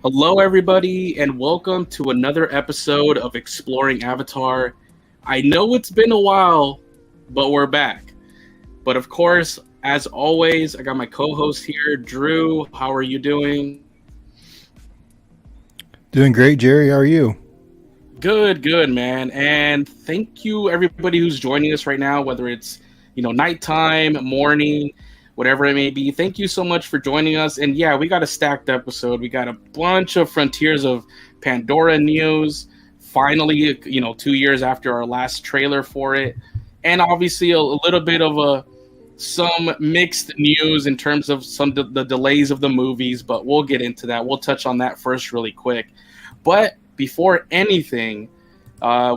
Hello, everybody, and welcome to another episode of Exploring Avatar. I know it's been a while, but we're back. But of course, as always, I got my co host here, Drew. How are you doing? Doing great, Jerry. How are you? Good, good, man. And thank you, everybody who's joining us right now, whether it's nighttime, morning, whatever it may be. Thank you so much for joining us. And yeah, we got a stacked episode. We got a bunch of Frontiers of Pandora news. Finally, 2 years after our last trailer for it, and obviously a little bit of some mixed news in terms of the delays of the movies. But we'll get into that. We'll touch on that first, really quick. But before anything,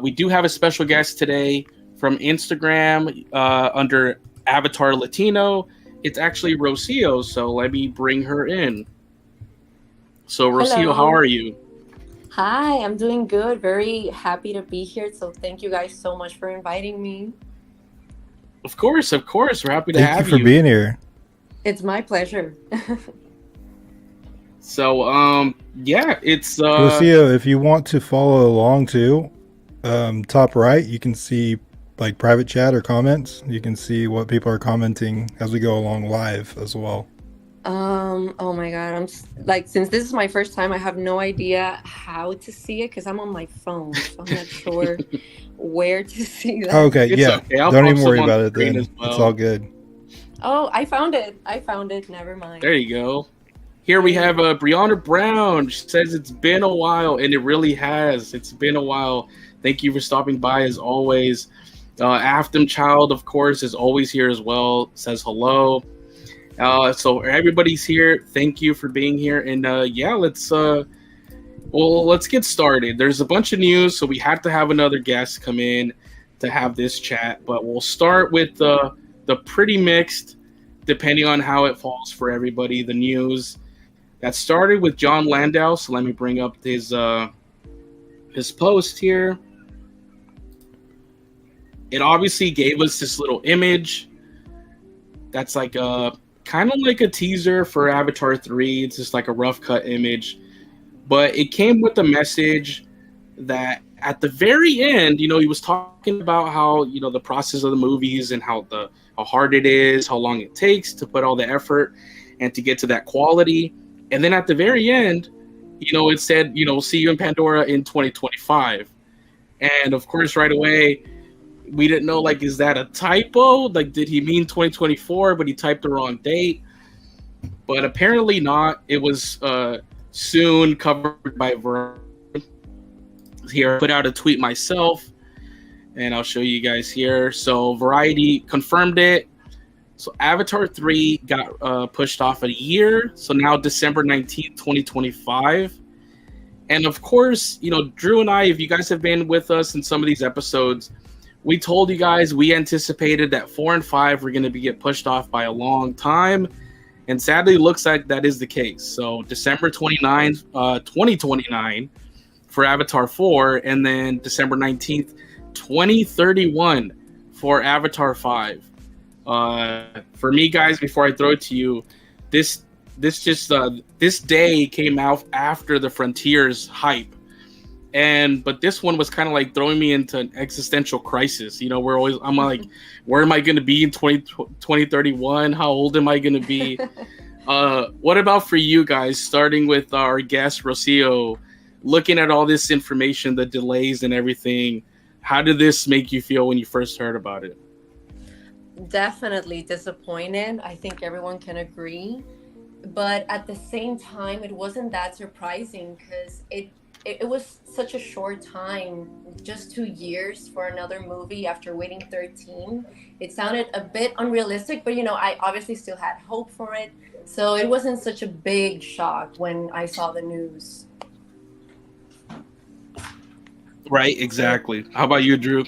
we do have a special guest today from Instagram under Avatar Latino. It's actually Rocio, so let me bring her in. So, Rocio, how Hello. are you? Hi, I'm doing good. Very happy to be here. So thank you guys so much for inviting me. Of course, of course. We're happy to Thank you have for you. being here. It's my pleasure. So, yeah, it's Lucio, if you want to follow along too, top right, you can see like private chat or comments. You can see what people are commenting as we go along live as well. Oh my God. Like, since this is my first time, I have no idea how to see it because I'm on my phone. So I'm not sure where to see that. Okay, it's yeah. okay. I'll Don't post even them worry on about the it screen then. as well. It's all good. Oh, I found it. I found it. Never mind. There you go. Here we have Brianna Brown. She says it's been a while, and it really has. It's been a while. Thank you for stopping by as always. Afton Child, of course, is always here as well. Says hello. So everybody's here. Thank you for being here. And yeah, let's get started. There's a bunch of news, so we had to have another guest come in to have this chat. But we'll start with the pretty mixed, depending on how it falls for everybody. The news that started with Jon Landau. So let me bring up his post here. It obviously gave us this little image that's like kind of like a teaser for Avatar 3. It's just like a rough cut image. But it came with a message that at the very end, he was talking about how, the process of the movies and how hard it is, how long it takes to put all the effort and to get to that quality. And then at the very end, it said, see you in Pandora in 2025. And of course, right away, we didn't know, like, is that a typo? Like, did he mean 2024, but he typed the wrong date? But apparently not. It was soon covered by Variety. Here, I put out a tweet myself, and I'll show you guys here. So Variety confirmed it. So Avatar 3 got pushed off a year. So now December 19th, 2025. And of course, Drew and I, if you guys have been with us in some of these episodes, we told you guys we anticipated that 4 and 5 were going to get pushed off by a long time. And sadly, looks like that is the case. So December 29th, 2029 for Avatar 4, and then December 19th, 2031 for Avatar 5. For me, guys, before I throw it to you, this day came out after the Frontiers hype. But this one was kind of like throwing me into an existential crisis. I'm like, where am I going to be in 2031? How old am I going to be? What about for you guys, starting with our guest, Rocio, looking at all this information, the delays and everything, how did this make you feel when you first heard about it? Definitely disappointed. I think everyone can agree. But at the same time, it wasn't that surprising because it was such a short time, just 2 years for another movie after waiting 13. It sounded a bit unrealistic, but I obviously still had hope for it. So it wasn't such a big shock when I saw the news. Right, exactly. How about you, Drew?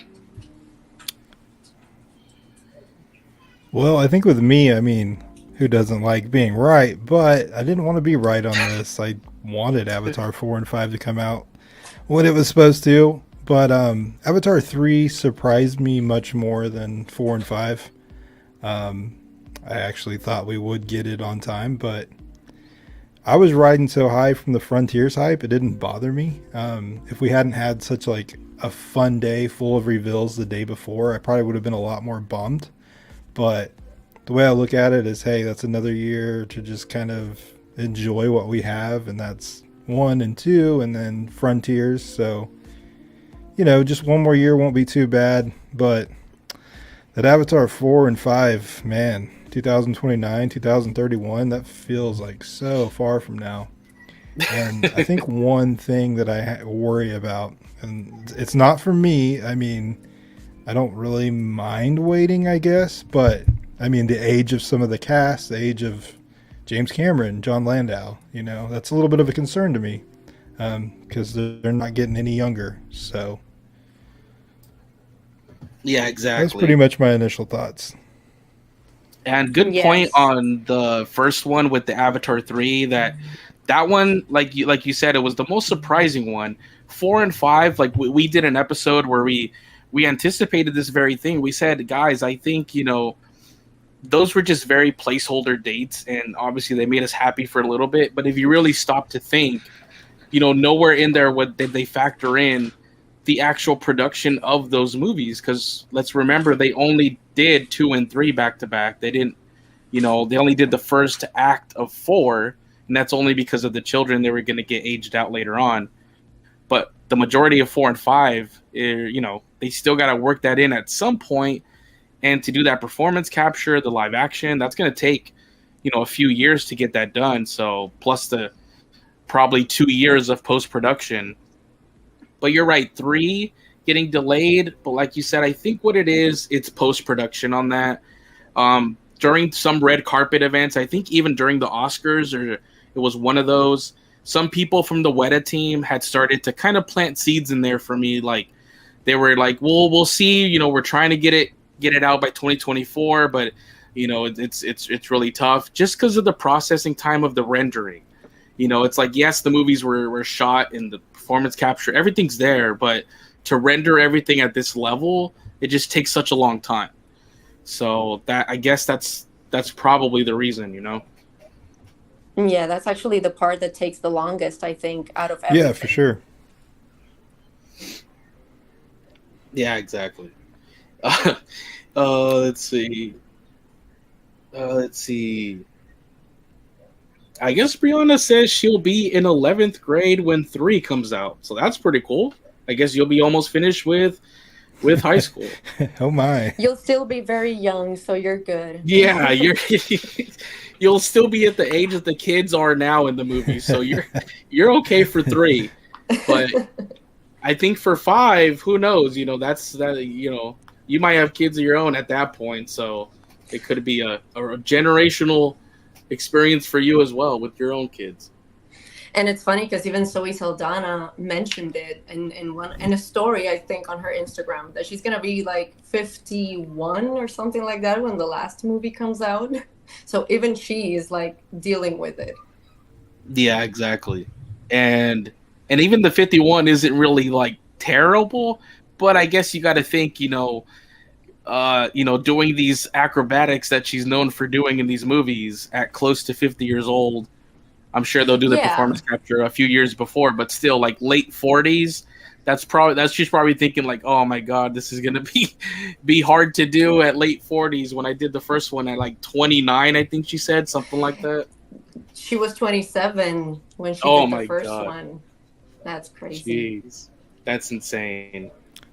Well, I think with me, I mean, who doesn't like being right? But I didn't want to be right on this. I wanted Avatar 4 and 5 to come out when it was supposed to. But Avatar 3 surprised me much more than 4 and 5. I actually thought we would get it on time, but I was riding so high from the Frontiers hype, it didn't bother me. If we hadn't had such like a fun day full of reveals the day before, I probably would have been a lot more bummed. But the way I look at it is, hey, that's another year to just kind of enjoy what we have, and that's 1 and 2, and then Frontiers. So, just one more year won't be too bad. But that Avatar 4 and 5, man, 2029, 2031, that feels like so far from now. And I think one thing that I worry about, and it's not for me, I mean, I don't really mind waiting, I guess, but I mean, the age of some of the cast, the age of James Cameron, Jon Landau, that's a little bit of a concern to me, because they're not getting any younger. So Yeah, exactly. that's pretty much my initial thoughts. And good point on the first one with the Avatar 3, that one, like you said, it was the most surprising one. 4 and 5, like we did an episode where we anticipated this very thing. We said, guys, I think, those were just very placeholder dates, and obviously they made us happy for a little bit. But if you really stop to think, nowhere in there did they factor in the actual production of those movies, because let's remember, they only did 2 and 3 back to back. They didn't, they only did the first act of 4, and that's only because of the children they were going to get aged out later on. But the majority of 4 and 5, they still got to work that in at some point. And to do that performance capture, the live action, that's going to take, a few years to get that done. So plus the probably 2 years of post-production. But you're right, 3 getting delayed. But like you said, I think what it is, it's post-production on that. During some red carpet events, I think even during the Oscars, or it was one of those, some people from the Weta team had started to kind of plant seeds in there for me. Like, they were like, well, we'll see, we're trying to get it out by 2024, but it's really tough just because of the processing time of the rendering. It's like, yes, the movies were shot in the performance capture, everything's there, but to render everything at this level, it just takes such a long time. So that, I guess that's probably the reason, Yeah, that's actually the part that takes the longest, I think, out of everything. Yeah, for sure. Yeah, exactly. Let's see. I guess Brianna says she'll be in 11th grade when 3 comes out. So that's pretty cool. I guess you'll be almost finished with high school. Oh my. You'll still be very young, so you're good. Yeah, you'll still be at the age that the kids are now in the movie. So you're okay for 3. But I think for 5, who knows? That's that. You might have kids of your own at that point, so it could be a generational experience for you as well with your own kids. And it's funny because even Zoe Saldana mentioned it in a story, I think, on her Instagram, that she's gonna be like 51 or something like that when the last movie comes out. So even she is like dealing with it. Yeah, exactly. And even the 51 isn't really like terrible, but I guess you got to think, doing these acrobatics that she's known for doing in these movies at close to 50 years old. I'm sure they'll do the performance capture a few years before, but still, like late 40s. She's probably thinking like, oh my God, this is gonna be hard to do at late 40s. When I did the first one at like 29, I think she said something like that. She was 27 when she did the first one. That's crazy. Jeez, that's insane.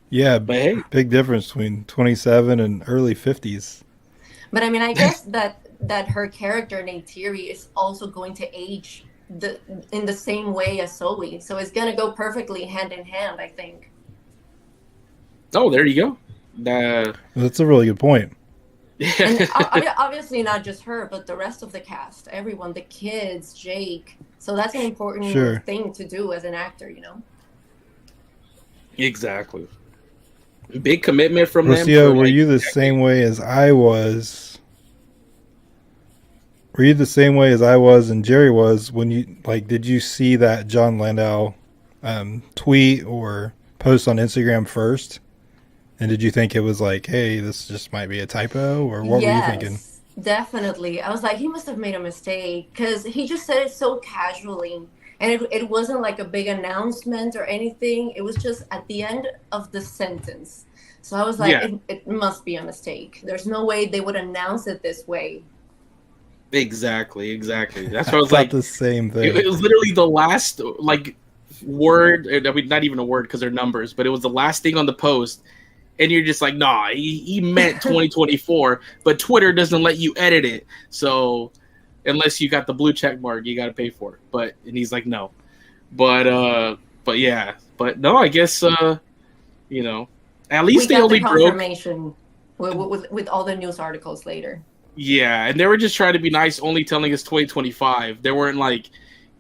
Yeah, but hey, big difference between 27 and early 50s. But I mean, I guess that her character Neytiri is also going to age in the same way as Zoe, so it's gonna go perfectly hand in hand, I think. Oh, there you go. That's a really good point. And obviously not just her, but the rest of the cast, everyone, the kids, Jake. So that's an important thing to do as an actor, Exactly. Big commitment from them. Were you the same way as I was? Were you the same way as I was and Jerry was when you did you see that Jon Landau tweet or post on Instagram first? And did you think it was like, hey, this just might be a typo, or what were you thinking? Definitely. I was like, he must have made a mistake because he just said it so casually. And it wasn't like a big announcement or anything. It was just at the end of the sentence. So I was like, Yeah, it must be a mistake. There's no way they would announce it this way. exactly. That's I what I was thought like. the same It thing. was literally the last like word. I mean, not even a word because they're numbers, but it was the last thing on the post. And you're just like, nah, he meant 2024, but Twitter doesn't let you edit it. So unless you got the blue check mark, you got to pay for it. And he's like, no. But yeah, but no, I guess you know, at We least they got the only broke. confirmation with all the news articles later. Yeah, and they were just trying to be nice, only telling us 2025. They weren't like,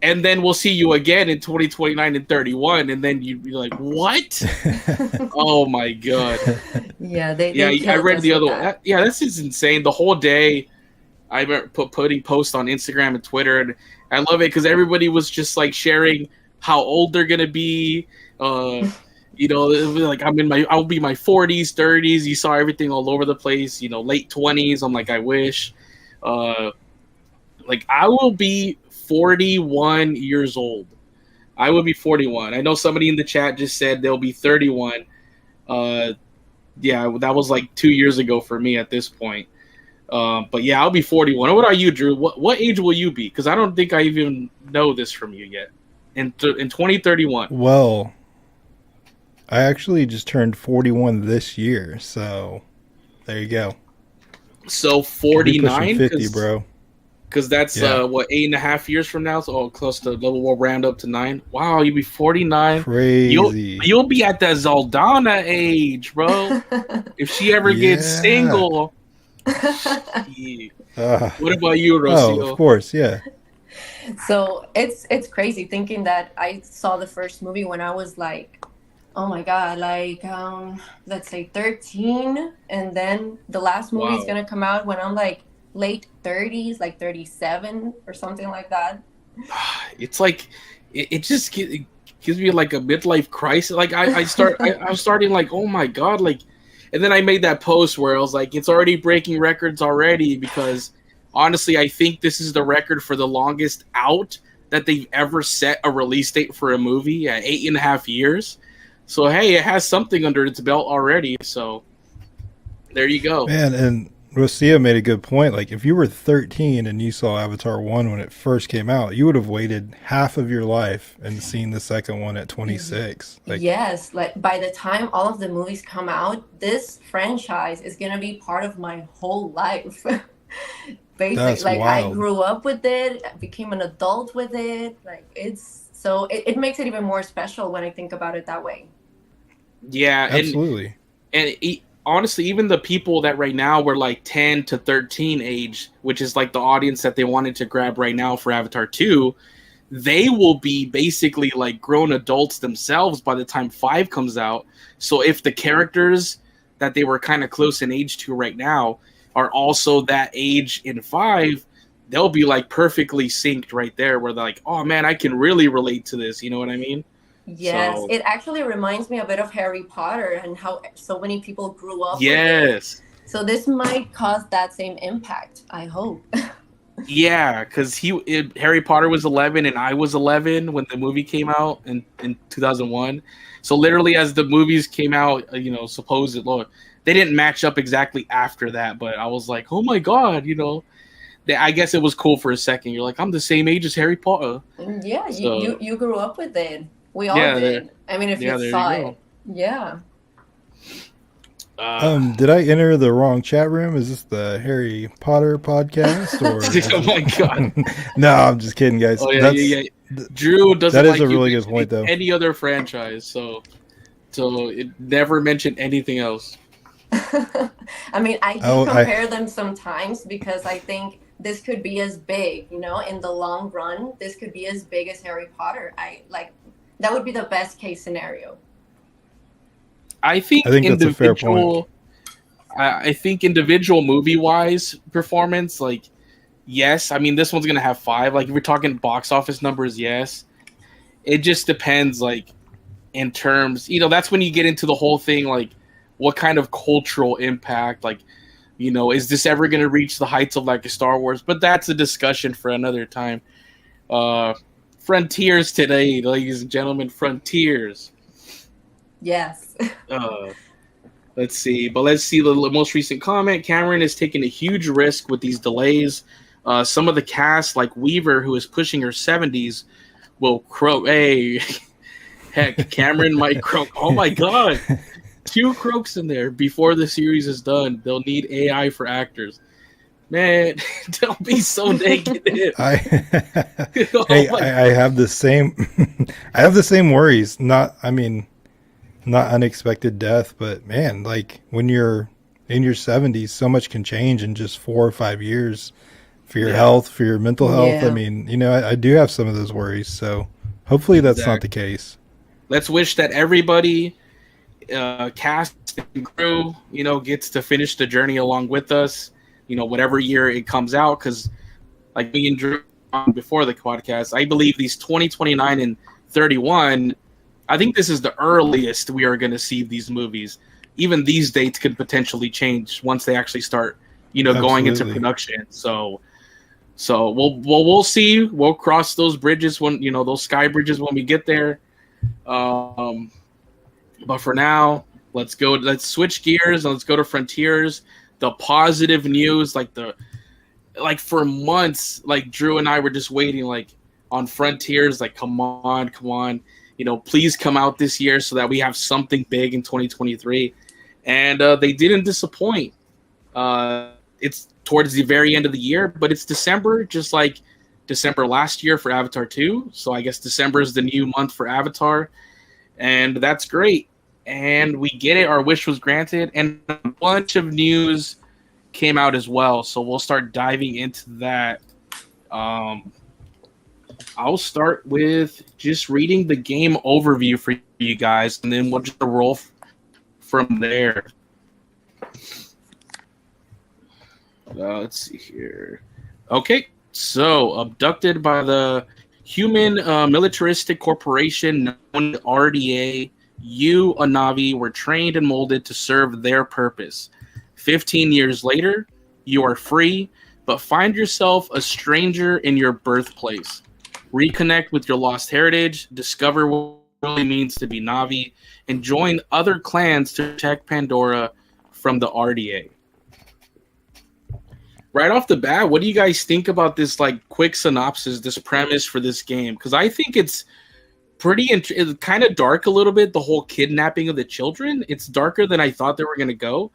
and then we'll see you again in 2029 and 31, and then you'd be like, what? Oh my god. Yeah, Yeah, they I killed read us the with other one. that. Yeah, this is insane. The whole day, I remember putting posts on Instagram and Twitter, and I love it because everybody was just like sharing how old they're gonna be. You know, it was like I'll be my 40s, 30s. You saw everything all over the place. You know, late 20s. I'm like, I wish. Uh, like I will be 41 years old. I will be 41. I know somebody in the chat just said they'll be 31. Uh, yeah, that was like 2 years ago for me at this point. But yeah, I'll be 41. What are you, Drew? What age will you be? Because I don't think I even know this from you yet. In 2031. Well, I actually just turned 41 this year, so there you go. So Could be pushing 49, 50, bro. because that's Yeah. what 8.5 years from now. So close to we'll round up to 9. Wow, you'll be 49. Crazy. You'll be at that Saldana age, bro. If she ever gets Yeah. single. Shit. What about you, Oh, Rocio? of course, yeah. So it's crazy thinking that I saw the first movie when I was like, oh my god, like let's say 13, and then the last movie is Wow. gonna come out when I'm like late 30s, like 37 or something like that. It's like it just it gives me like a midlife crisis. Like I was starting like, oh my god, like, and then I made that post where I was like, it's already breaking records already because honestly, I think this is the record for the longest out that they've ever set a release date for a movie at 8.5 years. So hey, it has something under its belt already. So there you go. Man, and Rosia made a good point. Like, if you were 13 and you saw Avatar 1 when it first came out, you would have waited half of your life and seen the second one at 26. Like, Yes, like by the time all of the movies come out, this franchise is gonna be part of my whole life. Basically, that's like I wild. grew up with it, I became an adult with it. Like it makes it even more special when I think about it that way. Yeah, Absolutely. honestly, even the people that right now were like 10 to 13 age, which is like the audience that they wanted to grab right now for Avatar 2, they will be basically like grown adults themselves by the time 5 comes out. So if the characters that they were kind of close in age to right now are also that age in 5, they'll be like perfectly synced right there where they're like, oh man, I can really relate to this. You know what I mean? Yes, So it actually reminds me a bit of Harry Potter and how so many people grew up with it. yes. So this might cause that same impact, I hope. Yeah, because Harry Potter was 11 and I was 11 when the movie came out in 2001. So literally, as the movies came out, supposedly they didn't match up exactly after that. But I was like, oh my god, I guess it was cool for a second. You're like, I'm the same age as Harry Potter. Yeah, So you grew up with it. We all yeah, did. I mean, if there you you saw go. it. Yeah. Did I enter the wrong chat room? Is this the Harry Potter podcast? Or Oh my god. No, I'm just kidding, guys. Oh yeah. Drew doesn't that is like a really you good point, though. any other franchise, so it never mentioned anything else. I mean, I do compare them sometimes because I think this could be as big, in the long run, this could be as big as Harry Potter. That would be the best case scenario. I think that's a fair point. I think individual movie-wise performance, like, yes. I mean, this one's going to have 5. Like, if we're talking box office numbers, yes. It just depends, like, in terms, that's when you get into the whole thing, like, what kind of cultural impact, like, Is this ever going to reach the heights of like a Star Wars? But that's a discussion for another time. Frontiers today, ladies and gentlemen, Frontiers. Yes. Let's see the most recent comment. Cameron is taking a huge risk with these delays. Some of the cast, like Weaver, who is pushing her 70s, will croak. Hey, heck, Cameron might croak. Oh my God, 2 croaks in there before the series is done. They'll need AI for actors. Man, don't be so negative. Hey, I have the same. I have the same worries. Not unexpected death, but man, like when you're in your 70s, so much can change in just 4 or 5 years for your health, for your mental health. Yeah. I mean, I do have some of those worries. So hopefully that's not the case. Let's wish that everybody, cast and crew, gets to finish the journey along with us. Whatever year it comes out, because like me and Drew before the podcast, I believe these 2029 and 31. I think this is the earliest we are going to see these movies. Even these dates could potentially change once they actually start, going into production. So we'll see. We'll cross those bridges when those sky bridges when we get there. But for now, let's go. Let's switch gears and let's go to Frontiers. The positive news, like for months, like Drew and I were just waiting, like on Frontiers, like come on, please come out this year so that we have something big in 2023. And they didn't disappoint. It's towards the very end of the year, but it's December, just like December last year for Avatar 2. So I guess December is the new month for Avatar, and that's great. And we get it. Our wish was granted, and a bunch of news came out as well. So we'll start diving into that. I'll start with just reading the game overview for you guys, and then we'll just roll from there. Let's see here. Okay, so abducted by the human militaristic corporation known as RDA, you, a Na'vi, were trained and molded to serve their purpose. 15 years later, you are free, but find yourself a stranger in your birthplace. Reconnect with your lost heritage, discover what it really means to be Na'vi, and join other clans to protect Pandora from the RDA. Right off the bat, what do you guys think about this quick synopsis, this premise for this game? Because I think it's it's kind of dark a little bit, the whole kidnapping of the children. It's darker than I thought they were going to go.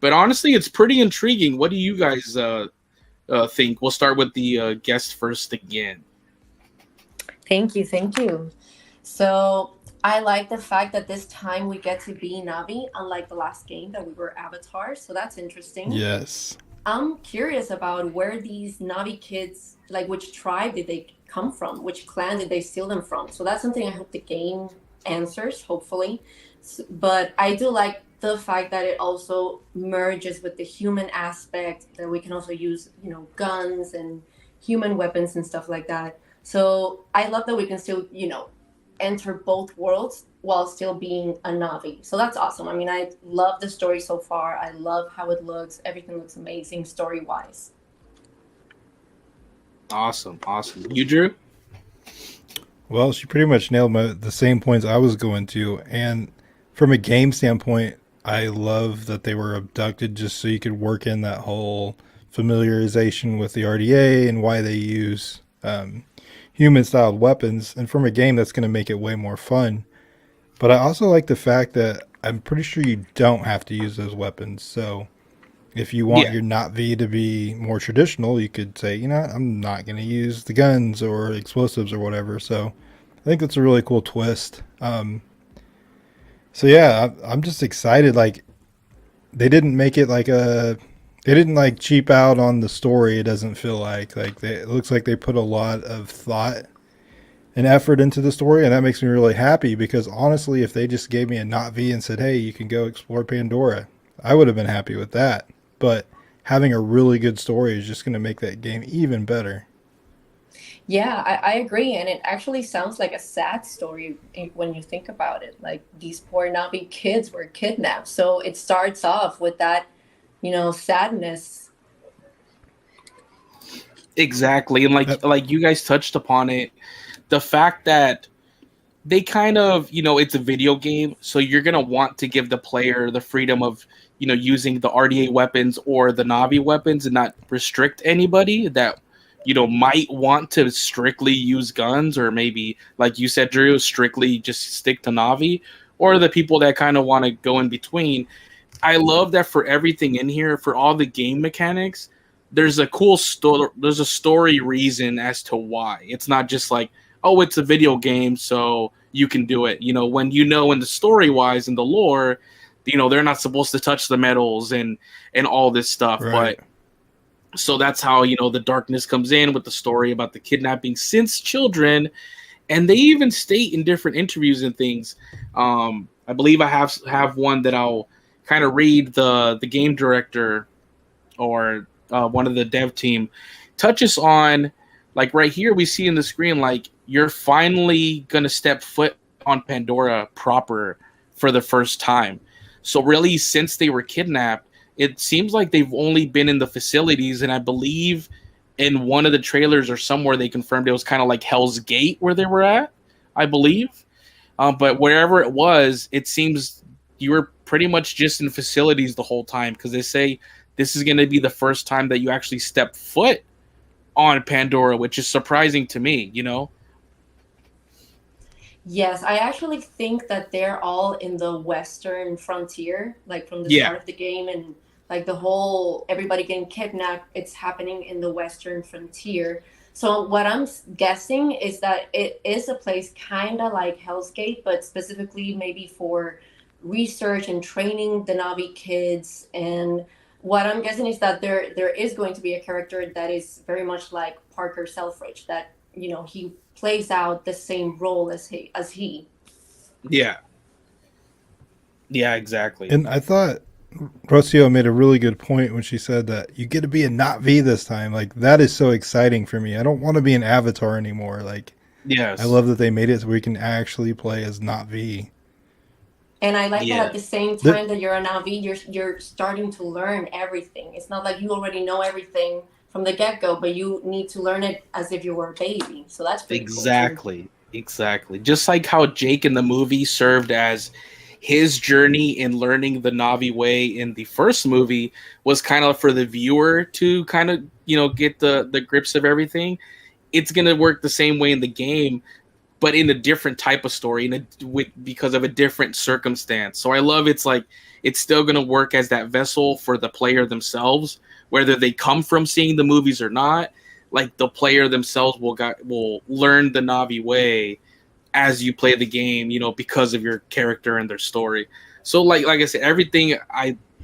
But honestly, it's pretty intriguing. What do you guys think? We'll start with the guest first again. Thank you. So I like the fact that this time we get to be Na'vi, unlike the last game that we were Avatar. So that's interesting. Yes. I'm curious about where these Na'vi kids, which tribe did they come from? Which clan did they steal them from? So that's something I hope the game answers, hopefully. But I do like the fact that it also merges with the human aspect, that we can also use, guns and human weapons and stuff like that. So I love that we can still, enter both worlds while still being a Na'vi. So that's awesome. I mean, I love the story so far. I love how it looks. Everything looks amazing story-wise. Awesome. You, Drew? Well, she pretty much nailed the same points I was going to. And from a game standpoint, I love that they were abducted just so you could work in that whole familiarization with the RDA and why they use human-styled weapons. And from a game, that's going to make it way more fun. But I also like the fact that I'm pretty sure you don't have to use those weapons. So if you want your Na'vi to be more traditional, you could say, I'm not going to use the guns or explosives or whatever. So I think that's a really cool twist. So yeah, I'm just excited. They didn't make it they didn't cheap out on the story. It doesn't feel like it looks like they put a lot of thought and effort into the story, and that makes me really happy, because honestly, if they just gave me a Na'vi and said, hey, you can go explore Pandora, I would have been happy with that. But having a really good story is just going to make that game even better. Yeah, I agree. And it actually sounds like a sad story when you think about it. These poor Na'vi kids were kidnapped. So it starts off with that sadness. Exactly. And like you guys touched upon it, the fact that they kind of, it's a video game, so you're going to want to give the player the freedom of, using the RDA weapons or the Navi weapons and not restrict anybody that, might want to strictly use guns, or maybe, like you said, Drew, strictly just stick to Navi, or the people that kind of want to go in between. I love that for everything in here, for all the game mechanics, there's a cool story. There's a story reason as to why. It's not just like, oh, it's a video game, so you can do it. When in the story wise, in the lore, they're not supposed to touch the metals and all this stuff. Right. But so that's how, the darkness comes in with the story about the kidnapping since children. And they even state in different interviews and things. I believe I have one that I'll kind of read. The game director or one of the dev team touches on, like right here we see in the screen, like you're finally going to step foot on Pandora proper for the first time. So really, since they were kidnapped, it seems like they've only been in the facilities. And I believe in one of the trailers or somewhere they confirmed it was kind of like Hell's Gate where they were at, I believe. But wherever it was, it seems you were pretty much just in facilities the whole time, because they say this is going to be the first time that you actually step foot on Pandora, which is surprising to me, Yes, I actually think that they're all in the Western frontier, like from the start of the game, and like the whole everybody getting kidnapped, it's happening in the Western frontier. So what I'm guessing is that it is a place kind of like Hell's Gate, but specifically maybe for research and training the Navi kids. And what I'm guessing is that there is going to be a character that is very much like Parker Selfridge, that he plays out the same role as he. Yeah, exactly. And I thought Rocio made a really good point when she said that you get to be a not V this time. Like, that is so exciting for me. I don't want to be an Avatar anymore. Like, yes, I love that they made it so we can actually play as not V. And I like that at the same time that you're a Navi, you're starting to learn everything. It's not like you already know everything from the get-go, but you need to learn it as if you were a baby. So that's pretty cool. Exactly. Just like how Jake in the movie served as his journey in learning the Navi way in the first movie was kind of for the viewer to kind of, get the grips of everything. It's going to work the same way in the game, but in a different type of story, because of a different circumstance. So I love it's still going to work as that vessel for the player themselves, whether they come from seeing the movies or not. Like, the player themselves will learn the Navi way as you play the game, because of your character and their story. So like I said, everything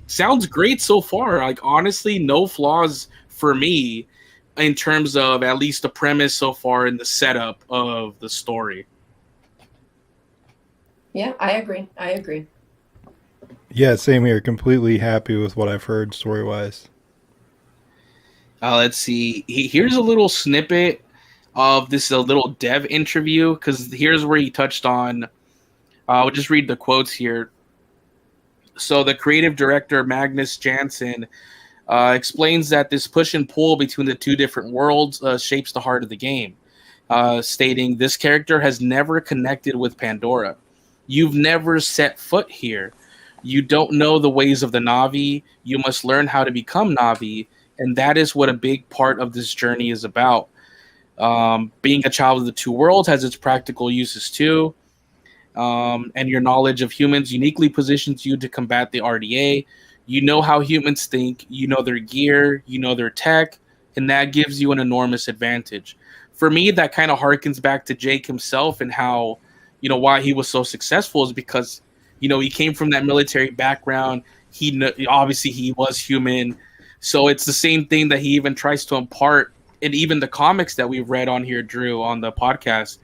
sounds great so far. Like, honestly, no flaws for me in terms of at least the premise so far in the setup of the story. Yeah, I agree. Yeah, same here. Completely happy with what I've heard story-wise. Let's see. Here's a little snippet of this, a little dev interview, because here's where he touched on. I'll just read the quotes here. So the creative director, Magnus Jansen, explains that this push and pull between the two different worlds shapes the heart of the game, stating, "This character has never connected with Pandora. You've never set foot here. You don't know the ways of the Navi. You must learn how to become Navi, and that is what a big part of this journey is about. Being a child of the two worlds has its practical uses too, and your knowledge of humans uniquely positions you to combat the RDA. You know how humans think, you know their gear, you know their tech, and that gives you an enormous advantage." For me, that kind of harkens back to Jake himself and how, why he was so successful is because, he came from that military background. Obviously he was human. So it's the same thing that he even tries to impart in even the comics that we've read on here, Drew, on the podcast,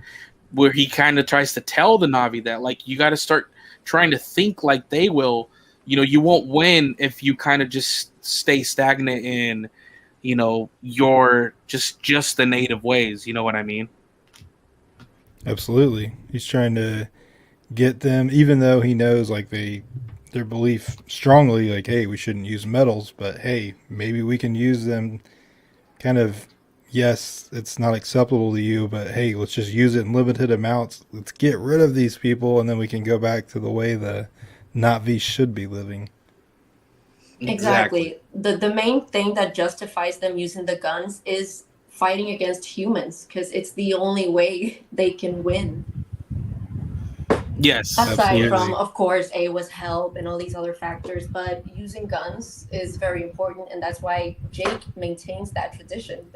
where he kind of tries to tell the Navi that, like, you got to start trying to think like they will. You won't win if you kind of just stay stagnant in, your just the native ways. You know what I mean? Absolutely. He's trying to get them, even though he knows, like, their belief strongly, like, hey, we shouldn't use metals, but hey, maybe we can use them kind of, yes, it's not acceptable to you, but hey, let's just use it in limited amounts. Let's get rid of these people, and then we can go back to the way the Na'vi should be living. Exactly. Exactly. The main thing that justifies them using the guns is fighting against humans because it's the only way they can win. Yes. Aside Yes. from, of course, A was help and all these other factors, but using guns is very important, and that's why Jake maintains that tradition.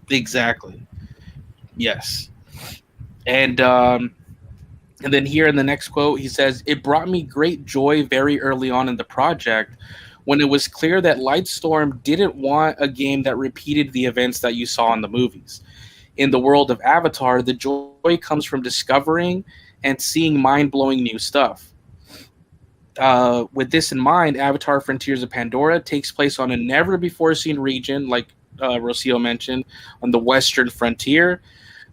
Exactly. Yes. And then here in the next quote, he says, "It brought me great joy very early on in the project when it was clear that Lightstorm didn't want a game that repeated the events that you saw in the movies. In the world of Avatar, the joy comes from discovering and seeing mind-blowing new stuff. With this in mind, Avatar Frontiers of Pandora takes place on a never-before-seen region, like Rocio mentioned, on the Western Frontier.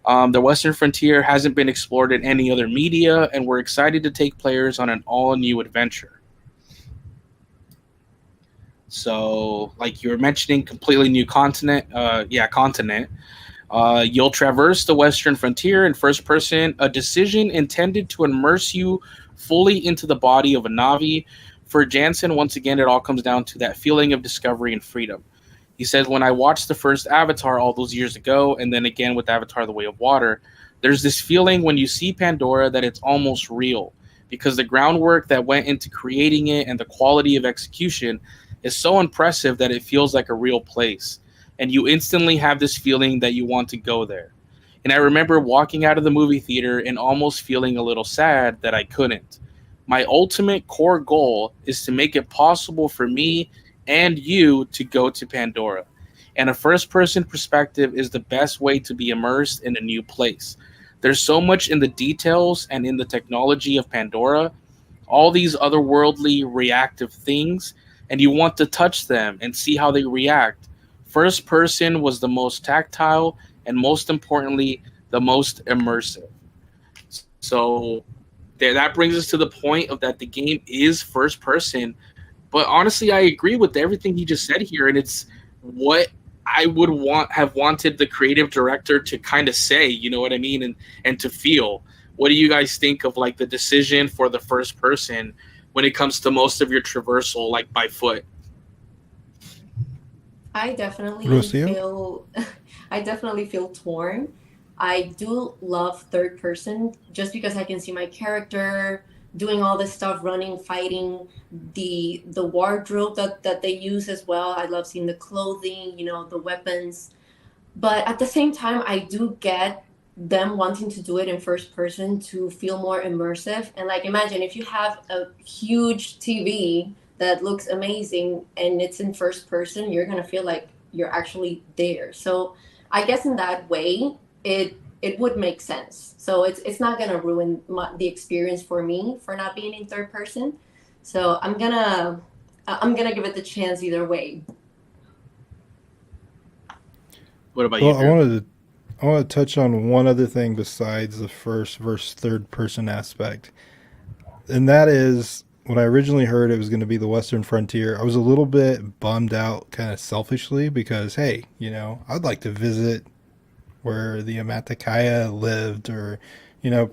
The Western Frontier hasn't been explored in any other media, and we're excited to take players on an all-new adventure." So, like you were mentioning, completely new continent. Continent. You'll traverse the Western Frontier in first person, a decision intended to immerse you fully into the body of a Navi. For Jansen, once again, it all comes down to that feeling of discovery and freedom. He says, "When I watched the first Avatar all those years ago, and then again with Avatar The Way of Water, there's this feeling when you see Pandora that it's almost real, because the groundwork that went into creating it and the quality of execution is so impressive that it feels like a real place. And you instantly have this feeling that you want to go there. And I remember walking out of the movie theater and almost feeling a little sad that I couldn't. My ultimate core goal is to make it possible for me and you to go to Pandora. And a first person perspective is the best way to be immersed in a new place. There's so much in the details and in the technology of Pandora, all these otherworldly reactive things, and you want to touch them and see how they react. First person was the most tactile and most importantly, the most immersive." So that brings us to the point of that the game is first person. But honestly, I agree with everything he just said here, and it's what I would have wanted the creative director to kind of say, you know what I mean, and to feel. What do you guys think of like the decision for the first person when it comes to most of your traversal, like by foot? I definitely Rocio? feel I definitely feel torn. I do love third person just because I can see my character doing all this stuff, running, fighting, the wardrobe that they use as well. I love seeing the clothing, the weapons. But at the same time, I do get them wanting to do it in first person to feel more immersive. And like imagine if you have a huge TV that looks amazing and it's in first person, you're gonna feel like you're actually there. So I guess in that way, it would make sense. So it's not gonna ruin the experience for me for not being in third person. So I'm gonna give it the chance either way. What about Well, you, Drew? I want to touch on one other thing besides the first versus third person aspect, and that is when I originally heard it was going to be the Western Frontier. I was a little bit bummed out, kind of selfishly, because hey, I'd like to visit where the Metkayina lived, or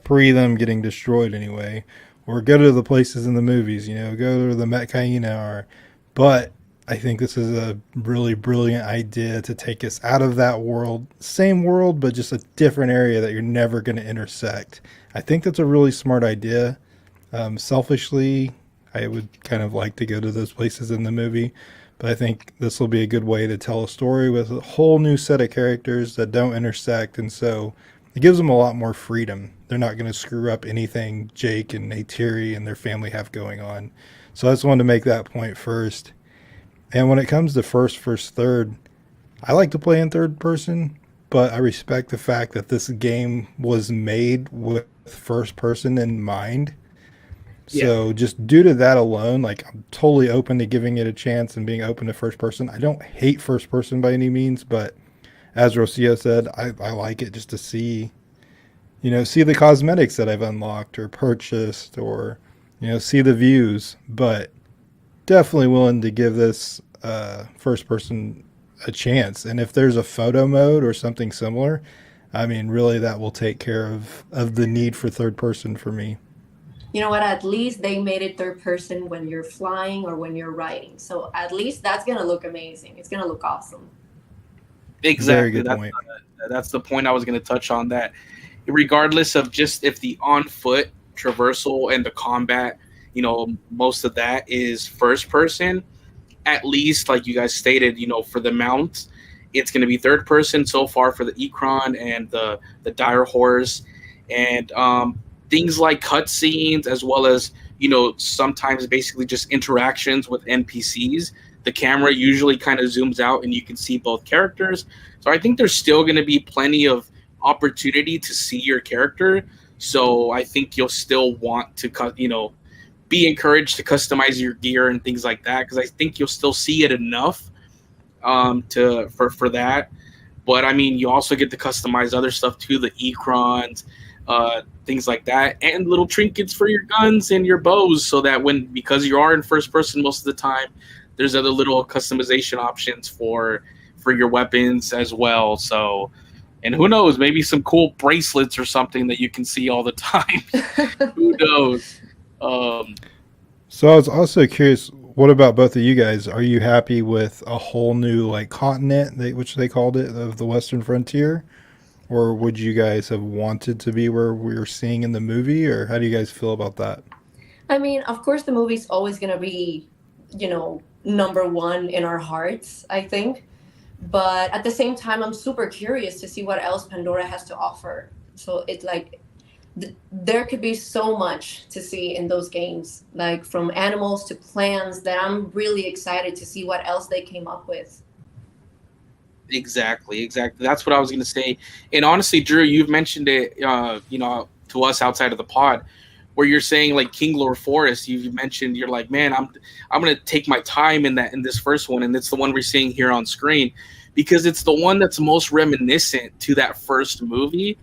pre them getting destroyed anyway, or go to the places in the movies, go to the Metkayina, but I think this is a really brilliant idea to take us out of that world, same world, but just a different area that you're never going to intersect. I think that's a really smart idea. Selfishly, I would kind of like to go to those places in the movie, but I think this will be a good way to tell a story with a whole new set of characters that don't intersect, and so it gives them a lot more freedom. They're not going to screw up anything Jake and Neytiri and their family have going on. So I just wanted to make that point first. And when it comes to first versus third, I like to play in third person, but I respect the fact that this game was made with first person in mind. Yeah. So just due to that alone, like I'm totally open to giving it a chance and being open to first person. I don't hate first person by any means, but as Rocio said, I like it just to see the cosmetics that I've unlocked or purchased, or see the views, but definitely willing to give this first person a chance. And if there's a photo mode or something similar, I mean, really, that will take care of the need for third person for me. You know what? At least they made it third person when you're flying or when you're riding. So at least that's gonna look amazing. It's gonna look awesome. Exactly. Very good point. That's the point I was going to touch on. That regardless of just if the on foot traversal and the combat, most of that is first person. At least, like you guys stated, for the mounts, it's going to be third person so far for the Ikran and the dire horse, and things like cutscenes, as well as sometimes basically just interactions with NPCs. The camera usually kind of zooms out and you can see both characters. So I think there's still going to be plenty of opportunity to see your character. So I think you'll still want to, be encouraged to customize your gear and things like that, because I think you'll still see it enough for that. But I mean, you also get to customize other stuff too, the Ikrons, things like that, and little trinkets for your guns and your bows, so that because you are in first person most of the time, there's other little customization options for your weapons as well. So, and who knows, maybe some cool bracelets or something that you can see all the time. Who knows? So I was also curious, what about both of you guys? Are you happy with a whole new continent, which they called it, of the Western Frontier? Or would you guys have wanted to be where we were seeing in the movie? Or how do you guys feel about that? I mean, of course, the movie's always going to be, number one in our hearts, I think. But at the same time, I'm super curious to see what else Pandora has to offer. So it's there could be so much to see in those games, like from animals to plants, that I'm really excited to see what else they came up with. Exactly. That's what I was going to say. And honestly, Drew, you've mentioned it, to us outside of the pod, where you're saying like King Lord Forest. You mentioned, you're like, man, I'm going to take my time in this first one, and it's the one we're seeing here on screen because it's the one that's most reminiscent to that first movie,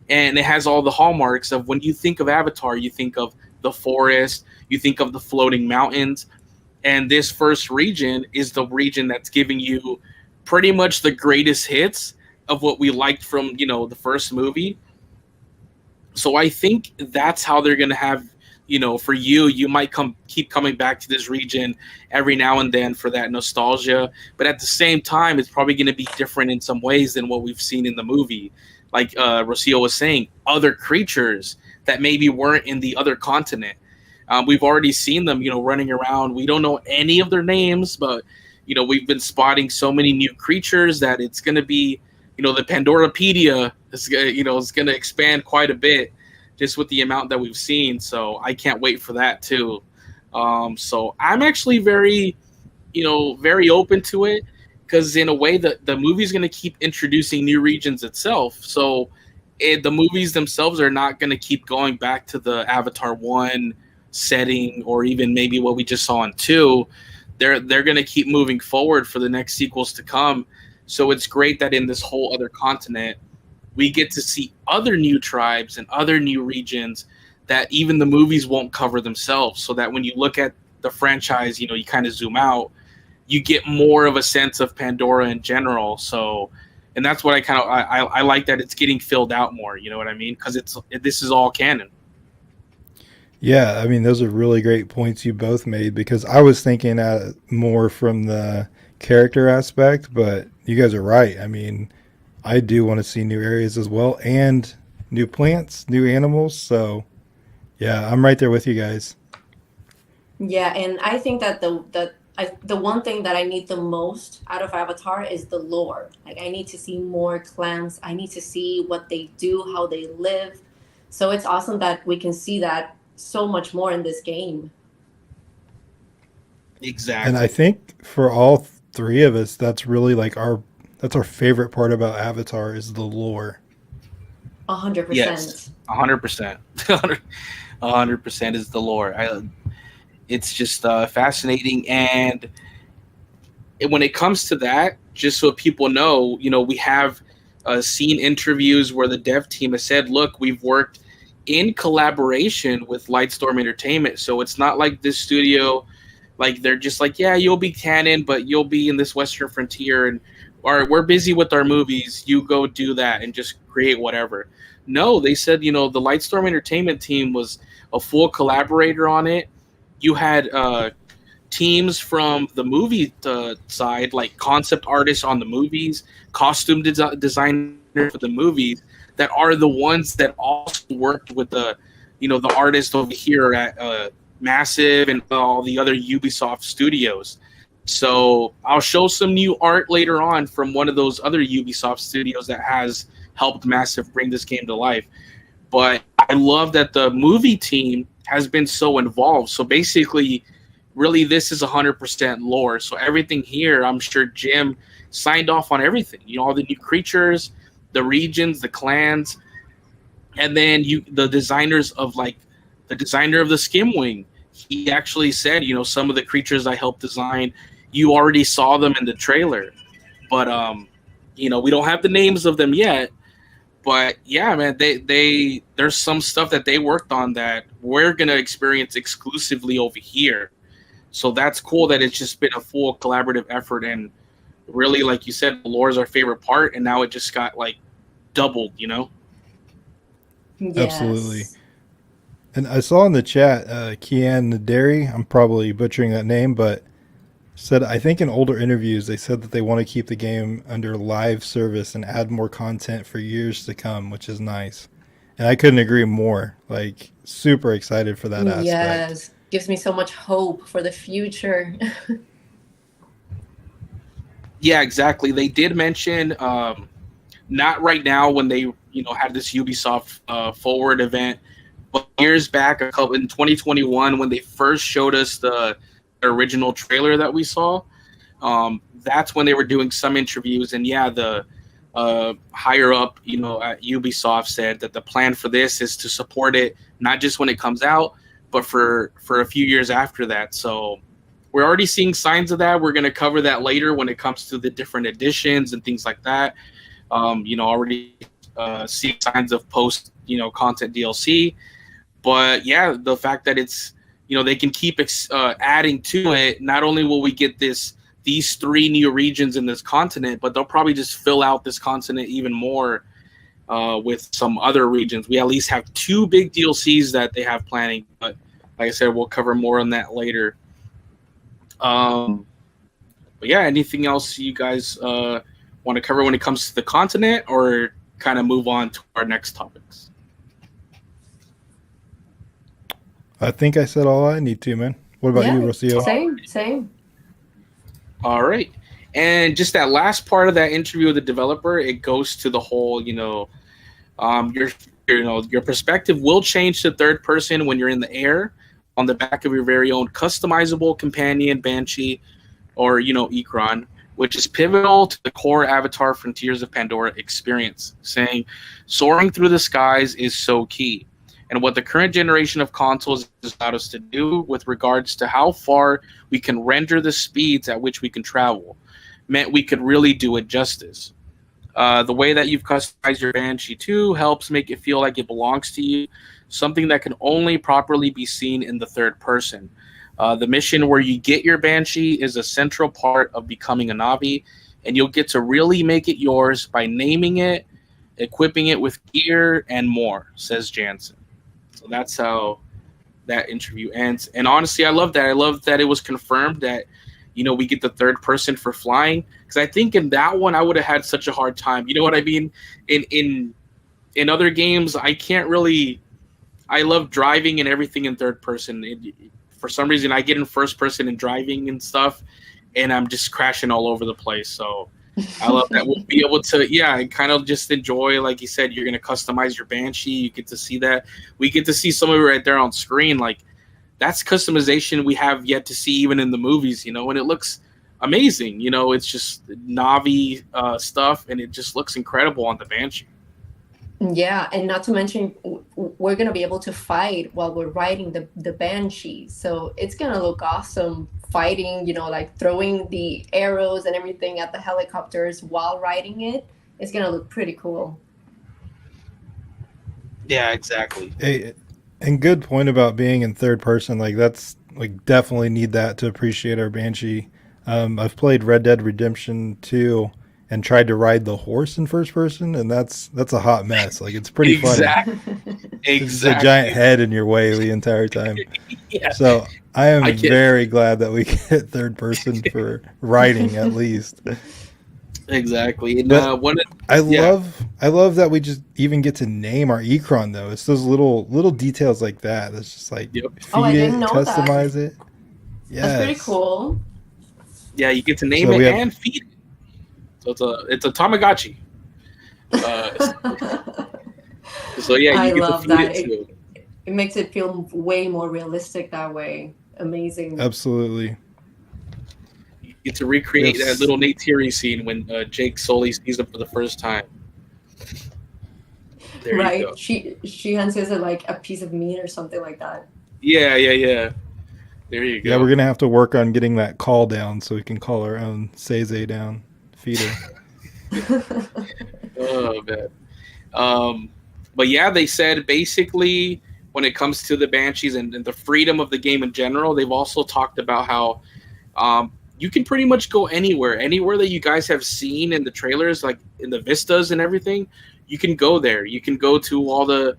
and it has all the hallmarks of when you think of Avatar, you think of the forest, you think of the floating mountains, and this first region is the region that's giving you pretty much the greatest hits of what we liked from the first movie. So I think that's how they're gonna have, for you might keep coming back to this region every now and then for that nostalgia, but at the same time it's probably gonna be different in some ways than what we've seen in the movie. Like Rocio was saying, other creatures that maybe weren't in the other continent. We've already seen them, running around. We don't know any of their names, but we've been spotting so many new creatures that it's going to be, the Pandorapedia is, is going to expand quite a bit just with the amount that we've seen. So I can't wait for that too. So I'm actually very, very open to it, because in a way the movie's going to keep introducing new regions itself. So the movies themselves are not going to keep going back to the Avatar 1 setting, or even maybe what we just saw in 2. They're going to keep moving forward for the next sequels to come. So it's great that in this whole other continent, we get to see other new tribes and other new regions that even the movies won't cover themselves. So that when you look at the franchise, you kind of zoom out, you get more of a sense of Pandora in general. So, and that's what I like, that it's getting filled out more. You know what I mean? Because this is all canon. Yeah, I mean, those are really great points you both made, because I was thinking more from the character aspect, but you guys are right. I mean, I do want to see new areas as well, and new plants, new animals. So, yeah, I'm right there with you guys. Yeah, and I think that the one thing that I need the most out of Avatar is the lore. Like, I need to see more clans. I need to see what they do, how they live. So it's awesome that we can see that so much more in this game. Exactly. And I think for all three of us, that's really that's our favorite part about Avatar is the lore. 100%. Yes, 100%. 100% is the lore. It's just fascinating. And when it comes to that, just so people know, we have seen interviews where the dev team has said, look, we've worked in collaboration with Lightstorm Entertainment. So it's not like this studio, like they're just like, yeah, you'll be canon, but you'll be in this Western frontier, and or we're busy with our movies. You go do that and just create whatever. No, they said, you know, the Lightstorm Entertainment team was a full collaborator on it. You had teams from the movie side, like concept artists on the movies, costume designers for the movies, that are the ones that also worked with the, you know, the artists over here at Massive and all the other Ubisoft studios. So I'll show some new art later on from one of those other Ubisoft studios that has helped Massive bring this game to life. But I love that the movie team has been so involved. So basically, really, this is 100% lore. So everything here, I'm sure Jim signed off on everything. You know, all the new creatures, the regions, the clans, and then the designers of, like, the designer of the Skimwing. He actually said, you know, some of the creatures I helped design, you already saw them in the trailer. But you know, we don't have the names of them yet. But yeah, man, they there's some stuff that they worked on that we're gonna experience exclusively over here. So that's cool that it's just been a full collaborative effort, and really, like you said, lore is our favorite part, and now it just got like doubled, you know? Yes. Absolutely. And I saw in the chat, Kian Neytiri, I'm probably butchering that name, but said, I think in older interviews, they said that they want to keep the game under live service and add more content for years to come, which is nice. And I couldn't agree more. Like, super excited for that aspect. Yes. Gives me so much hope for the future. Yeah, exactly. They did mention, not right now when they, you know, had this Ubisoft Forward event, but years back, in 2021, when they first showed us the original trailer that we saw, that's when they were doing some interviews. And yeah, the higher up, you know, at Ubisoft said that the plan for this is to support it not just when it comes out, but for a few years after that. So we're already seeing signs of that. We're going to cover that later when it comes to the different editions and things like that. You know, already seeing signs of post, you know, content DLC. But yeah, the fact that it's, you know, they can keep adding to it. Not only will we get these 3 new regions in this continent, but they'll probably just fill out this continent even more with some other regions. We at least have 2 big DLCs that they have planning. But like I said, we'll cover more on that later. But yeah, anything else you guys want to cover when it comes to the continent, or kind of move on to our next topics? I think I said all I need to, man. What about you, Rocio? Same. All right. And just that last part of that interview with the developer, it goes to the whole, you know, your perspective will change to third person when you're in the air on the back of your very own customizable companion Banshee, or, you know, Ikran, which is pivotal to the core Avatar Frontiers of Pandora experience, saying soaring through the skies is so key. And what the current generation of consoles has allowed us to do with regards to how far we can render the speeds at which we can travel meant we could really do it justice. The way that you've customized your Banshee too helps make it feel like it belongs to you, something that can only properly be seen in the third person. The mission where you get your Banshee is a central part of becoming a Navi, and you'll get to really make it yours by naming it, equipping it with gear, and more, says Jansen. So that's how that interview ends. And honestly, I love that. I love that it was confirmed that, you know, we get the third person for flying. Because I think in that one, I would have had such a hard time. You know what I mean? In other games, I can't really... I love driving and everything in third person. For some reason, I get in first person and driving and stuff, and I'm just crashing all over the place. So I love that we'll be able to, yeah, kind of just enjoy, like you said, you're going to customize your Banshee. You get to see that. We get to see some of it right there on screen. Like, that's customization we have yet to see even in the movies, you know, and it looks amazing. You know, it's just Navi stuff, and it just looks incredible on the Banshee. Yeah, and not to mention, we're going to be able to fight while we're riding the Banshee. So it's going to look awesome fighting, you know, like throwing the arrows and everything at the helicopters while riding it. It's going to look pretty cool. Yeah, exactly. Hey, and good point about being in third person. Like that's like definitely need that to appreciate our Banshee. I've played Red Dead Redemption 2 and tried to ride the horse in first person, and that's a hot mess. Like it's pretty funny. Exactly. It's just a giant head in your way the entire time. Yeah. So I I am can very glad that we get third person for riding at least. exactly. And But yeah, I love that we just even get to name our Ikran though. It's those little details like that. That's just like yep. Oh, I feed didn't it, know that. customize it. That's pretty Yes. cool. Yeah, you get to name So it we have and feed it. So it's a Tamagotchi. So yeah, I you get to love feed that. it too. It makes it feel way more realistic that way. Amazing. absolutely. You get to recreate that Yes. little Neytiri scene when Jake Sully sees him for the first time. There you Right? go. She hands it like a piece of meat or something like that. Yeah, yeah, yeah. There you Yeah, go. we're gonna have to work on getting that call down so we can call our own Seize down. Feed her. Oh man. But yeah, they said basically when it comes to the Banshees and the freedom of the game in general, they've also talked about how you can pretty much go anywhere that you guys have seen in the trailers, like in the vistas and everything. You can go there. You can go to all the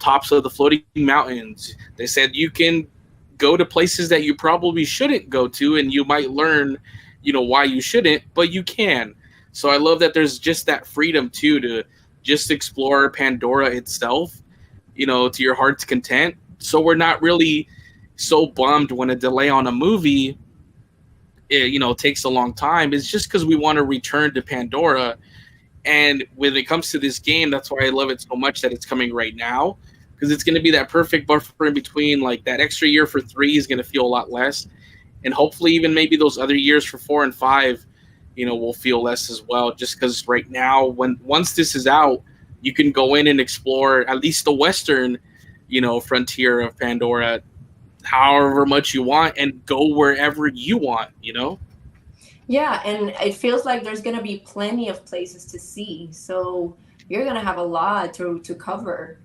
tops of the floating mountains. They said you can go to places that you probably shouldn't go to, and you might learn, why you shouldn't, but you can. So I love that there's just that freedom too to just explore Pandora itself, to your heart's content. So we're not really so bummed when a delay on a movie, takes a long time. It's just because we want to return to Pandora. And when it comes to this game, that's why I love it so much that it's coming right now, because it's going to be that perfect buffer in between. Like that extra year for 3 is going to feel a lot less, and hopefully even maybe those other years for 4 and 5, will feel less as well. Just because right now, once this is out, you can go in and explore at least the western, frontier of Pandora, however much you want, and go wherever you want. Yeah, and it feels like there's gonna be plenty of places to see. So you're gonna have a lot to cover.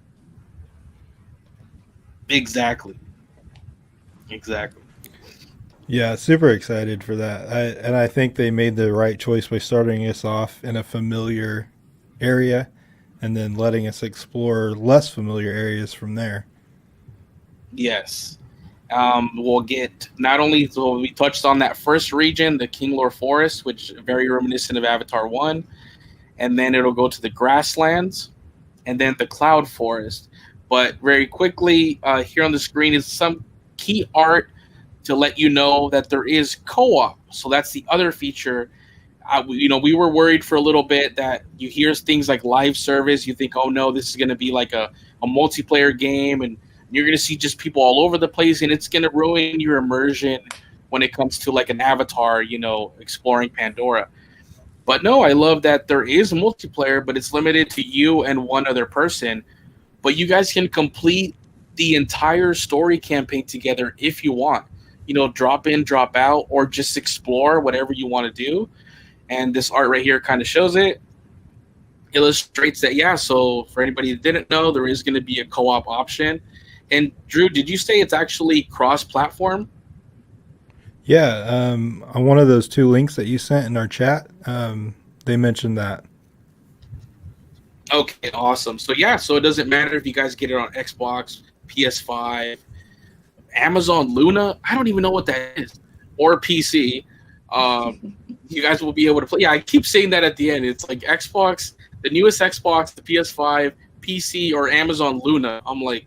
Exactly. Yeah, super excited for that. And I think they made the right choice by starting us off in a familiar area and then letting us explore less familiar areas from there. Yes. We'll get not only so we touched on that first region, the Kinglor Forest, which is very reminiscent of Avatar 1, and then it'll go to the grasslands, and then the Cloud Forest. But very quickly, here on the screen is some key art to let you know that there is co-op. So that's the other feature. We were worried for a little bit that you hear things like live service, you think, oh no, this is going to be like a multiplayer game, and you're going to see just people all over the place, and it's going to ruin your immersion when it comes to like an Avatar, exploring Pandora. But no, I love that there is multiplayer, but it's limited to you and one other person. But you guys can complete the entire story campaign together if you want. Drop in, drop out, or just explore whatever you want to do. And this art right here kind of shows it. Illustrates that, yeah, so for anybody that didn't know, there is going to be a co-op option. And Drew, did you say it's actually cross-platform? Yeah, on one of those 2 links that you sent in our chat, they mentioned that. Okay, awesome. So yeah, so it doesn't matter if you guys get it on Xbox, PS5, Amazon Luna. I don't even know what that is, or PC. You guys will be able to play. Yeah, I keep saying that at the end. It's like Xbox, the newest Xbox, the PS5, PC, or Amazon Luna. I'm like,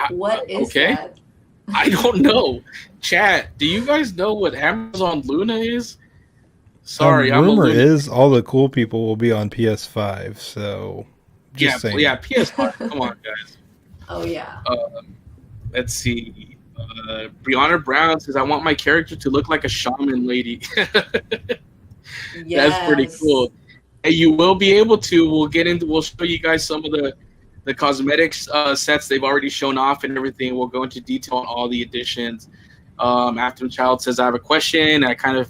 What is okay. that? I don't know. Chat, do you guys know what Amazon Luna is? Sorry, I'm a rumor Luna. is all the cool people will be on PS5. So just saying. Yeah, PS5. Come on, guys. Oh yeah. Let's see. Brianna Brown says, I want my character to look like a shaman lady. Yes. That's pretty cool. And you will be able to. We'll show you guys some of the cosmetics sets they've already shown off and everything. We'll go into detail on all the additions. After Child says, I have a question. I kind of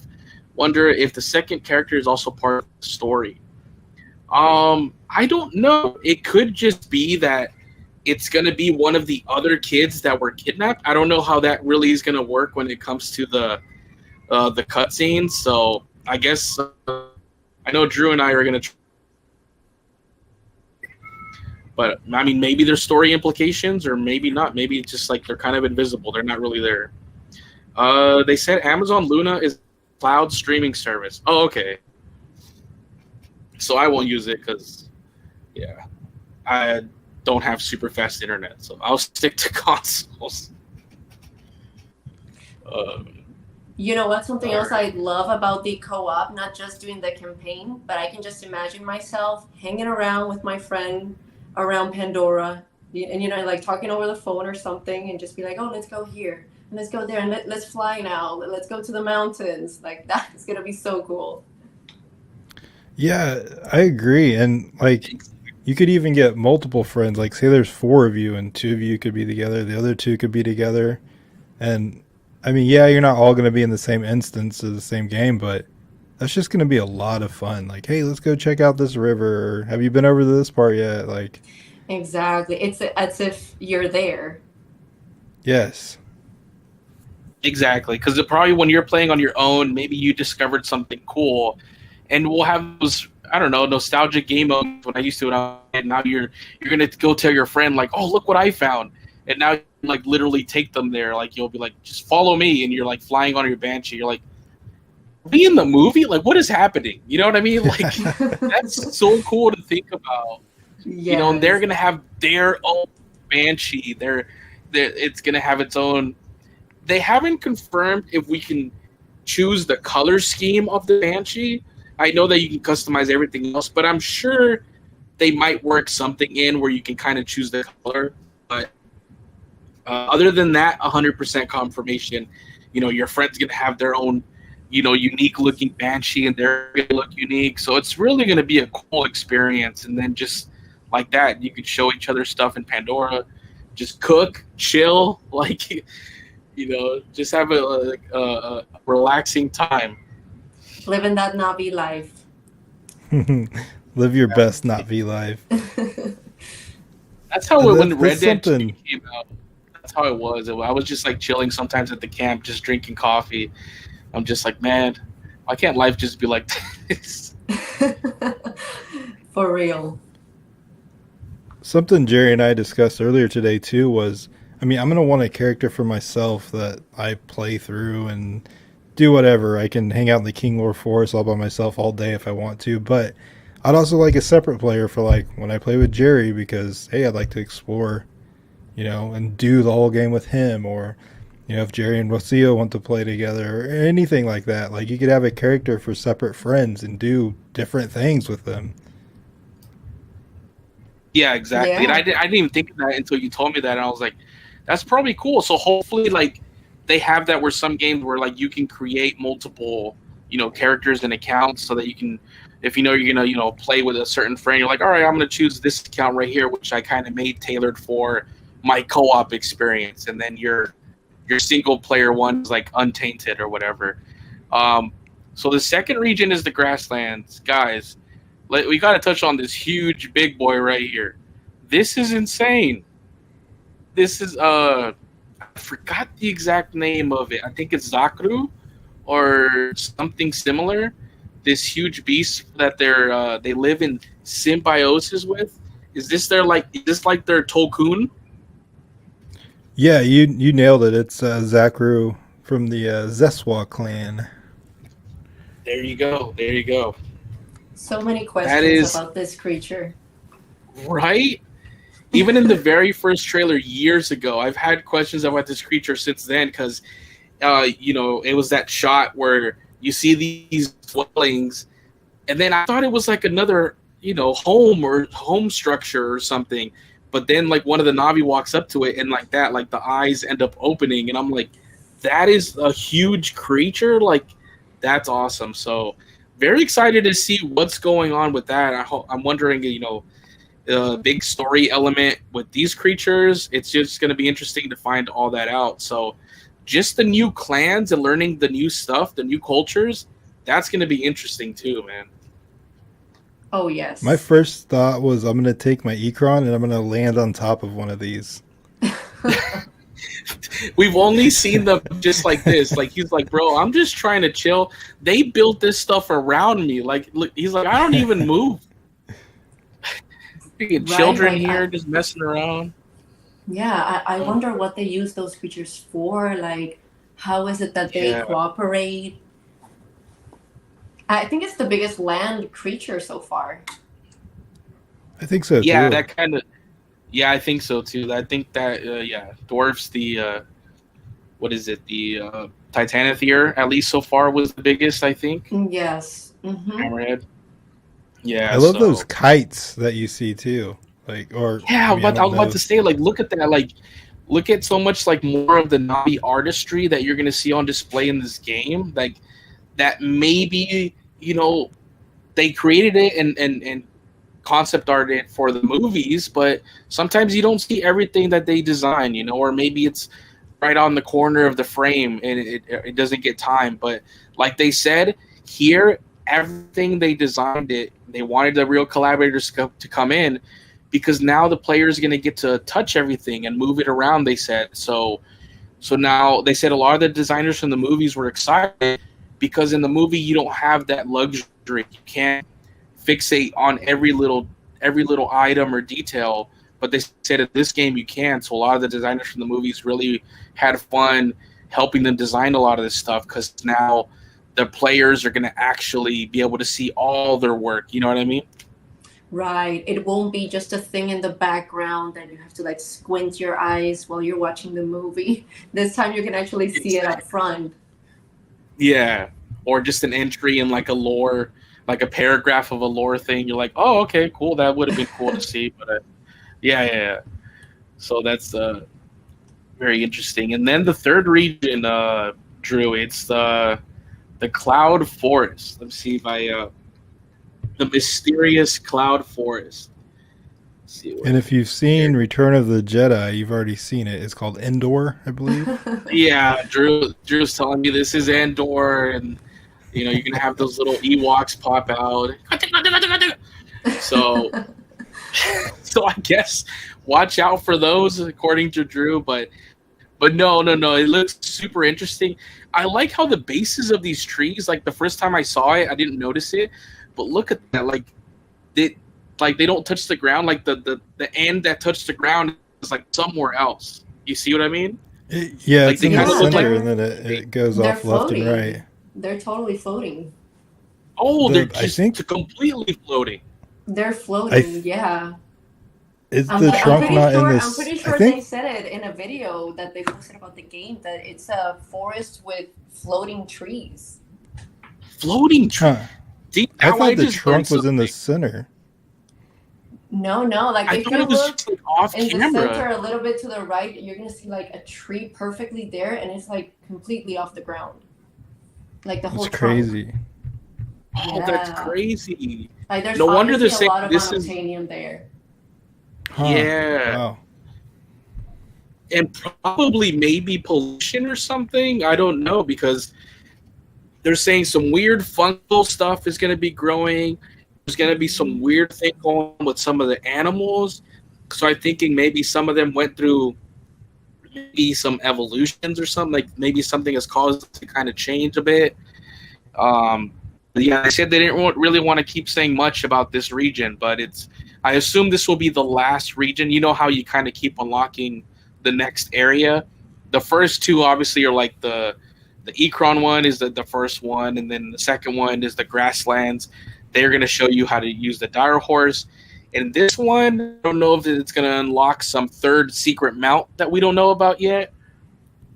wonder if the second character is also part of the story. I don't know. It could just be that it's going to be one of the other kids that were kidnapped. I don't know how that really is going to work when it comes to the cutscenes. So I guess I know Drew and I are going to. But I mean, maybe there's story implications, or maybe not. Maybe it's just like they're kind of invisible. They're not really there. They said Amazon Luna is a cloud streaming service. Oh, okay. So I won't use it because, yeah, I don't have super fast internet. So I'll stick to consoles. You know what? Something else I love about the co-op, not just doing the campaign, but I can just imagine myself hanging around with my friend around Pandora, and you know, like talking over the phone or something, and just be like, "Oh, let's go here, and let's go there, and let's fly now. Let's go to the mountains." Like that's gonna be so cool. Yeah, I agree. And like you could even get multiple friends. Like say there's 4 of you and 2 of you could be together, the other 2 could be together. And I mean, yeah, you're not all going to be in the same instance of the same game, but that's just going to be a lot of fun. Like, hey, let's go check out this river. Or, have you been over to this part yet? Like, exactly. It's as if you're there. Yes. Exactly, because probably when you're playing on your own, maybe you discovered something cool, and we'll have those, I don't know, nostalgic game modes when I used to. And now you're gonna go tell your friend like, "Oh, look what I found," and now you like literally take them there. Like you'll be like, "Just follow me," and you're like flying on your banshee. You're like, "Be in the movie? Like what is happening?" You know what I mean? Like that's so cool to think about. Yes. You know, and they're gonna have their own banshee. It's gonna have its own. They haven't confirmed if we can choose the color scheme of the banshee. I know that you can customize everything else, but I'm sure they might work something in where you can kind of choose the color. But other than that, 100% confirmation. You know, your friend's gonna have their own, you know, unique looking banshee, and they're gonna look unique. So it's really gonna be a cool experience. And then just like that, you could show each other stuff in Pandora, just cook, chill, like, you know, just have a relaxing time. Living that Navi life. Live your best Navi life. That's how when Red Dead 2 something... came out, that's how it was. I was just like chilling sometimes at the camp, just drinking coffee. I'm just like, man, why can't life just be like this? For real. Something Jerry and I discussed earlier today too was, I mean, I'm going to want a character for myself that I play through and do whatever. I can hang out in the King Lore Forest all by myself all day if I want to, but I'd also like a separate player for like when I play with Jerry because, hey, I'd like to explore, you know, and do the whole game with him, or, you know, if Jerry and Rocio want to play together or anything like that. Like you could have a character for separate friends and do different things with them. Yeah, exactly. Yeah. And I didn't even think of that until you told me that, and I was like, that's probably cool. So hopefully, like, they have that where some games where like you can create multiple, you know, characters and accounts so that you can, if you know you're gonna, you know, play with a certain friend, you're like, all right, I'm gonna choose this account right here, which I kind of made tailored for my co-op experience, and then your single player one is like untainted or whatever. So the second region is the grasslands, guys. We got to touch on this huge big boy right here. This is insane. This is I forgot the exact name of it. I think it's Zakru or something similar. This huge beast that they live in symbiosis with. Is this their Tulkun? Yeah, you nailed it. It's Zakru from the Zeswa clan. There you go. There you go. So many questions about this creature. Right? Even in the very first trailer years ago, I've had questions about this creature since then because, you know, it was that shot where you see these dwellings, and then I thought it was like another, you know, home structure or something. But then, like, one of the Navi walks up to it, and like that, like the eyes end up opening, and I'm like, that is a huge creature. Like, that's awesome. So, very excited to see what's going on with that. I'm wondering, you know, big story element with these creatures. It's just going to be interesting to find all that out. So just the new clans and learning the new stuff, the new cultures, that's going to be interesting too, man. Oh yes. My first thought was I'm gonna take my Ikran and I'm gonna land on top of one of these. We've only seen them just like this. Like he's like, bro, I'm just trying to chill. They built this stuff around me. Like, look, he's like, I don't even move. Right, Children like here just messing around. I wonder what they use those creatures for. Like, how is it that they Yeah. cooperate? I think it's the biggest land creature so far. I think so Yeah, too. that kind of. Yeah, I think so too. I think that dwarfs the what is it? The Titanothere, at least so far, was the biggest. I think. Yes. Mm-hmm. Hammerhead. Yeah, I love so those kites that you see too. Like, or yeah, I mean, I I don't was about know. to say, like, look at that, like, look at so much like more of the Navi artistry that you're gonna see on display in this game. Like that maybe they created it and concept art it for the movies, but sometimes you don't see everything that they design, or maybe it's right on the corner of the frame and it doesn't get time. But like they said here, everything they designed they wanted the real collaborators to come in because now the player is going to get to touch everything and move it around, they said. So now they said a lot of the designers from the movies were excited because in the movie you don't have that luxury. You can't fixate on every little item or detail, but they said in this game you can. So a lot of the designers from the movies really had fun helping them design a lot of this stuff because now the players are going to actually be able to see all their work. You know what I mean? Right. It won't be just a thing in the background that you have to like squint your eyes while you're watching the movie. This time you can actually see it up front. Yeah. Or just an entry in like a lore, like a paragraph of a lore thing. You're like, oh, okay, cool. That would have been cool to see. But yeah. So that's very interesting. And then the third region, Drew, it's the Cloud Forest. Let's see if I the mysterious Cloud Forest. Let's see And if you've seen Return of the Jedi, you've already seen it. It's called Endor, I believe. Yeah, Drew's telling me this is Andor, and you're gonna have those little Ewoks pop out. So I guess watch out for those, according to Drew. But no, it looks super interesting. I like how the bases of these trees, like the first time I saw it, I didn't notice it, but look at that, like they don't touch the ground. Like the end that touched the ground is like somewhere else. You see what I mean? Yeah, Like, it's in they the kinda look center, like- and then it goes They're off left and floating. right. They're totally floating. Oh, they're I just think- completely floating. They're floating, yeah. Is I'm the pretty trunk not sure, in this? I'm pretty I sure they think said it in a video that they posted about the game that it's a forest with floating trees. Floating tree. Huh. See, I now thought the just trunk learned was in the something. center. No, like I if thought you it was look just like off in the camera. center a little bit to the right, you're gonna see like a tree perfectly there, and it's like completely off the ground, like the whole That's trunk. crazy. Oh, that's Yeah. crazy. Like there's No wonder they're obviously a saying lot of this is- unobtainium there. Huh. Yeah. Wow. And probably maybe pollution or something. I don't know, because they're saying some weird fungal stuff is going to be growing. There's going to be some weird thing going on with some of the animals. So I'm thinking maybe some of them went through maybe some evolutions or something. Like maybe something has caused it to kind of change a bit. But yeah, they said they didn't really want to keep saying much about this region, but I assume this will be the last region. You know how you kind of keep unlocking the next area. The first two obviously are like the Ikran one is the first one, and then the second one is the grasslands. They're going to show you how to use the dire horse. And this one, I don't know if it's going to unlock some third secret mount that we don't know about yet,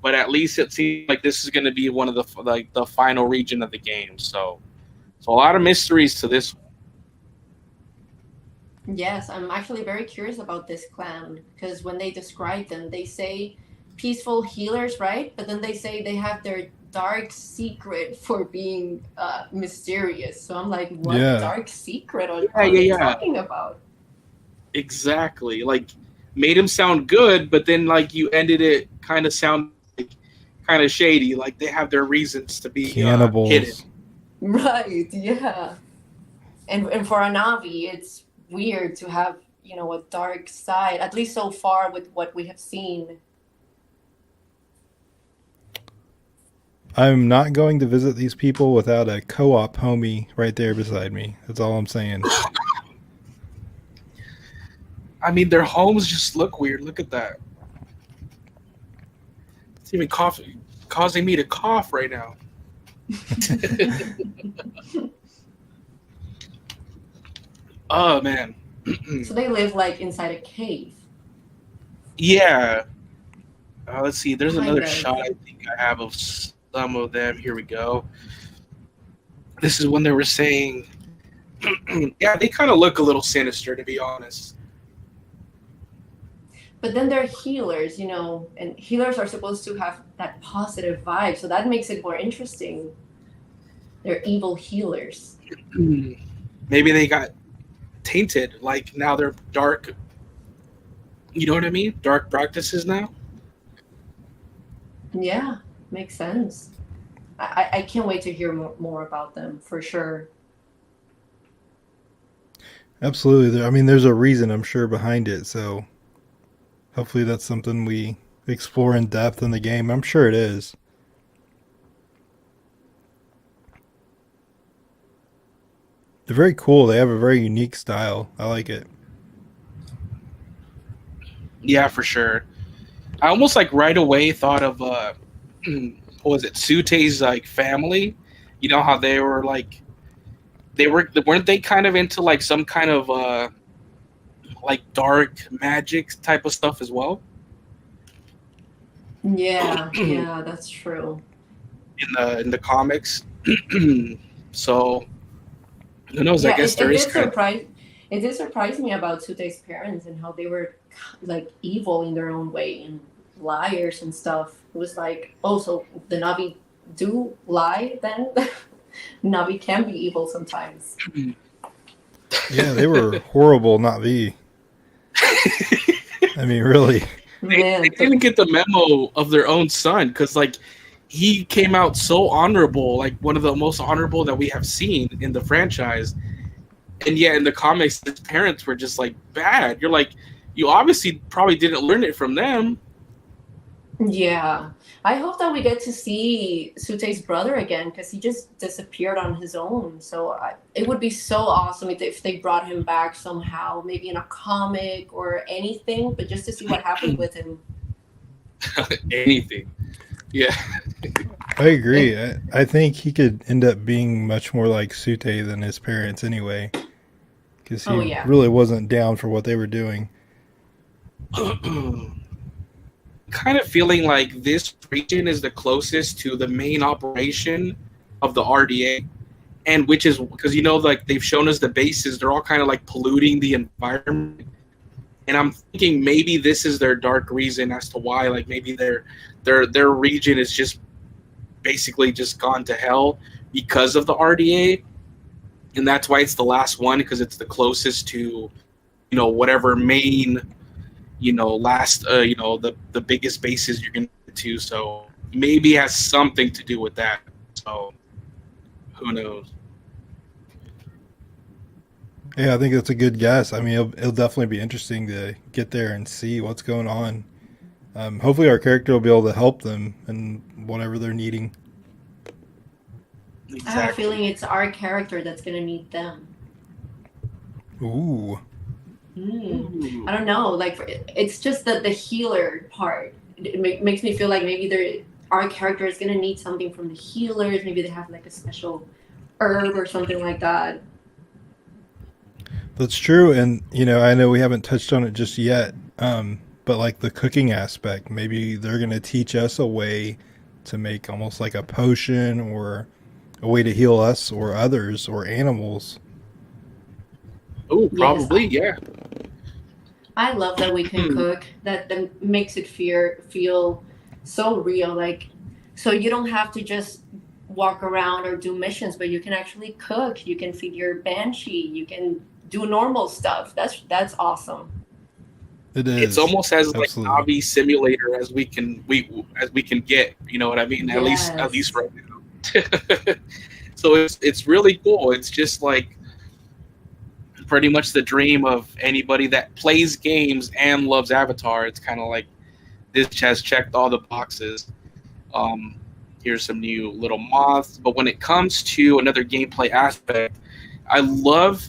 but at least it seems like this is going to be one of the final region of the game. So a lot of mysteries to this one. Yes, I'm actually very curious about this clan because when they describe them, they say peaceful healers, right? But then they say they have their dark secret for being mysterious. So I'm like, what Yeah. dark secret are they talking about? Exactly. Like, made him sound good, but then like you ended it kind of sound like kind of shady. Like they have their reasons to be hidden. Cannibals. Right, yeah. And for a Navi, it's weird to have, you know, a dark side, at least so far with what we have seen. I'm not going to visit these people without a co-op homie right there beside me. That's all I'm saying. I mean, their homes just look weird. Look at that. It's even causing me to cough right now. Oh man. So they live like inside a cave. Yeah. Let's see. There's Kind another of. shot I think I have of some of them. Here we go. This is when they were saying, yeah, they kind of look a little sinister, to be honest. But then they're healers, you know, and healers are supposed to have that positive vibe. So that makes it more interesting. They're evil healers. Maybe they got tainted. Like now they're dark. You know what I mean? Dark practices now. Yeah, makes sense. I can't wait to hear more about them for sure. Absolutely. I mean, there's a reason, I'm sure, behind it. So hopefully that's something we explore in depth in the game. I'm sure it is. They're very cool. They have a very unique style. I like it. Yeah, for sure. I almost like right away thought of what was it, Sute's like family. You know how they were like weren't they kind of into like some kind of like dark magic type of stuff as well? Yeah, yeah, that's true. In the comics. So who knows? I Yeah, guess there is kind of it did surprise me about Sute's parents and how they were like evil in their own way and liars and stuff. It was like, oh, so the Navi do lie then? Navi can be evil sometimes. Yeah, they were horrible, not the. I mean, really. Man, they didn't get the memo of their own son because like he came out so honorable, like one of the most honorable that we have seen in the franchise. And yet in the comics, his parents were just like bad. You're like, you obviously probably didn't learn it from them. yeah. I hope that we get to see Sute's brother again because he just disappeared on his own. So it would be so awesome if they brought him back somehow, maybe in a comic or anything, but just to see what happened with him. Anything. Yeah. I agree. I think he could end up being much more like Sute than his parents anyway. Because he really wasn't down for what they were doing. Kind of feeling like this region is the closest to the main operation of the RDA, and which is because you know, like they've shown us the bases, they're all kind of like polluting the environment, and I'm thinking maybe this is their dark reason as to why, like maybe their region is just basically just gone to hell because of the RDA, and that's why it's the last one because it's the closest to, you know, whatever main, you know, last, you know, the biggest bases you're going to get to. So maybe it has something to do with that. So who knows? Yeah, I think that's a good guess. I mean, it'll definitely be interesting to get there and see what's going on. Hopefully our character will be able to help them in whatever they're needing. Exactly. I have a feeling it's our character that's going to need them. Ooh. I don't know. Like, it's just the healer part. It makes me feel like maybe our character is going to need something from the healers. Maybe they have like a special herb or something like that. That's true. And, you know, I know we haven't touched on it just yet, but like the cooking aspect, maybe they're going to teach us a way to make almost like a potion or a way to heal us or others or animals. Oh, probably, yes. Yeah. I love that we can cook. That makes it feel so real. Like, so you don't have to just walk around or do missions, but you can actually cook. You can feed your banshee. You can do normal stuff. That's awesome. It is. It's almost as Absolutely. like Navi simulator as we can get. You know what I mean? Yes. At least right now. So it's really cool. It's just like pretty much the dream of anybody that plays games and loves Avatar. It's kind of like this has checked all the boxes. Um, Here's some new little moths. But when it comes to another gameplay aspect, I love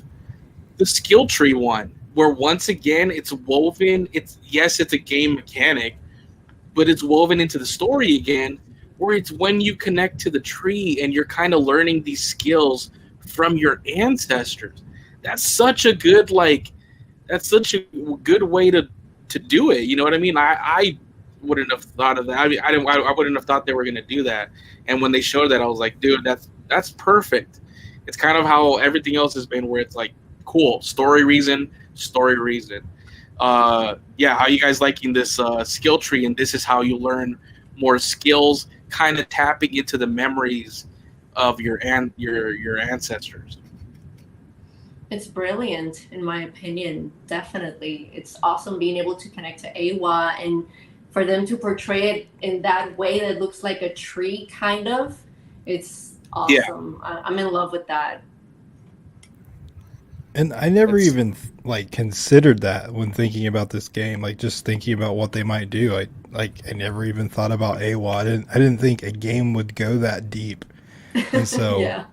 the skill tree one, where once again it's woven. It's a game mechanic, but it's woven into the story again, where it's when you connect to the tree and you're kind of learning these skills from your ancestors. That's such a good that's such a good way to do it. You know what I mean? I wouldn't have thought of that. I mean, I wouldn't have thought they were going to do that. And when they showed that, I was like, dude, that's perfect. It's kind of how everything else has been, where it's like, cool, story reason. Yeah, how you guys liking this skill tree? And this is how you learn more skills, kind of tapping into the memories of your ancestors. It's brilliant, in my opinion. Definitely, it's awesome being able to connect to Awa, and for them to portray it in that way that looks like a tree, kind of. It's awesome. Yeah. I'm in love with that. And I never even considered that when thinking about this game. Like, just thinking about what they might do. I never even thought about Awa. I didn't think a game would go that deep. And so yeah.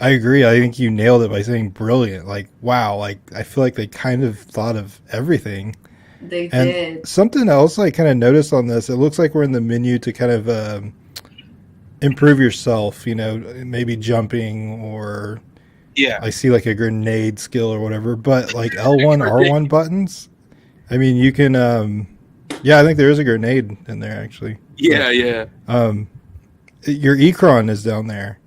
I agree. I think you nailed it by saying brilliant. Like, wow. Like, I feel like they kind of thought of everything. They did. Something else I kind of noticed on this, it looks like we're in the menu to kind of improve yourself, maybe jumping, or I see like a grenade skill or whatever, but like L1, R1 buttons, I mean, you can, I think there is a grenade in there actually. Yeah. Your Ikran is down there.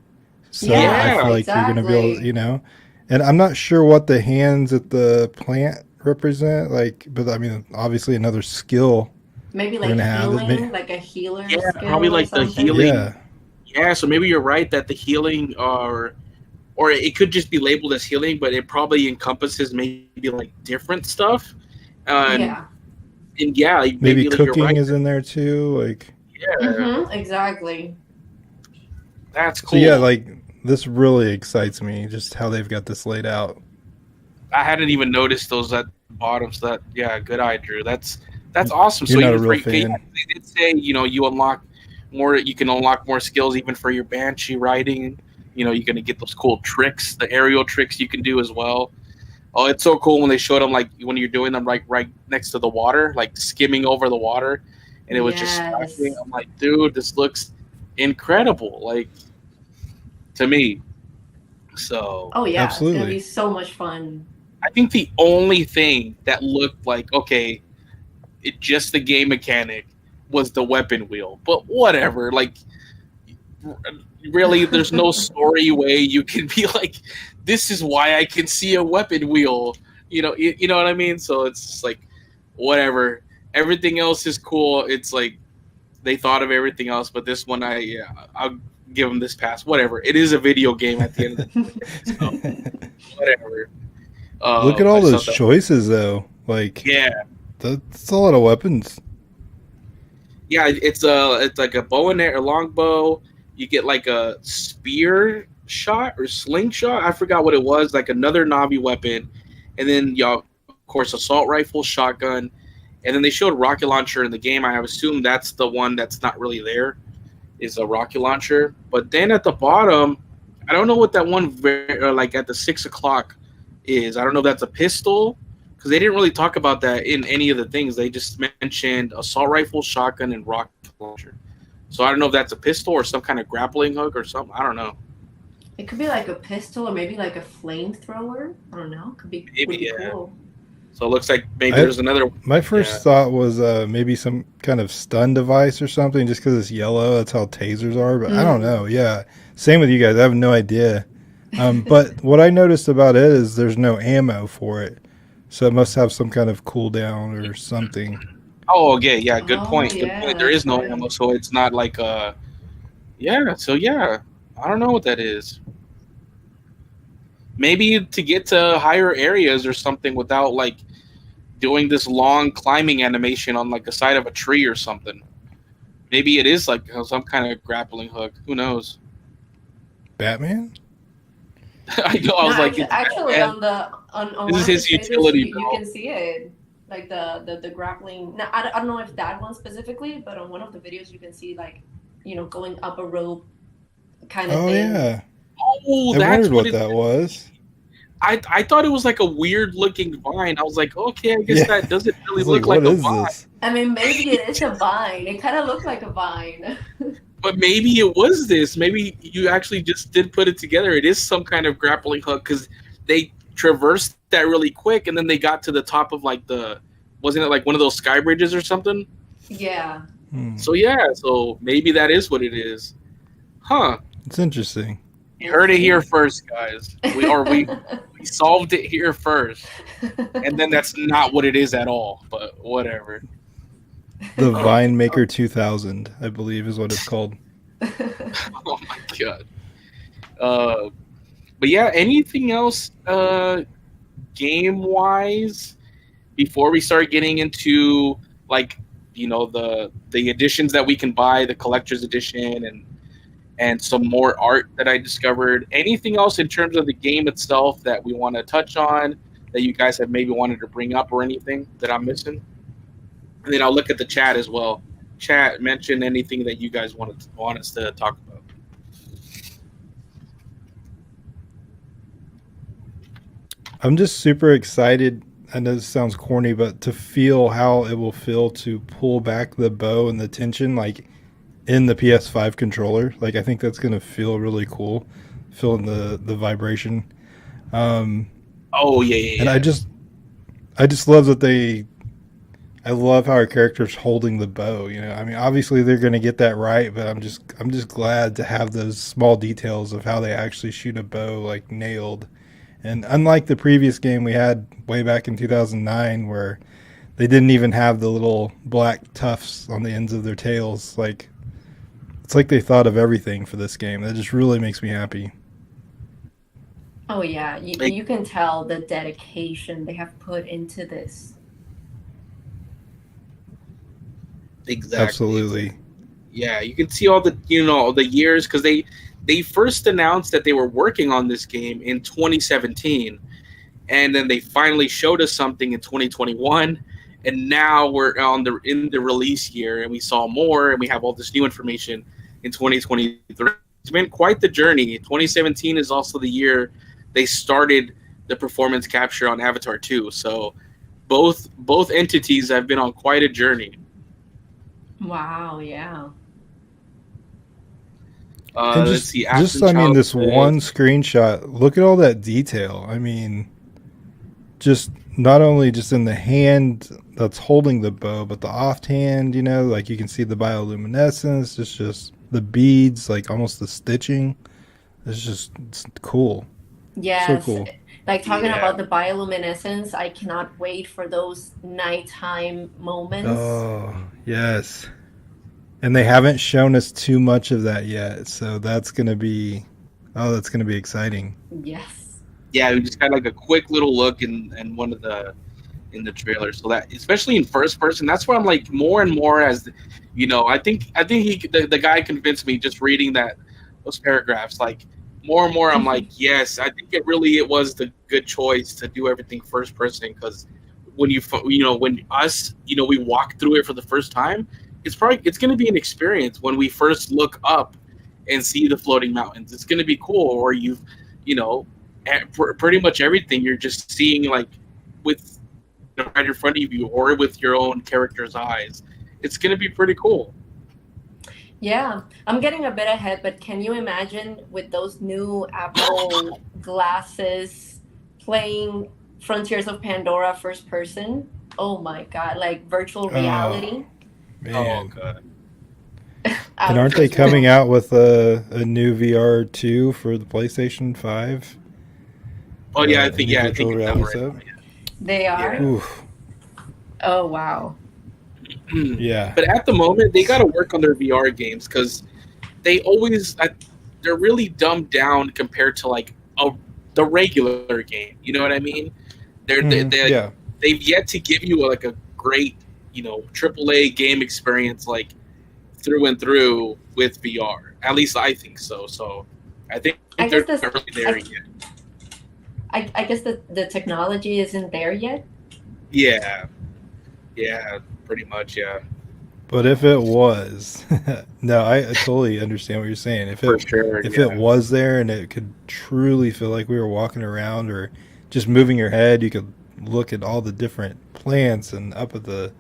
So I feel like you're going to be able, and I'm not sure what the hands at the plant represent, but I mean, obviously another skill. Maybe like healing, like a healer. Yeah, skill probably like the healing. Yeah, so maybe you're right that the healing or it could just be labeled as healing, but it probably encompasses maybe like different stuff. And maybe cooking is in there too. Exactly. That's cool. So this really excites me, just how they've got this laid out. I hadn't even noticed those at the bottom. So good eye, Drew. That's awesome. You're so not a real fan. They did say, you unlock more. You can unlock more skills even for your banshee riding. You're going to get those cool tricks, the aerial tricks you can do as well. Oh, it's so cool when they showed them, like when you're doing them right next to the water, like skimming over the water, and it was just sparkling. I'm like, dude, this looks incredible. Like, to me. So. Oh yeah, absolutely. It's gonna be so much fun. I think the only thing that looked like, just the game mechanic was the weapon wheel. But whatever, really, there's no story way you can be like, this is why I can see a weapon wheel. You know what I mean? So it's just like, whatever. Everything else is cool. It's like they thought of everything else, but this one, I'll give them this pass. Whatever. It is a video game at the end of the day. So, whatever. Look at all those choices, though. That's a lot of weapons. Yeah, it's like a bow and arrow, a long bow. You get like a spear shot or slingshot. I forgot what it was. Like another Navi weapon, and then of course, assault rifle, shotgun, and then they showed rocket launcher in the game. I assume that's the one that's not really there, is a rocket launcher. But then at the bottom, I don't know what that one at the 6 o'clock is. I don't know if that's a pistol, because they didn't really talk about that in any of the things. They just mentioned assault rifle, shotgun, and rocket launcher. So I don't know if that's a pistol or some kind of grappling hook or something. I don't know. It could be like a pistol or maybe like a flamethrower. I don't know. Could be cool. So it looks like maybe there's another. My first thought was maybe some kind of stun device or something, just because it's yellow. That's how tasers are. But I don't know. Yeah. Same with you guys. I have no idea. But what I noticed about it is there's no ammo for it. So it must have some kind of cooldown or something. Oh, yeah. Good point. Good point. There is no ammo, so it's not like a... Yeah, so I don't know what that is. Maybe to get to higher areas or something without, doing this long climbing animation on, the side of a tree or something. Maybe it is, some kind of grappling hook. Who knows? Batman? Actually, On This one is of the his trailers, utility you belt. can see it, like the grappling. Now, I don't know if that one specifically, but on one of the videos you can see like, going up a rope kind of Oh thing. yeah, Oh, I that's wondered what what it. that was. I thought it was like a weird looking vine. I was like, okay, I guess Yeah, that doesn't I really was like, look like what a is vine. this? I mean, maybe it is a vine. It kind of looked like a vine. But maybe it was this. Maybe you actually just did put it together. It is some kind of grappling hook because they traversed that really quick, and then they got to the top of like wasn't it like one of those sky bridges or something? Yeah. So yeah, so maybe that is what it is, huh? It's interesting. You heard it here first, guys. We solved it here first, and then that's not what it is at all. But whatever. The Oh, Vine Maker 2000, I believe, is what it's called. oh my god. But yeah, anything else game wise before we start getting into like the editions that we can buy, the collector's edition and some more art that I discovered. Anything else in terms of the game itself that we want to touch on that you guys have maybe wanted to bring up or anything that I'm missing? And then I'll look at the chat as well. Chat, mention anything that you guys want us to talk about. I'm just super excited. I know this sounds corny, but to feel how it will feel to pull back the bow and the tension, like in the PS5 controller. Like, I think that's going to feel really cool, feeling the vibration. Oh yeah. And I just love that I love how our character's holding the bow. I mean, obviously they're going to get that right, but I'm just glad to have those small details of how they actually shoot a bow like nailed. And unlike the previous game we had way back in 2009, where they didn't even have the little black tufts on the ends of their tails, like it's like they thought of everything for this game. That just really makes me happy. Oh yeah, you can tell the dedication they have put into this. Exactly. Absolutely. Yeah, you can see all the the years because they first announced that they were working on this game in 2017, and then they finally showed us something in 2021, and now we're in the release year, and we saw more, and we have all this new information in 2023. It's been quite the journey. 2017 is also the year they started the performance capture on Avatar 2, so both entities have been on quite a journey. Wow, yeah. And Let's see. this one screenshot, look at all that detail. I mean, just not only just in the hand that's holding the bow, but the offhand, like you can see the bioluminescence, it's just the beads, like almost the stitching. It's cool. Yes. So cool. Like talking about the bioluminescence, I cannot wait for those nighttime moments. Oh, yes. And they haven't shown us too much of that yet, so that's gonna be exciting. Yes. Yeah, we just got like a quick little look in one of in the trailer. So that, especially in first person, that's where I'm like more and more as I think the guy convinced me just reading those paragraphs. Like more and more, I'm like, yes, I think it was the good choice to do everything first person because when we walk through it for the first time. It's going to be an experience when we first look up and see the floating mountains. It's going to be cool. Or pretty much everything you're just seeing like with right in front of you or with your own character's eyes. It's going to be pretty cool. Yeah, I'm getting a bit ahead, but can you imagine with those new Apple glasses playing Frontiers of Pandora first person? Oh my God, like virtual reality. Man. Oh god! And aren't they coming out with a new VR 2 for the PlayStation 5? Oh yeah, I think virtual reality right. They are. Yeah. Oh wow. Yeah. But at the moment, they got to work on their VR games because they're really dumbed down compared to like the regular game. You know what I mean? They've yet to give you like a great AAA game experience like through and through with VR. At least I think so. So I think they're not really there yet. I guess the technology isn't there yet. Yeah, yeah, pretty much, yeah, But if it was, no, I totally understand what you're saying. for sure, If it yeah. was there and it could truly feel like we were walking around or just moving your head, you could look at all the different plants and up at the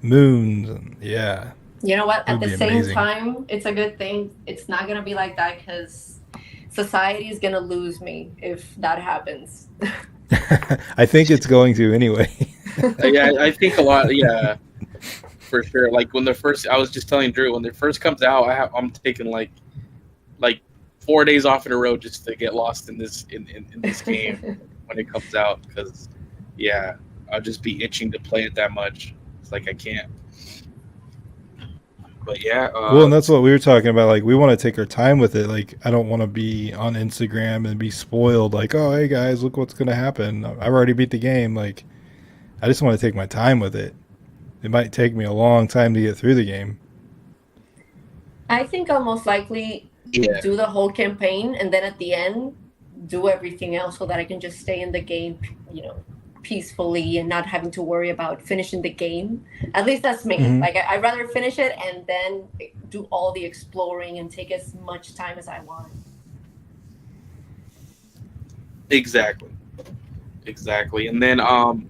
moons, and yeah, You know what? it At would the be same amazing. time, it's a good thing. It's not gonna be like that because society is gonna lose me if that happens. I think it's going to anyway. Yeah, I think a lot. Yeah, for sure. Like when the first, I was just telling Drew when it first comes out, I'm taking like 4 days off in a row just to get lost in this in this game when it comes out because yeah, I'll just be itching to play it that much. It's like I can't. But yeah, Well, and that's what we were talking about. Like, we want to take our time with it. Like, I don't want to be on Instagram and be spoiled. Like, oh, hey guys, look what's gonna happen. I've already beat the game. Like, I just want to take my time with it. It might take me a long time to get through the game. I think I'll most likely yeah, do the whole campaign and then at the end do everything else so that I can just stay in the game, peacefully and not having to worry about finishing the game. At least that's me. Hmm. Like I'd rather finish it and then do all the exploring and take as much time as I want. exactly, exactly. And then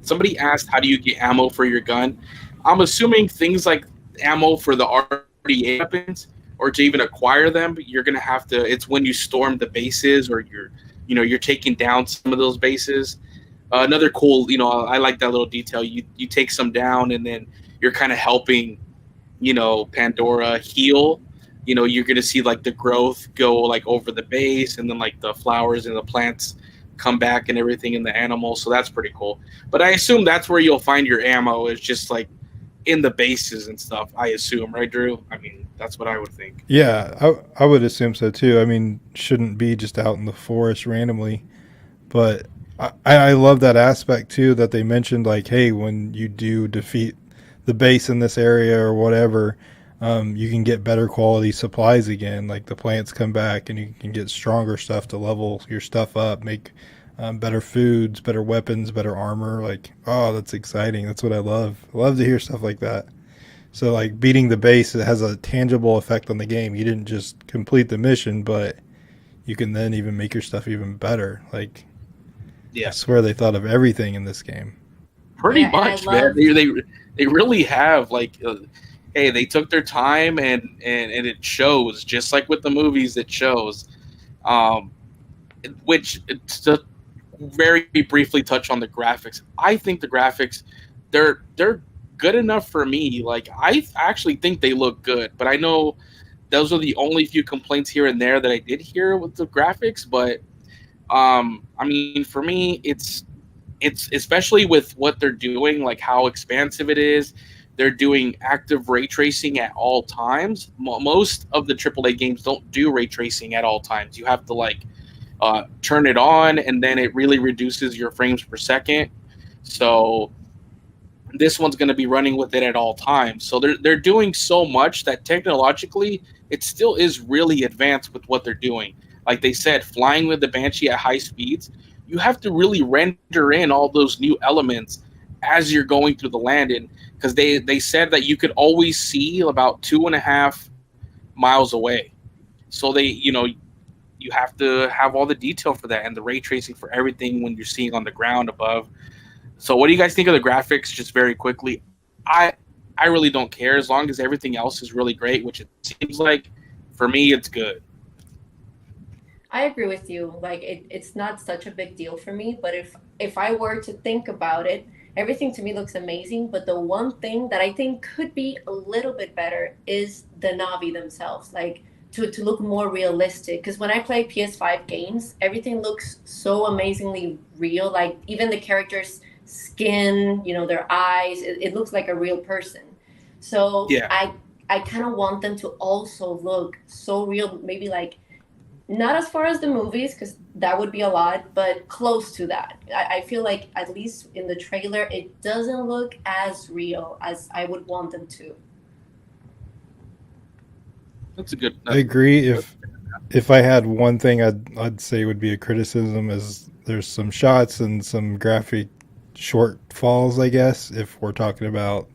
somebody asked, how do you get ammo for your gun? I'm assuming things like ammo for the RDA weapons, or to even acquire them, you're gonna have to. It's when you storm the bases, or you're taking down some of those bases. Another cool, I like that little detail. You take some down, and then you're kind of helping, Pandora heal. You're gonna see like the growth go like over the base, and then like the flowers and the plants come back and everything in the animal. So that's pretty cool. But I assume that's where you'll find your ammo is just like in the bases and stuff. I assume, right, Drew? I mean, that's what I would think. Yeah, I would assume so too. I mean, shouldn't be just out in the forest randomly. But I love that aspect too that they mentioned. Like, hey, when you do defeat the base in this area or whatever, you can get better quality supplies again. Like the plants come back, and you can get stronger stuff to level your stuff up, make better foods, better weapons, better armor. Like, oh, that's exciting. That's what I love. I love to hear stuff like that. So, like beating the base, it has a tangible effect on the game. You didn't just complete the mission, but you can then even make your stuff even better. Like, I Yeah, swear they thought of everything in this game. pretty Yeah, and I much, man. loved They really have like. Hey, they took their time and it shows just like with the movies. It shows, um, which to very briefly touch on the graphics. I think the graphics they're good enough for me. Like I actually think they look good, but I know those are the only few complaints here and there that I did hear with the graphics. But I mean, for me, it's especially with what they're doing, like how expansive it is. They're doing active ray tracing at all times. Most of the AAA games don't do ray tracing at all times. You have to like turn it on, and then it really reduces your frames per second. So this one's going to be running with it at all times. So they're doing so much that technologically it still is really advanced with what they're doing. Like they said, flying with the Banshee at high speeds, you have to really render in all those new elements as you're going through the land. And because they said that you could always see about 2.5 miles away. So you have to have all the detail for that and the ray tracing for everything when you're seeing on the ground above. So what do you guys think of the graphics just very quickly? I I really don't care as long as everything else is really great, which it seems like for me it's good. I agree with you. Like it's not such a big deal for me, but if I were to think about it, everything to me looks amazing. But the one thing that I think could be a little bit better is the Navi themselves, like to look more realistic. Because when I play PS5 games, everything looks so amazingly real. Like even the characters' skin, their eyes, it looks like a real person. So Yeah, I kind of want them to also look so real, maybe like not as far as the movies because that would be a lot, but close to that. I feel like at least in the trailer it doesn't look as real as I would want them to. that's a good. I agree. If I had one thing I'd say would be a criticism is there's some shots and some graphic shortfalls, I guess, if we're talking about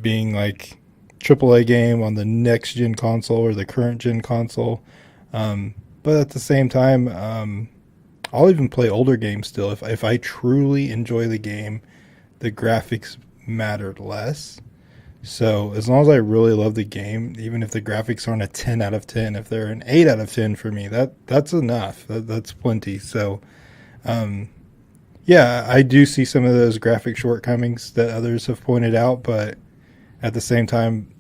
being like AAA game on the next gen console or the current gen console. But at the same time, I'll even play older games still. If I truly enjoy the game, the graphics matter less. So as long as I really love the game, even if the graphics aren't a 10 out of 10, if they're an 8 out of 10 for me, that's enough. That's plenty. So, yeah, I do see some of those graphic shortcomings that others have pointed out, but at the same time,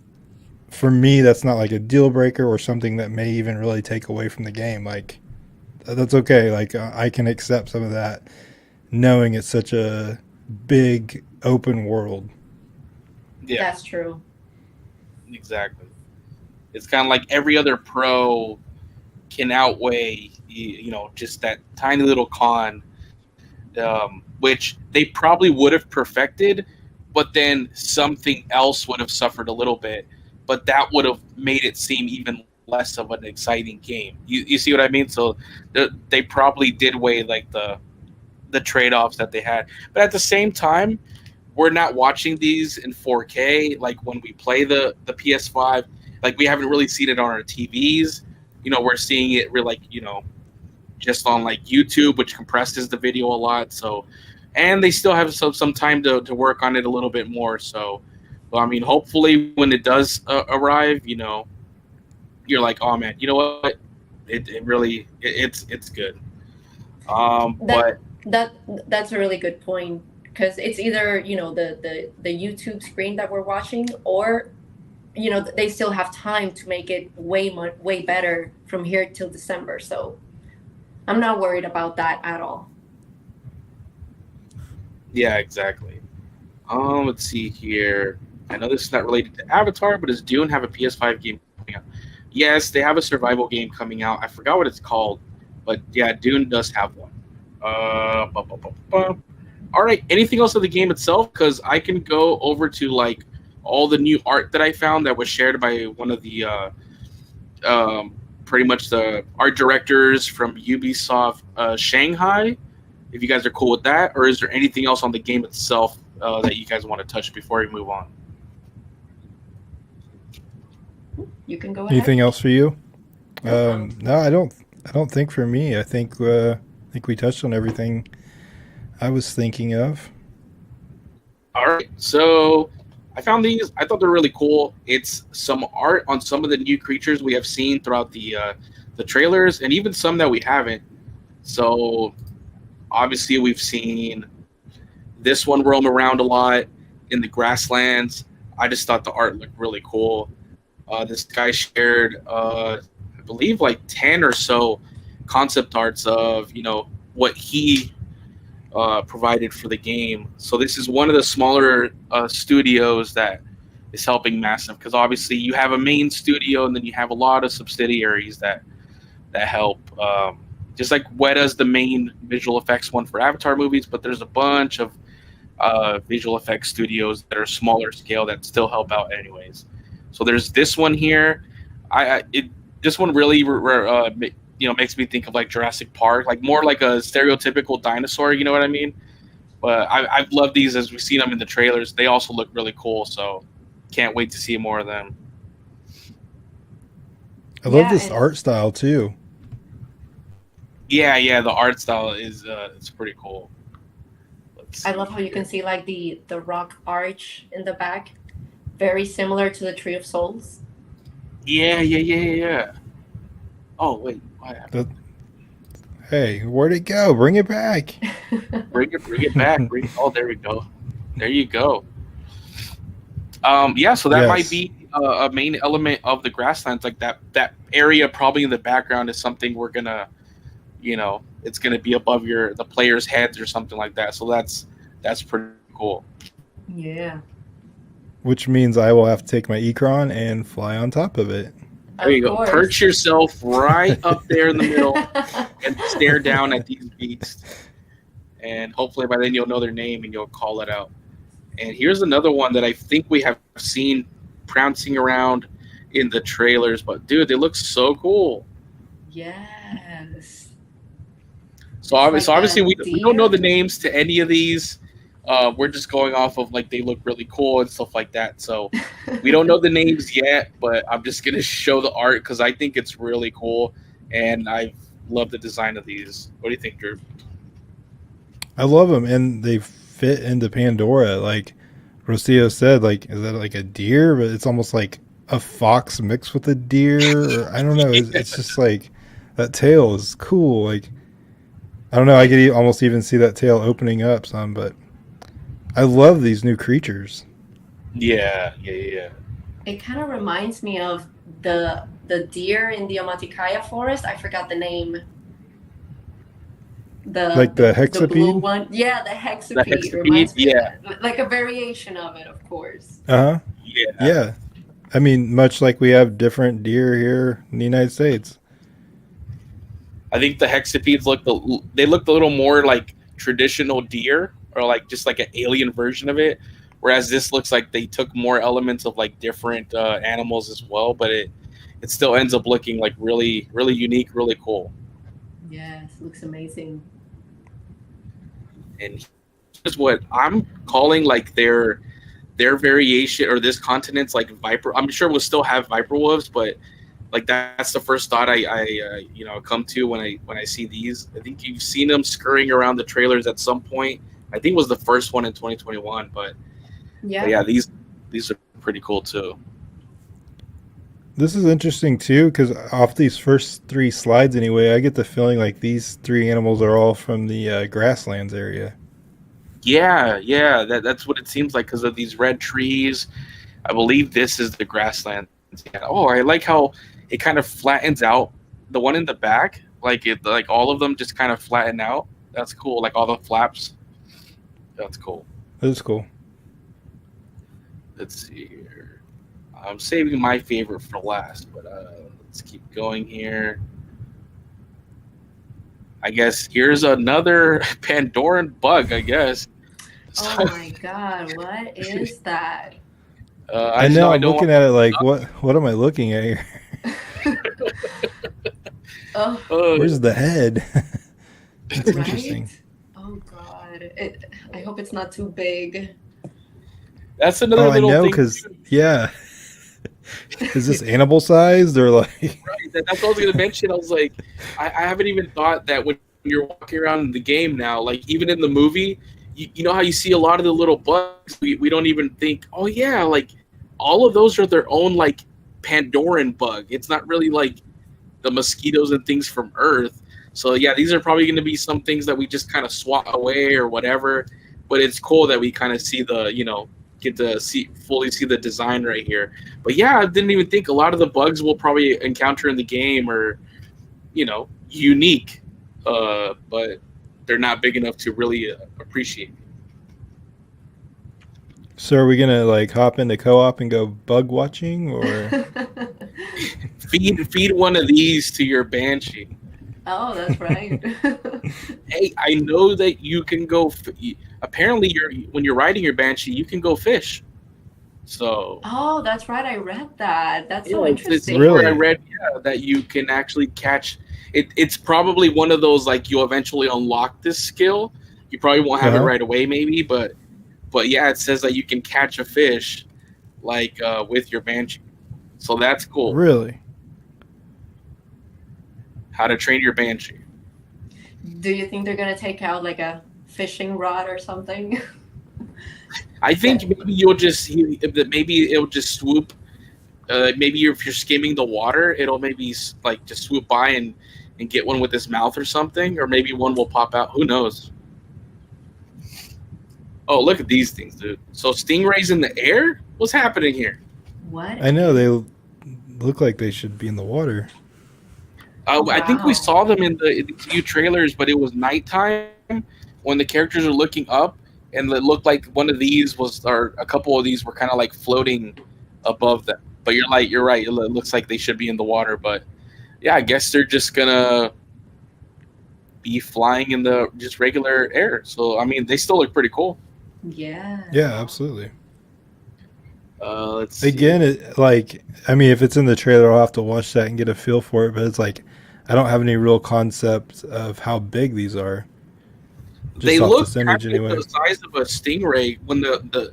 for me, that's not like a deal breaker or something that may even really take away from the game. Like, that's okay. Like, I can accept some of that, knowing it's such a big open world. Yeah, That's true. exactly. It's kind of like every other pro can outweigh, just that tiny little con, which they probably would have perfected, but then something else would have suffered a little bit, but that would have made it seem even less of an exciting game. You see what I mean? So they probably did weigh like the trade-offs that they had, but at the same time, we're not watching these in 4K. Like when we play the PS5, like we haven't really seen it on our TVs. We're seeing it just on like YouTube, which compresses the video a lot. So, and they still have some time to work on it a little bit more. So, well, I mean, hopefully when it does arrive, you're like, oh man, you know what? It really it's good. But That's a really good point, because it's either the YouTube screen that we're watching, or they still have time to make it way better from here till December. So I'm not worried about that at all. yeah, exactly. Let's see here. I know this is not related to Avatar, but does Dune have a PS5 game coming out? Yes, they have a survival game coming out. I forgot what it's called, but yeah, Dune does have one. All right. Anything else of the game itself? Because I can go over to like all the new art that I found that was shared by one of the pretty much the art directors from Ubisoft Shanghai. If you guys are cool with that, or is there anything else on the game itself that you guys want to touch before we move on? You can go ahead. Anything else for you? No, I don't think for me. I think we touched on everything I was thinking of. All right, so I found these. I thought they're really cool. It's some art on some of the new creatures we have seen throughout the trailers, and even some that we haven't. So obviously, we've seen this one roam around a lot in the grasslands. I just thought the art looked really cool. This guy shared, I believe, like 10 or so concept arts of what he provided for the game. So this is one of the smaller studios that is helping massive, because obviously you have a main studio and then you have a lot of subsidiaries that help. Just like Weta's the main visual effects one for Avatar movies, but there's a bunch of visual effects studios that are smaller scale that still help out anyways. So there's this one here. This one really makes me think of like Jurassic Park, like more like a stereotypical dinosaur, you know what I mean? But I've loved these as we've seen them in the trailers. They also look really cool, so can't wait to see more of them. I love this art style too. Yeah, the art style is it's pretty cool. I love how you can see like the rock arch in the back, very similar to the Tree of Souls. Yeah. Oh wait, what happened? Hey, where'd it go? Bring it back. Bring it back. Oh, there we go. There you go. Yeah, so that might be a main element of the grasslands. Like that area, probably in the background, is something we're gonna, it's gonna be above the players' heads or something like that. So that's pretty cool. Yeah. Which means I will have to take my Ikran and fly on top of it. There you go. Perch yourself right up there in the middle and stare down at these beasts. And hopefully by then you'll know their name and you'll call it out. And here's another one that I think we have seen prancing around in the trailers. But, dude, they look so cool. Yes. So, It's like obviously a we don't know deer. the names to any of these. We're just going off of like they look really cool and stuff like that. So we don't know the names yet, but I'm just gonna show the art because I think it's really cool, and I love the design of these. What do you think, Drew? I love them, and they fit into Pandora. Like Rocio said, like is that like a deer? But it's almost like a fox mixed with a deer. Or, I don't know. It's just like that tail is cool. Like I don't know. I could almost even see that tail opening up some. But I love these new creatures. Yeah. It kind of reminds me of the deer in the Omaticaya forest. I forgot the name. Like the the blue hexapede. one. Yeah, the The hexapede hexapede, reminds me yeah, of that. Like a variation of it, of course. Uh huh. yeah. Yeah. I mean, much like we have different deer here in the United States. I think the hexapedes they looked a little more like traditional deer, or like just like an alien version of it. Whereas this looks like they took more elements of like different animals as well, but it still ends up looking like really really unique, really cool. Yes, looks amazing. And here's what I'm calling like their variation or this continent's like viper. I'm sure we'll still have viper wolves, but like that's the first thought I come to when I see these. I think you've seen them scurrying around the trailers at some point. I think it was the first one in 2021, but Yeah. yeah, these are pretty cool too. This is interesting too, because off these first three slides, anyway, I get the feeling like these three animals are all from the grasslands area. Yeah, that's what it seems like because of these red trees. I believe this is the grassland. Yeah. Oh, I like how it kind of flattens out. The one in the back, like all of them just kind of flatten out. That's cool. Like all the flaps. That's cool. That's cool. Let's see here. I'm saving my favorite for last, but let's keep going here. I guess here's another Pandoran bug, I guess. So, Oh my God, what is that? I know. I'm looking at it like, what am I looking at here? Oh, Where's the head? It's interesting. right? Oh God, I hope it's not too big. That's another Oh, I little know, thing. because yeah, is this animal sized or like? Right, that's what I was going to mention. I was like, I haven't even thought that when you're walking around in the game now, like even in the movie, you know how you see a lot of the little bugs. We don't even think, oh yeah, like all of those are their own like Pandoran bug. It's not really like the mosquitoes and things from Earth. So yeah, these are probably going to be some things that we just kind of swat away or whatever. But it's cool that we kind of see get to fully see the design right here. But yeah, I didn't even think a lot of the bugs we'll probably encounter in the game are, unique, but they're not big enough to really appreciate. So are we gonna like hop into co-op and go bug watching, or Feed one of these to your banshee. Oh, that's right. Hey, I know that you can go. Apparently, when you're riding your banshee, you can go fish. So Oh, that's right. I read that. That's so yeah, it's interesting. Really? where I read that you can actually catch. It's probably one of those like you'll eventually unlock this skill. You probably won't have it right away, maybe, but yeah, it says that you can catch a fish like with your banshee. So that's cool. really? How to train your banshee. Do you think they're gonna take out like a fishing rod or something? I think maybe it'll just swoop. Maybe if you're skimming the water, it'll maybe like just swoop by and get one with its mouth or something, or maybe one will pop out. Who knows? Oh, look at these things, dude. So stingrays in the air? What's happening here? What? I know they look like they should be in the water. I think we Wow. saw them in the few trailers, but it was nighttime when the characters are looking up, and it looked like one of these or a couple of these were kind of like floating above them. But you're right. It looks like they should be in the water, but yeah, I guess they're just gonna be flying in the just regular air. So I mean, they still look pretty cool. Yeah. Yeah, absolutely. Let's see. Again, if it's in the trailer, I'll have to watch that and get a feel for it. But it's like, I don't have any real concept of how big these are. Just They off look this kind image of anyway. the size of a stingray. When the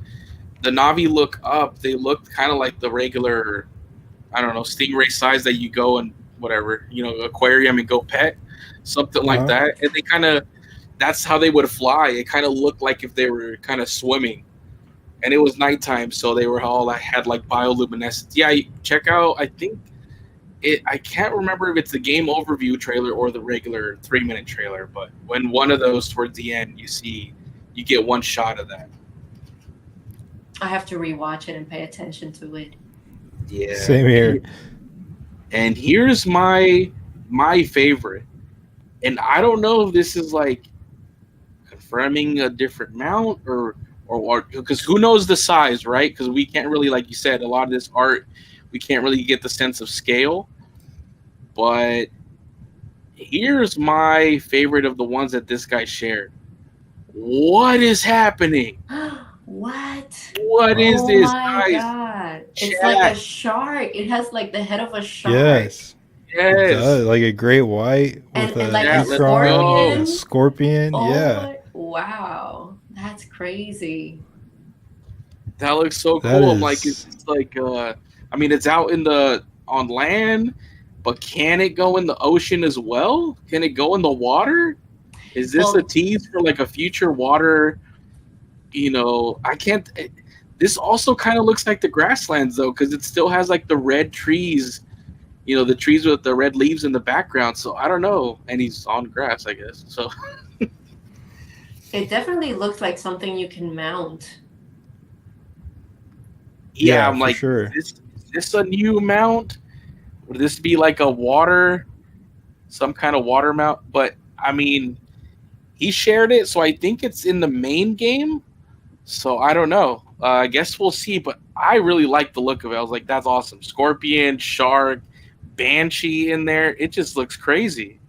Navi look up, they look kind of like the regular, I don't know, stingray size that you go and whatever, aquarium and go pet, something like that. And they kind of, that's how they would fly. It kind of looked like if they were kind of swimming. And it was nighttime, so they were all, I had like bioluminescence. Yeah, check out, I can't remember if it's the game overview trailer or the regular 3-minute trailer, but when one of those towards the end, you get one shot of that. I have to rewatch it and pay attention to it. Yeah. Same here. And here's my favorite. And I don't know if this is like confirming a different mount or because who knows the size, right? Because we can't really, like you said, a lot of this art, we can't really get the sense of scale. But here's my favorite of the ones that this guy shared. What is happening? What? What is this, my guys? God. Chat. It's like a shark. It has like the head of a shark. Yes. Yes. It does. Like a great white with And like a a Ikran, a scorpion. scorpion. Oh Yeah. wow. That's crazy. That looks so That cool. I'm is- like, it's like, I mean, it's out on land, but can it go in the ocean as well? Can it go in the water? Is this Well- a tease for like a future water? I can't. This also kind of looks like the grasslands though, because it still has like the red trees. The trees with the red leaves in the background. So I don't know. And he's on grass, I guess. So It definitely looks like something you can mount. yeah, I'm for like, sure. is this a new mount? Would this be like some kind of water mount? But I mean, he shared it, so I think it's in the main game. So I don't know. I guess we'll see. But I really like the look of it. I was like, that's awesome. Scorpion, shark, banshee in there. It just looks crazy.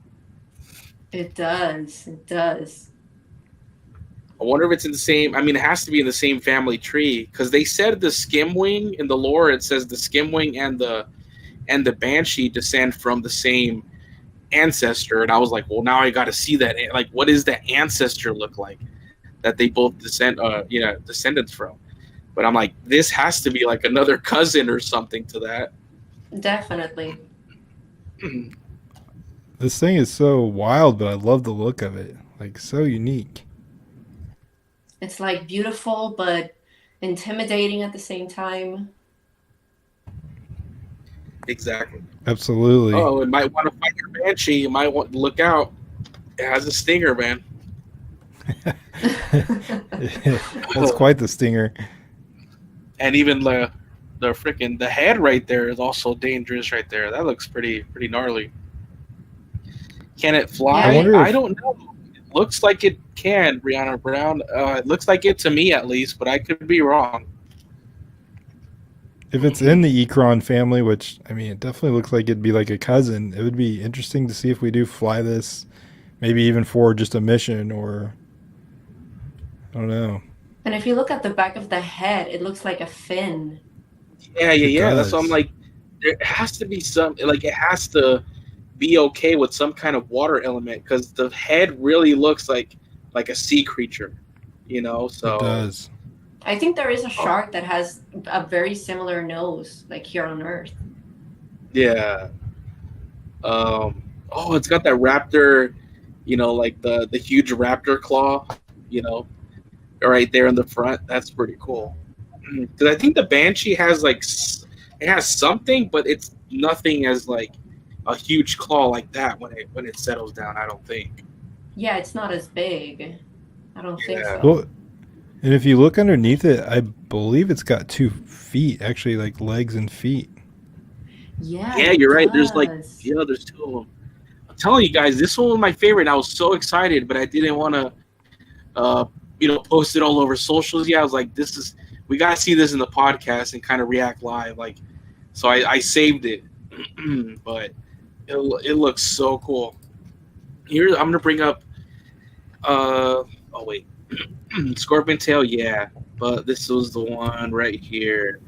It does. It does. I wonder if it's in the same. I mean, it has to be in the same family tree because they said the skimwing in the lore. It says the skimwing and the banshee descend from the same ancestor, and I was like, well, now I got to see that. Like, what does that ancestor look like that they both descendants from? But I'm like, this has to be like another cousin or something to that. Definitely. This thing is so wild, but I love the look of it. Like, so unique. It's like beautiful but intimidating at the same time. Exactly. Absolutely. Oh, it might want to fight your banshee. You might want to look out. It has a stinger, man. That's quite the stinger. And even the head right there is also dangerous right there. That looks pretty gnarly. Can it fly? I wonder I if- don't know. It looks like it can, Brianna Brown. It looks like it to me at least, but I could be wrong. If it's in the Ikran family, which, I mean, it definitely looks like it'd be like a cousin, it would be interesting to see if we do fly this, maybe even for just a mission or, I don't know. And if you look at the back of the head, it looks like a fin. Yeah. That's what I'm does. like. There has to be it has to be okay with some kind of water element because the head really looks like a sea creature, So It does. I think there is a shark that has a very similar nose, like here on Earth. yeah. It's got that raptor, like the huge raptor claw, right there in the front. That's pretty cool. Because I think the banshee has it has something, but it's nothing as like a huge claw like that when it settles down. I don't think. Yeah, it's not as big. I don't think Yeah. so. Well, and if you look underneath it, I believe it's got 2 feet, actually, like legs and feet. Yeah, Yeah, it you're right. There's does. there's 2 of them. I'm telling you guys, this one was my favorite. And I was so excited, but I didn't want to, post it all over socials. Yeah, I was like, we gotta see this in the podcast and kind of react live. Like, so I saved it, but it looks so cool. Here, I'm gonna bring up. Oh wait, Scorpion Tail. Yeah, but this was the one right here.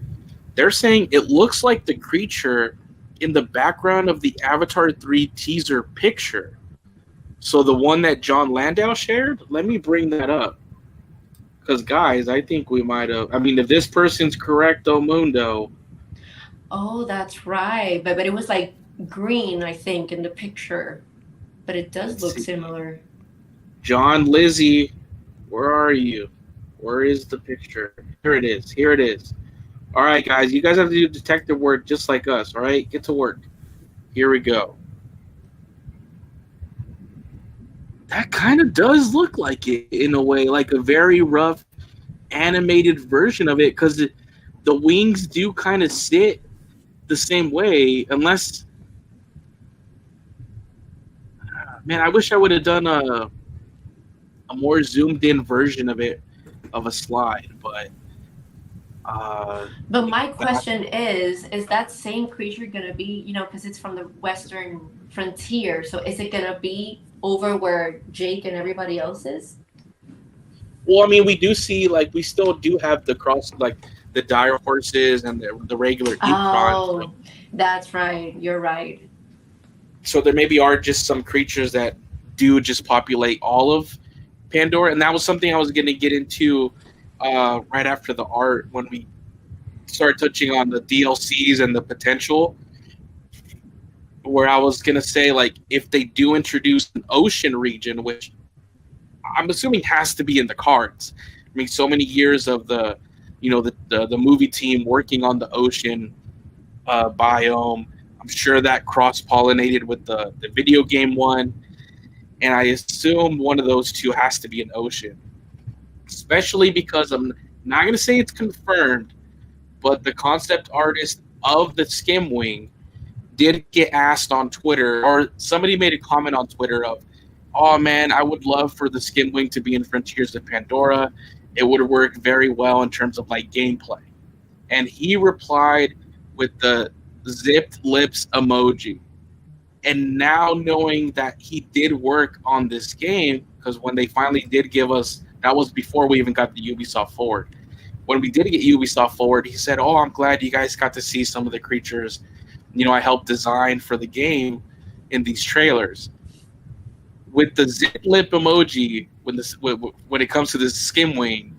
They're saying it looks like the creature in the background of the Avatar 3 teaser picture. So the one that Jon Landau shared, let me bring that up. Because, guys, I think we might have... I mean, if this person's correcto mundo... Oh, that's right. But it was like green, I think, in the picture. But it does look similar. John, Lizzie, where are you? Where is the picture? Here it is. Here it is. All right, guys. You guys have to do detective work just like us, all right? Get to work. Here we go. That kind of does look like it in a way, like a very rough animated version of it, because the wings do kind of sit the same way, unless... Man, I wish I would have done a more zoomed in version of it, of a slide, but... But my question is that same creature going to be, because it's from the Western frontier, so is it going to be over where Jake and everybody else is? Well, I mean, we do see, like, we still do have the cross, like, the dire horses and the regular Ikran. Oh, that's right. You're right. So there maybe are just some creatures that do just populate all of Pandora, and that was something I was going to get into right after the art when we start touching on the DLCs and the potential, where I was going to say, like, if they do introduce an ocean region, which I'm assuming has to be in the cards. I mean, so many years of the movie team working on the ocean biome. I'm sure that cross-pollinated with the video game one, and I assume one of those two has to be an ocean, especially because I'm not going to say it's confirmed, but the concept artist of the Skimwing did get asked on Twitter, or somebody made a comment on Twitter of, oh man, I would love for the Skimwing to be in Frontiers of Pandora. It would work very well in terms of like gameplay. And he replied with the zipped lips emoji. And now knowing that he did work on this game, because when they finally did give us, that was before we even got the Ubisoft Forward. When we did get Ubisoft Forward, he said, oh, I'm glad you guys got to see some of the creatures, I helped design for the game in these trailers. With the zip lip emoji, when it comes to this Skimwing,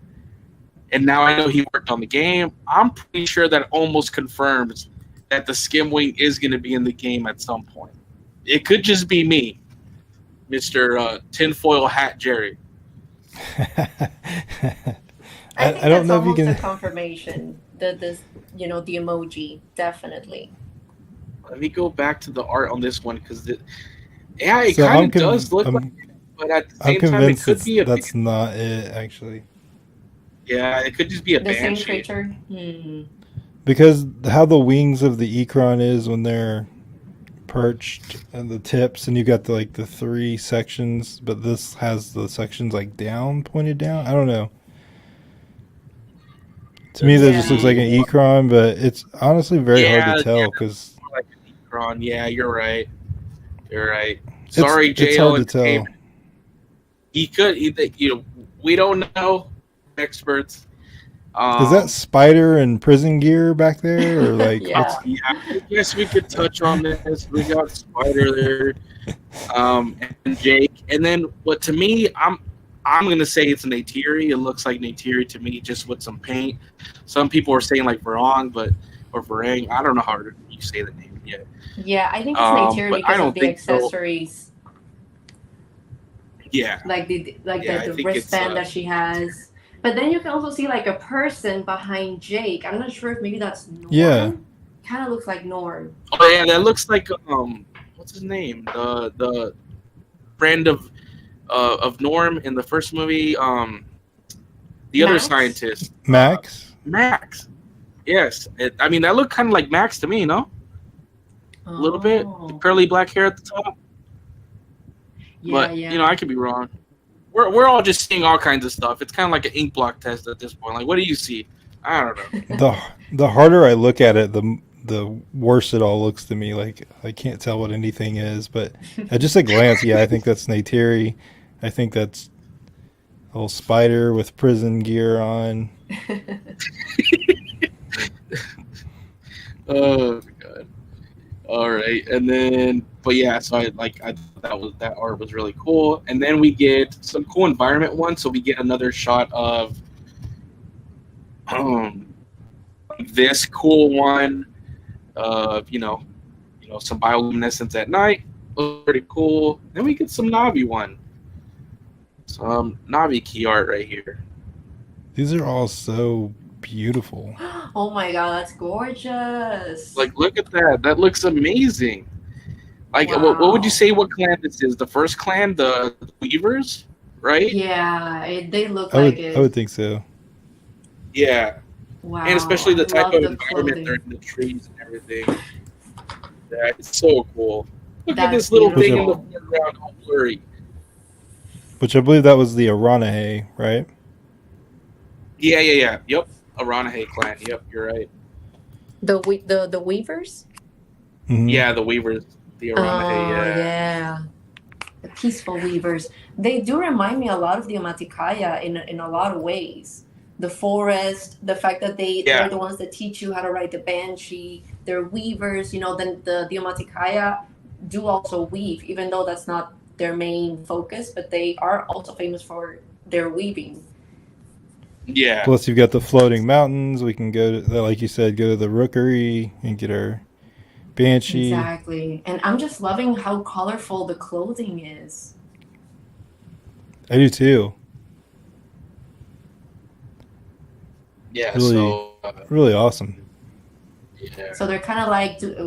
and now I know he worked on the game, I'm pretty sure that almost confirms that the Skimwing is going to be in the game at some point. It could just be me, Mr. Tinfoil Hat Jerry. I don't know if you can. A confirmation. The emoji, definitely. Let me go back to the art on this one because it kind of does look like it, but at the same time, it could be that's not it, actually. Yeah, it could just be a banshee. Same creature. Hmm. Because how the wings of the Ikran is when they're perched and the tips, and you got the three sections, but this has the sections pointed down. I don't know. To me, that just looks like an Ikran, but it's honestly very hard to tell because. Like an Ikran. Yeah, you're right. You're right. Sorry, it's hard to tell. He could. We don't know. Experts. Is that Spider and prison gear back there, or yeah. I guess we could touch on this. We got Spider there, and Jake, and then what? To me, I'm gonna say it's Neytiri. It looks like Neytiri to me, just with some paint. Some people are saying like Varang, or Varang. I don't know how you say the name yet. Yeah, I think it's Neytiri because of the accessories. So. Yeah, the wristband that she has. But then you can also see a person behind Jake. I'm not sure if maybe that's Norm. Yeah. Kind of looks like Norm. Oh yeah, that looks like what's his name? The friend of Norm in the first movie. The Max? Other scientist. Max. Max. Yes, that looked kind of like Max to me, no? A little bit, the curly black hair at the top. Yeah, but I could be wrong. We're all just seeing all kinds of stuff. It's kind of like an ink block test at this point. Like, what do you see? I don't know. The harder I look at it, the worse it all looks to me. Like, I can't tell what anything is, but at just a glance, I think that's Neytiri. I think that's a little Spider with prison gear on. Oh god. All right, and then, but yeah, so I thought that art was really cool, and then we get some cool environment ones. So we get another shot of um this cool one of some bioluminescence at night. Looks pretty cool. Then we get some Navi one, some Navi key art right here. These are all so beautiful. Oh my god, that's gorgeous. Like, look at that. That looks amazing. Like, what would you Wow. say? What clan this is? The first clan, the Weavers, right? Yeah, they look I like would I would it. think so. Yeah, Wow, and especially I the type love of the environment they're clothing. in, the trees and everything. Yeah, it's so cool. Look at That's this little Which thing I in the beautiful. foreground, all blurry. which I believe that was the Aranahe, right? Yeah. Yep, Aranahe clan. Yep, you're right. The weavers? Hmm. Yeah, the Weavers, the Aranahe. Oh Yeah, yeah. The peaceful weavers. They do remind me a lot of the Amaticaya in a lot of ways. The forest, the fact that they're yeah, the ones that teach you how to ride the banshee. They're weavers. Then the Amaticaya do also weave, even though that's not their main focus, but they are also famous for their weaving. yeah. Plus, you've got the floating mountains. We can go to, like you said, go to the Rookery and get our Banshee. Exactly. And I'm just loving how colorful the clothing is. I do too. Yeah. Really, So really awesome. yeah. So they're kind of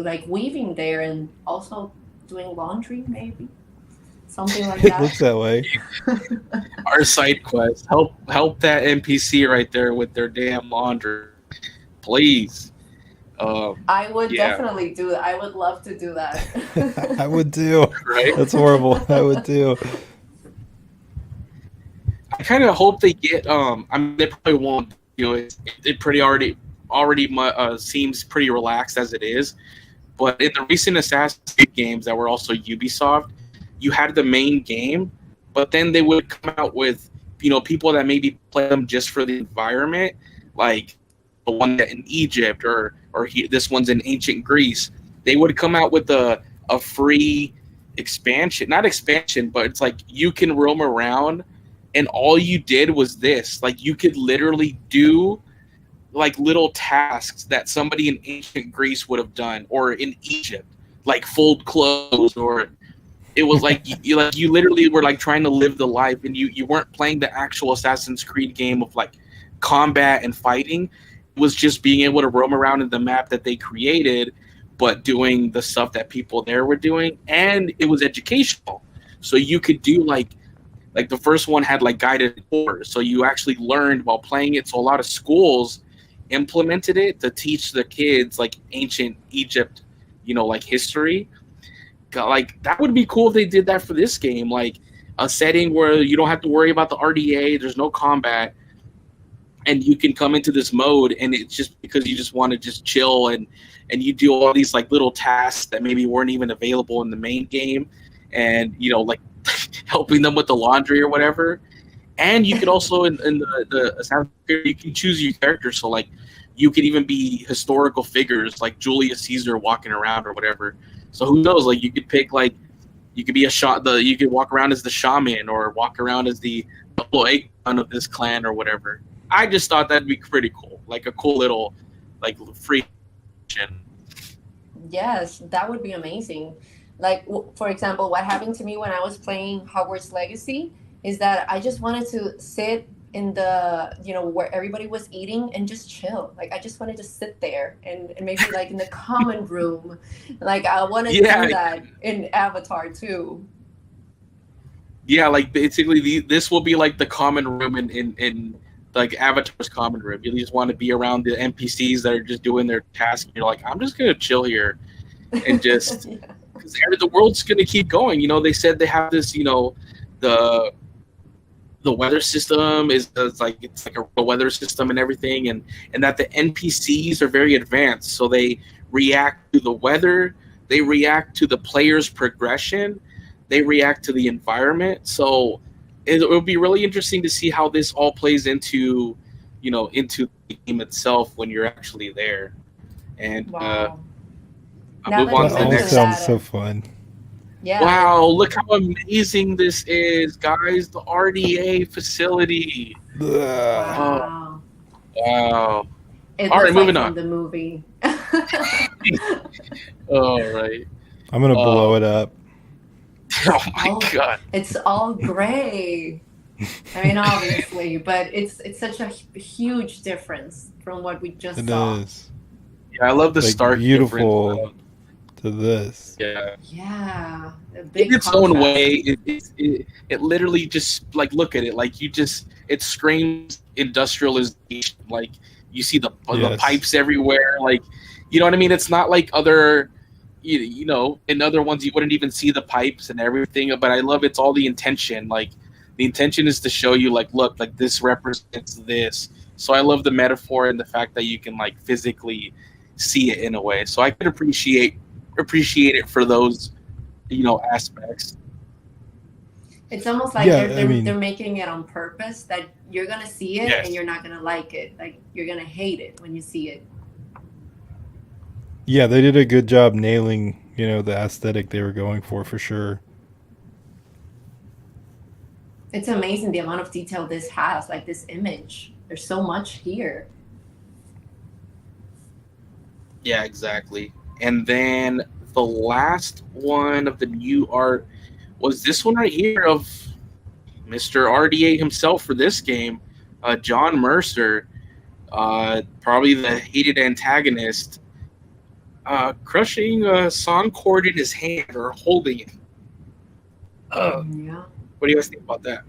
like weaving there and also doing laundry, maybe something like It looks that. that way. Our side quest, help that NPC right there with their damn laundry, please. I would Yeah, definitely do that. I would love to do I that. would too. right. That's horrible. I would too. I kind of hope they get. I mean, they probably won't do it. It pretty already seems pretty relaxed as it is. But in the recent Assassin's Creed games that were also Ubisoft, you had the main game, but then they would come out with people that maybe play them just for the environment, like the one that in Egypt or this one's in ancient Greece. They would come out with a free expansion, not expansion, but it's like you can roam around, and all you did was this. Like you could literally do like little tasks that somebody in ancient Greece would have done or in Egypt, like fold clothes, or it was like you literally were like trying to live the life, and you weren't playing the actual Assassin's Creed game of like combat and fighting. It was just being able to roam around in the map that they created, but doing the stuff that people there were doing, and it was educational. So you could do like the first one had like guided tours, so you actually learned while playing it. So a lot of schools implemented it to teach the kids like ancient Egypt, like history. Like that would be cool if they did that for this game, like a setting where you don't have to worry about the RDA, there's no combat, and you can come into this mode, and it's just because you just want to just chill, and you do all these like little tasks that maybe weren't even available in the main game, and like helping them with the laundry or whatever. And you could also in the Assassin's Creed, you can choose your character. So like you could even be historical figures like Julius Caesar walking around or whatever. So who knows? Like you could pick like you could be you could walk around as the shaman or walk around as the little Ikran of this clan or whatever. I just thought that'd be pretty cool, like a cool little like free. Yes, that would be amazing. Like, for example, what happened to me when I was playing Hogwarts Legacy is that I just wanted to sit in where everybody was eating and just chill. Like, I just wanted to sit there and maybe like in the common room. Like, I want to Yeah, do that in Avatar too. yeah, like basically this will be like the common room in like Avatar's common room. You just want to be around the NPCs that are just doing their task. You're like, I'm just gonna chill here and just Yeah. because the world's gonna keep going. They said they have this. The weather system is like it's like a real weather system and everything, and that the NPCs are very advanced, so they react to the weather, they react to the player's progression, they react to the environment. So it'll be really interesting to see how this all plays into the game itself when you're actually there. And Wow. I'll Now move that on you to That the all mention next. sounds that, so fun. yeah, Wow, look how amazing this is, guys. The RDA facility. Ugh. Oh, wow. wow. It All right, looks like moving on. from the movie. All right. I'm gonna blow Um, it up. oh my Oh, God. it's all gray. I mean, obviously, but it's such a huge difference from what we just It saw. is Yeah, I love the like stark difference. beautiful to this. Yeah. Yeah, a In big its own contrast. way, it literally just like look at it. Like it screams industrialization. Like you see the Yes. pipes everywhere. Like you know what I mean. It's not like other you know in other ones you wouldn't even see the pipes and everything. But I love it's all the intention. Like the intention is to show you like look like this represents this. So I love the metaphor and the fact that you can like physically see it in a way. So I could appreciate it for those aspects. It's almost like Yeah, I they're mean, making it on purpose that you're gonna see it and Yes. you're not gonna like it. Like you're gonna hate it when you see it. yeah, they did a good job nailing, the aesthetic they were going for sure. It's amazing the amount of detail this has, like this image. There's so much here. Yeah, exactly. And then the last one of the new art was this one right here of Mr. RDA himself for this game, John Mercer, probably the hated antagonist, crushing a song chord in his hand or holding it. Yeah. What do you guys think about that?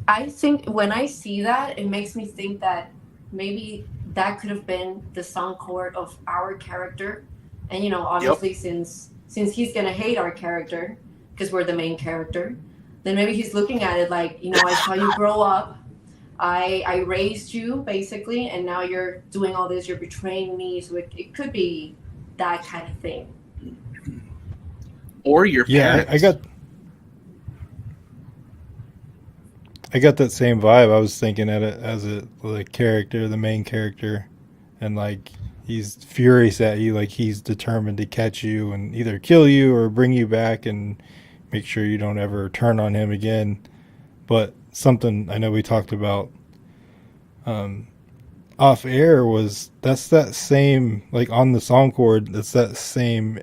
I think when I see that, it makes me think that maybe that could have been the song chord of our character. And obviously since he's gonna hate our character because we're the main character, then maybe he's looking at it like, I saw you grow up. I raised you basically, and now you're doing all this, you're betraying me. So it could be that kind of thing. Or your Yeah, parents? I got that same vibe. I was thinking at it as the character, the main character, and like he's furious at you, like he's determined to catch you and either kill you or bring you back and make sure you don't ever turn on him again. But something I know we talked about off air was that's that same, like on the song chord, that's that same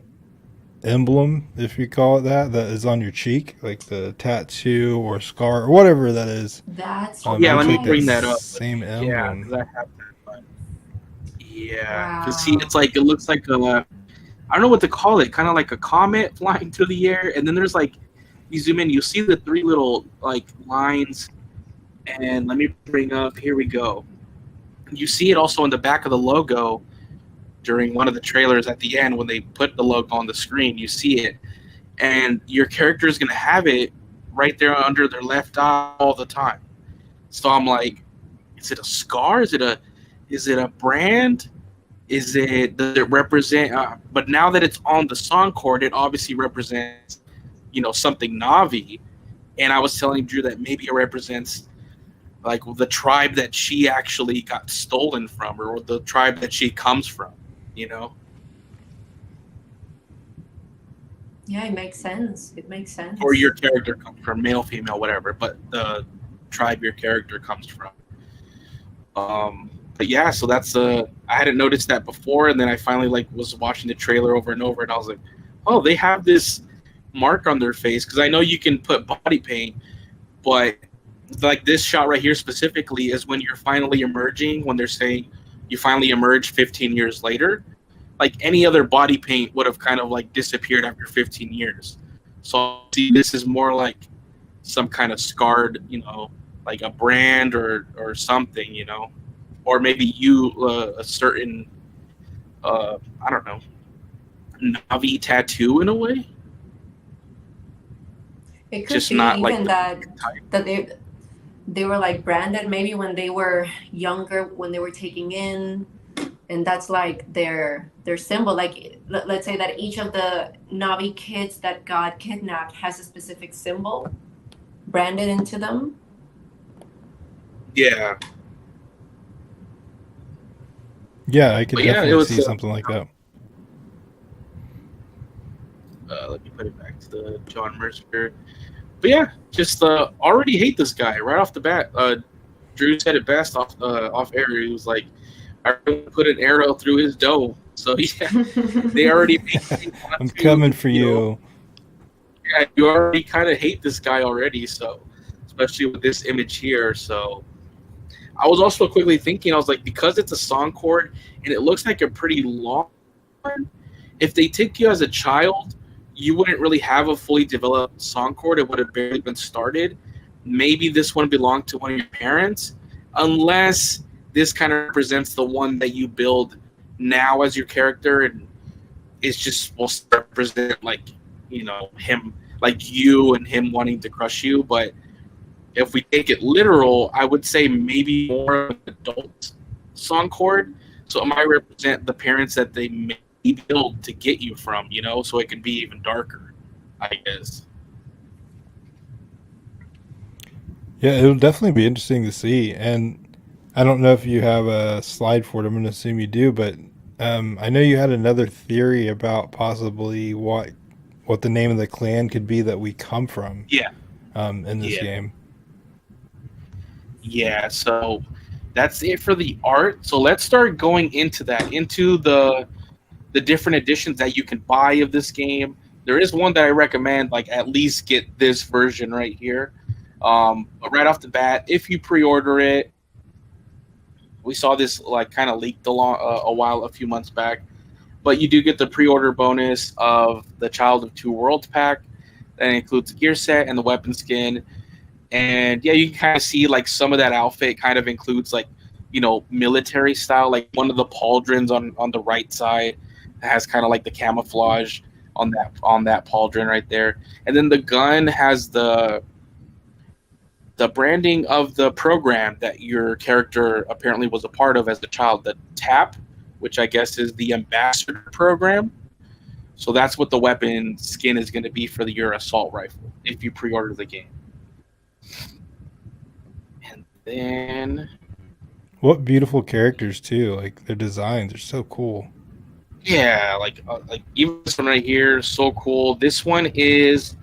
emblem, if you call it that is on your cheek, like the tattoo or scar or whatever that is. That's Yeah, Looks let me like that bring right. that up. same Yeah, because emblem. I have that. But yeah, because see, Wow. it's like it looks like I don't know what to call it, kind of like a comet flying through the air, and then there's like you zoom in, you see the three little like lines, and let me bring up. Here we go. You see it also in the back of the logo during one of the trailers at the end when they put the logo on the screen. You see it, and your character is gonna have it right there under their left eye all the time. So I'm like, is it a scar? Is it a brand? Does it represent? But now that it's on the song chord, it obviously represents, something Navi. And I was telling Drew that maybe it represents like the tribe that she actually got stolen from, or the tribe that she comes from. You know? Yeah, it makes sense. It makes Or sense. your character comes from, male, female, whatever. But the tribe your character comes from. But yeah, so that's I hadn't noticed that before, and then I finally like was watching the trailer over and over, and I was like, oh, they have this mark on their face, because I know you can put body paint, but like this shot right here specifically is when you're finally emerging, when they're saying you finally emerge 15 years later. Like any other body paint would have kind of like disappeared after 15 years. So see, this is more like some kind of scarred, like a brand or something, or maybe you a certain I don't know, Navi tattoo in a way, It could just be not like even the that type. that they were like branded maybe when they were younger, when they were taking in, and that's like their symbol. Like let's say that each of the Navi kids that got kidnapped has a specific symbol branded into them. Yeah, Yeah, I could But yeah, it definitely was. see something like that. Let me put it back to the John Mercer. But yeah, just already hate this guy right off the bat. Drew said it best off air. He was like, "I put an arrow through his dough." So yeah, they already make me want I'm to, coming for you. yeah, you already kind of hate this guy already. So especially with this image here. So I was also quickly thinking, I was like, because it's a song chord and it looks like a pretty long one, if they take you as a child, you wouldn't really have a fully developed song chord. It would have barely been started. Maybe this one belonged to one of your parents, unless this kind of represents the one that you build now as your character and is just supposed to represent, like, him, like you and him wanting to crush you. But if we take it literal, I would say maybe more of an adult song chord. So it might represent the parents that they may build to get you from, so it can be even darker, I guess. Yeah, it'll definitely be interesting to see. And I don't know if you have a slide for it. I'm going to assume you do, but I know you had another theory about possibly what the name of the clan could be that we come from. Yeah. In this Yeah. game. Yeah, so that's it for the art. So let's start going into the different editions that you can buy of this game. There is one that I recommend, like, at least get this version right here. But right off the bat, if you pre-order it, we saw this like kind of leaked a few months back, but you do get the pre-order bonus of the Child of Two Worlds pack. That includes the gear set and the weapon skin. And yeah, you can kind of see like some of that outfit kind of includes like, military style, like one of the pauldrons on the right side has kind of like the camouflage on that pauldron right there. And then the gun has the branding of the program that your character apparently was a part of as a child, the TAP, which I guess is the ambassador program. So that's what the weapon skin is going to be for your assault rifle if you pre-order the game. And then, What beautiful characters too! Like their designs are so cool. yeah, like even this one right here is so cool. This one is,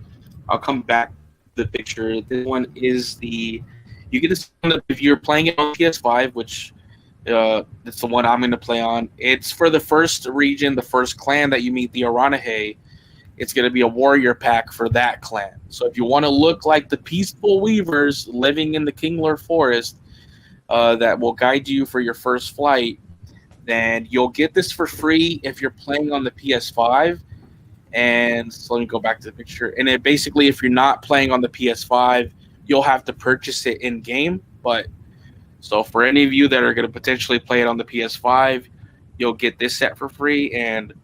I'll come back to the picture. This one is you get this one if you're playing it on PS5, which it's the one I'm going to play on. It's for the first region, the first clan that you meet, the Aranahe. It's going to be a warrior pack for that clan. So if you want to look like the peaceful weavers living in the Kingler Forest that will guide you for your first flight, then you'll get this for free if you're playing on the PS5. And so let me go back to the picture. And it basically, if you're not playing on the PS5, you'll have to purchase it in game. But so for any of you that are going to potentially play it on the PS5, you'll get this set for free. And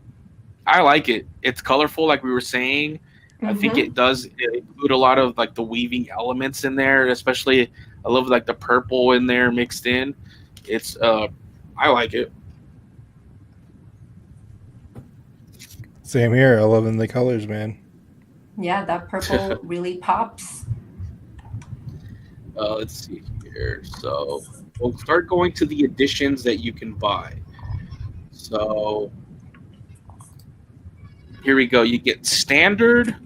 I like it. It's colorful, like we were saying. I think it does include a lot of like the weaving elements in there, especially I love like the purple in there mixed in. It's I like it. Same here. I love the colors, man. Yeah, that purple really pops. Let's see here. So we'll start going to the editions that you can buy. So here we go. You get standard.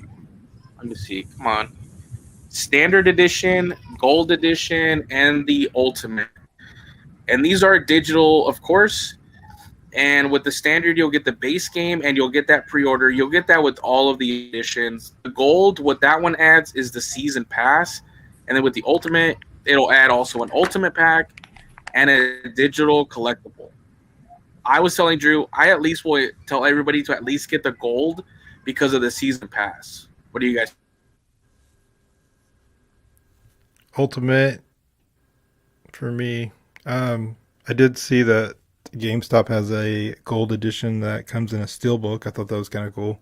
Let me see. Come on. Standard edition, gold edition, and the ultimate. And these are digital, of course. And with the standard, you'll get the base game and you'll get that pre-order. You'll get that with all of the editions. The gold, what that one adds is the season pass. And then with the ultimate, it'll add also an ultimate pack and a digital collectible. I was telling Drew, I at least will tell everybody to at least get the gold because of the season pass. What do you guys? Ultimate for me. I did see that GameStop has a gold edition that comes in a steelbook. I thought that was kind of cool.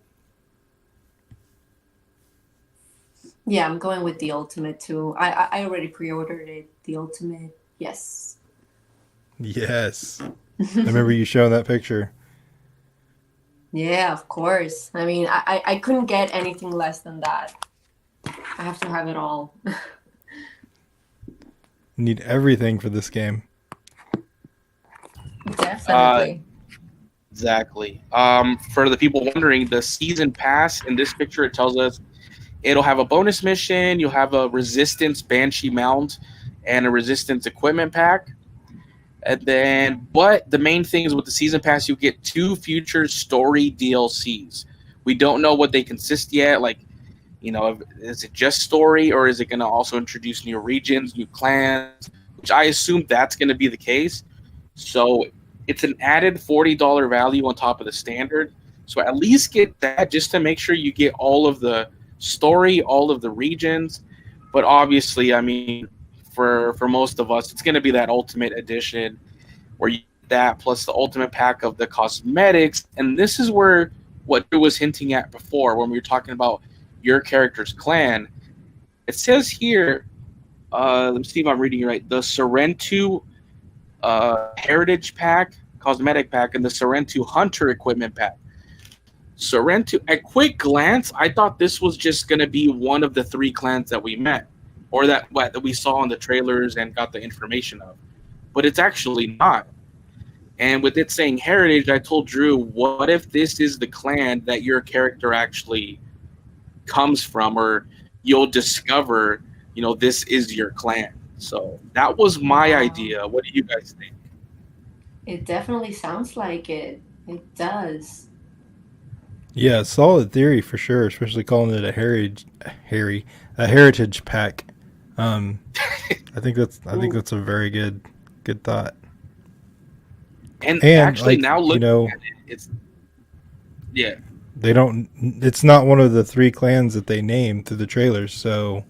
Yeah, I'm going with the ultimate too. I already pre-ordered it. The ultimate, yes. Yes. I remember you showing that picture. Yeah, of course. I mean, I couldn't get anything less than that. I have to have it all. Need everything for this game. Definitely. Exactly. For the people wondering, the season pass in this picture, it tells us it'll have a bonus mission. You'll have a resistance banshee mount and a resistance equipment pack. And then, but the main thing is with the season pass, you get 2 future story DLCs. We don't know what they consist yet. Like, is it just story or is it going to also introduce new regions, new clans? Which I assume that's going to be the case. So it's an added $40 value on top of the standard. So at least get that just to make sure you get all of the story, all of the regions. But obviously, I mean, for most of us, it's going to be that ultimate edition where you get that plus the ultimate pack of the cosmetics. And this is where what Drew was hinting at before when we were talking about your character's clan. It says here, let me see if I'm reading it right. The Sorrentu Heritage Pack, Cosmetic Pack, and the Sorrentu Hunter Equipment Pack. Sorrentu, at quick glance, I thought this was just going to be one of the 3 clans that we met, or that we saw in the trailers and got the information of. But it's actually not. And with it saying Heritage, I told Drew, what if this is the clan that your character actually comes from, or you'll discover, this is your clan. So that was my idea. What do you guys think? It definitely sounds like it. It does. Yeah, solid theory for sure, especially calling it a heritage pack. I think that's a very good thought. And actually, now looking at it, it's not one of the 3 clans that they named through the trailers. So,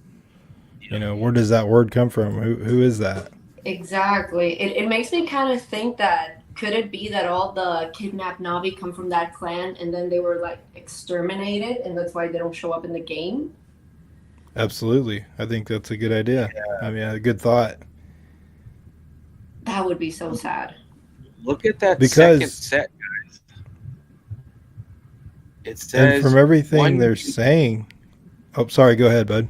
where does that word come from? Who is that? Exactly. It makes me kind of think that could it be that all the kidnapped Navi come from that clan and then they were like exterminated and that's why they don't show up in the game? Absolutely. I think that's a good idea. Yeah. I mean, a good thought. That would be so sad. Look at that second set, guys. It says, and from everything they're saying... Oh, sorry. Go ahead, bud.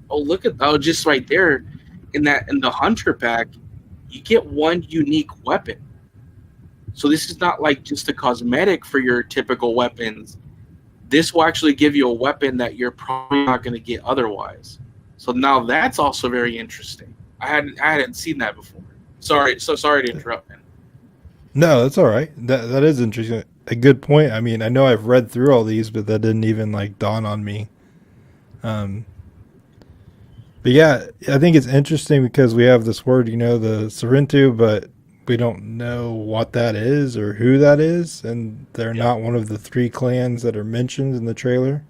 Oh, just right there in the Hunter pack, you get 1 unique weapon. So this is not like just a cosmetic for your typical weapons. This will actually give you a weapon that you're probably not going to get otherwise. So now that's also very interesting. I hadn't seen that before. Sorry to interrupt, man. No, that's all right. That is interesting. A good point. I mean, I know I've read through all these, but that didn't even dawn on me. But yeah, I think it's interesting because we have this word, the Sorrentu, but we don't know what that is or who that is, and they're not one of the 3 clans that are mentioned in the trailer.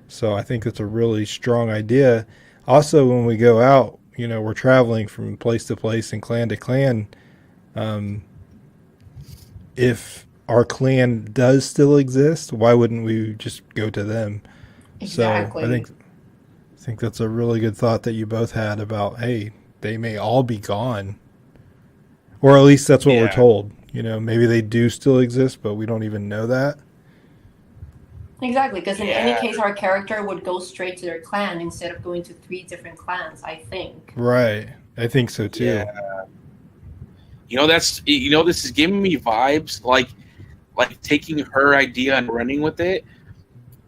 So I think it's a really strong idea. Also, when we go out, we're traveling from place to place and clan to clan. If our clan does still exist, why wouldn't we just go to them? Exactly. So I think that's a really good thought that you both had about, hey, they may all be gone. Or at least that's what we're told. Maybe they do still exist, but we don't even know that. Exactly, because in any case, our character would go straight to their clan instead of going to 3 different clans, I think. Right. I think so, too. Yeah. This is giving me vibes like taking her idea and running with it.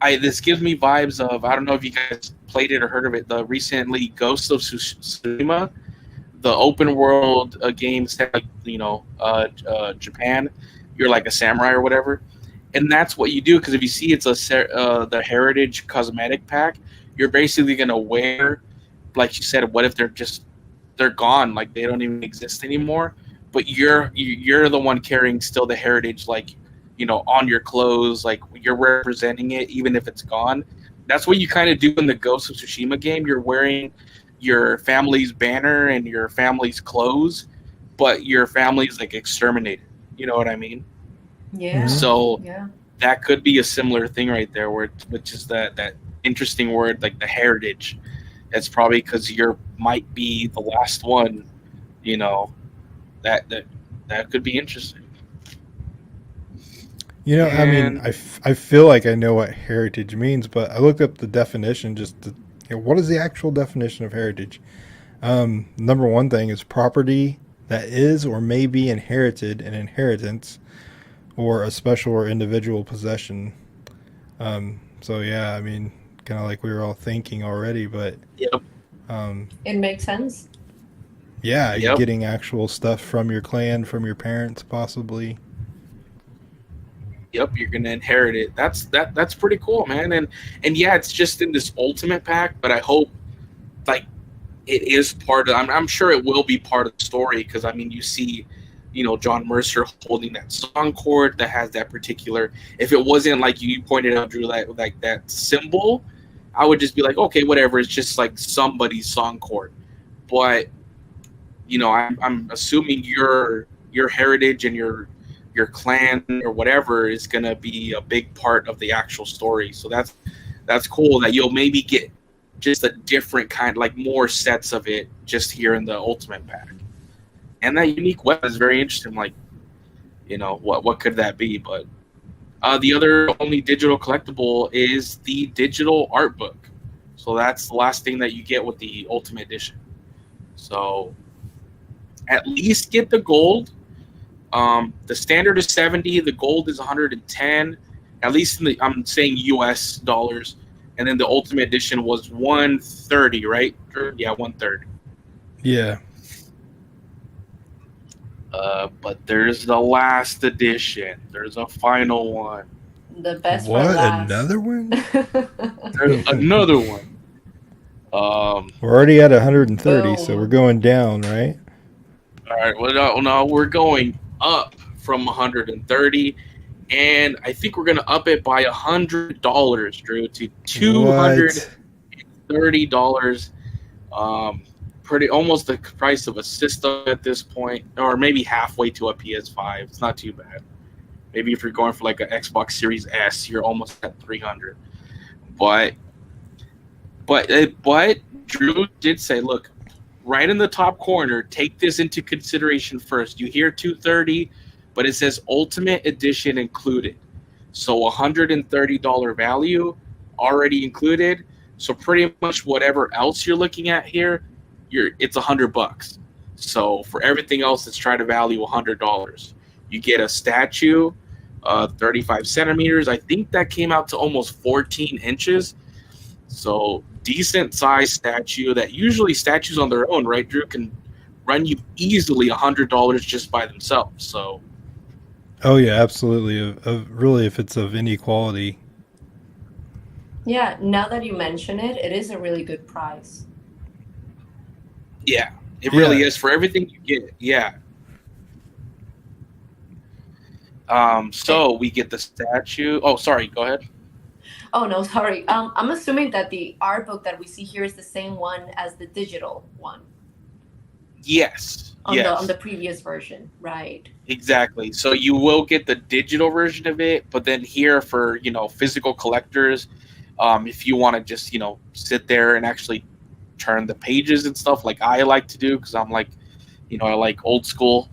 This gives me vibes of, I don't know if you guys played it or heard of it, the recently Ghost of Tsushima, the open world game set Japan. You're like a samurai or whatever, and that's what you do. Because if you see, it's the Heritage Cosmetic Pack. You're basically gonna wear, like you said, what if they're gone, like they don't even exist anymore, but you're the one carrying still the heritage, on your clothes, like you're representing it even if it's gone. That's what you kind of do in the Ghost of Tsushima game. You're wearing your family's banner and your family's clothes, but your family's exterminated. You know what I mean? Yeah. So that could be a similar thing right there, which is that interesting word, like the heritage. It's probably because you might be the last one. That could be interesting. I mean, I feel like I know what heritage means, but I looked up the definition what is the actual definition of heritage? Number one thing is property that is or may be inherited an inheritance or a special or individual possession. So yeah, I mean, kind of like we were all thinking already, but Yep. It makes sense. yeah, you're Yep. getting actual stuff from your clan, from your parents, possibly. Yep, you're gonna inherit it. That's pretty cool, man. And yeah, it's just in this ultimate pack, but I hope like it is part of. I'm sure it will be part of the story because I mean, you see, John Mercer holding that song chord that has that particular. If it wasn't like you pointed out, Drew, like that symbol, I would just be like, okay, whatever. It's just like somebody's song chord, but I'm assuming your heritage and your clan or whatever is going to be a big part of the actual story. So that's cool that you'll maybe get just a different kind, like more sets of it just here in the ultimate pack. And that unique weapon is very interesting. Like, what could that be? But the other only digital collectible is the digital art book. So that's the last thing that you get with the ultimate edition. So at least get the gold. The standard is 70. The gold is 110. At least I'm saying US dollars. And then the ultimate edition was 130, right? Yeah, 130. Yeah. But there's the last edition. There's a final one. The best for What? last. Another one? There's another one. We're already at 130, so Boom. we're going down, right? All right. Well, no, we're going up from 130, and I think we're gonna up it by $100, Drew, to $230. Pretty almost the price of a system at this point, or maybe halfway to a PS5. It's not too bad. Maybe if you're going for like an Xbox Series S, you're almost at 300. But Drew did say, look, right in the top corner, take this into consideration first. You hear 230, but it says Ultimate Edition included. So $130 value already included. So pretty much whatever else you're looking at here, it's $100. So for everything else, let's try to value $100. You get a statue, 35 centimeters. I think that came out to almost 14 inches. So decent size statue that usually statues on their own, right, Drew, can run you easily $100 just by themselves. So Oh yeah, absolutely. Really, if it's of any quality. Yeah, now that you mention it, it is a really good price. yeah, it really Yeah. is for everything you get. Yeah. So we get the statue. Oh, sorry. Go ahead. Oh no, sorry. I'm assuming that the art book that we see here is the same one as the digital one Yes. on Yes. the previous version, right? Exactly. So you will get the digital version of it, but then here for physical collectors, if you want to just sit there and actually turn the pages and stuff like I like to do because I'm like, I like old school,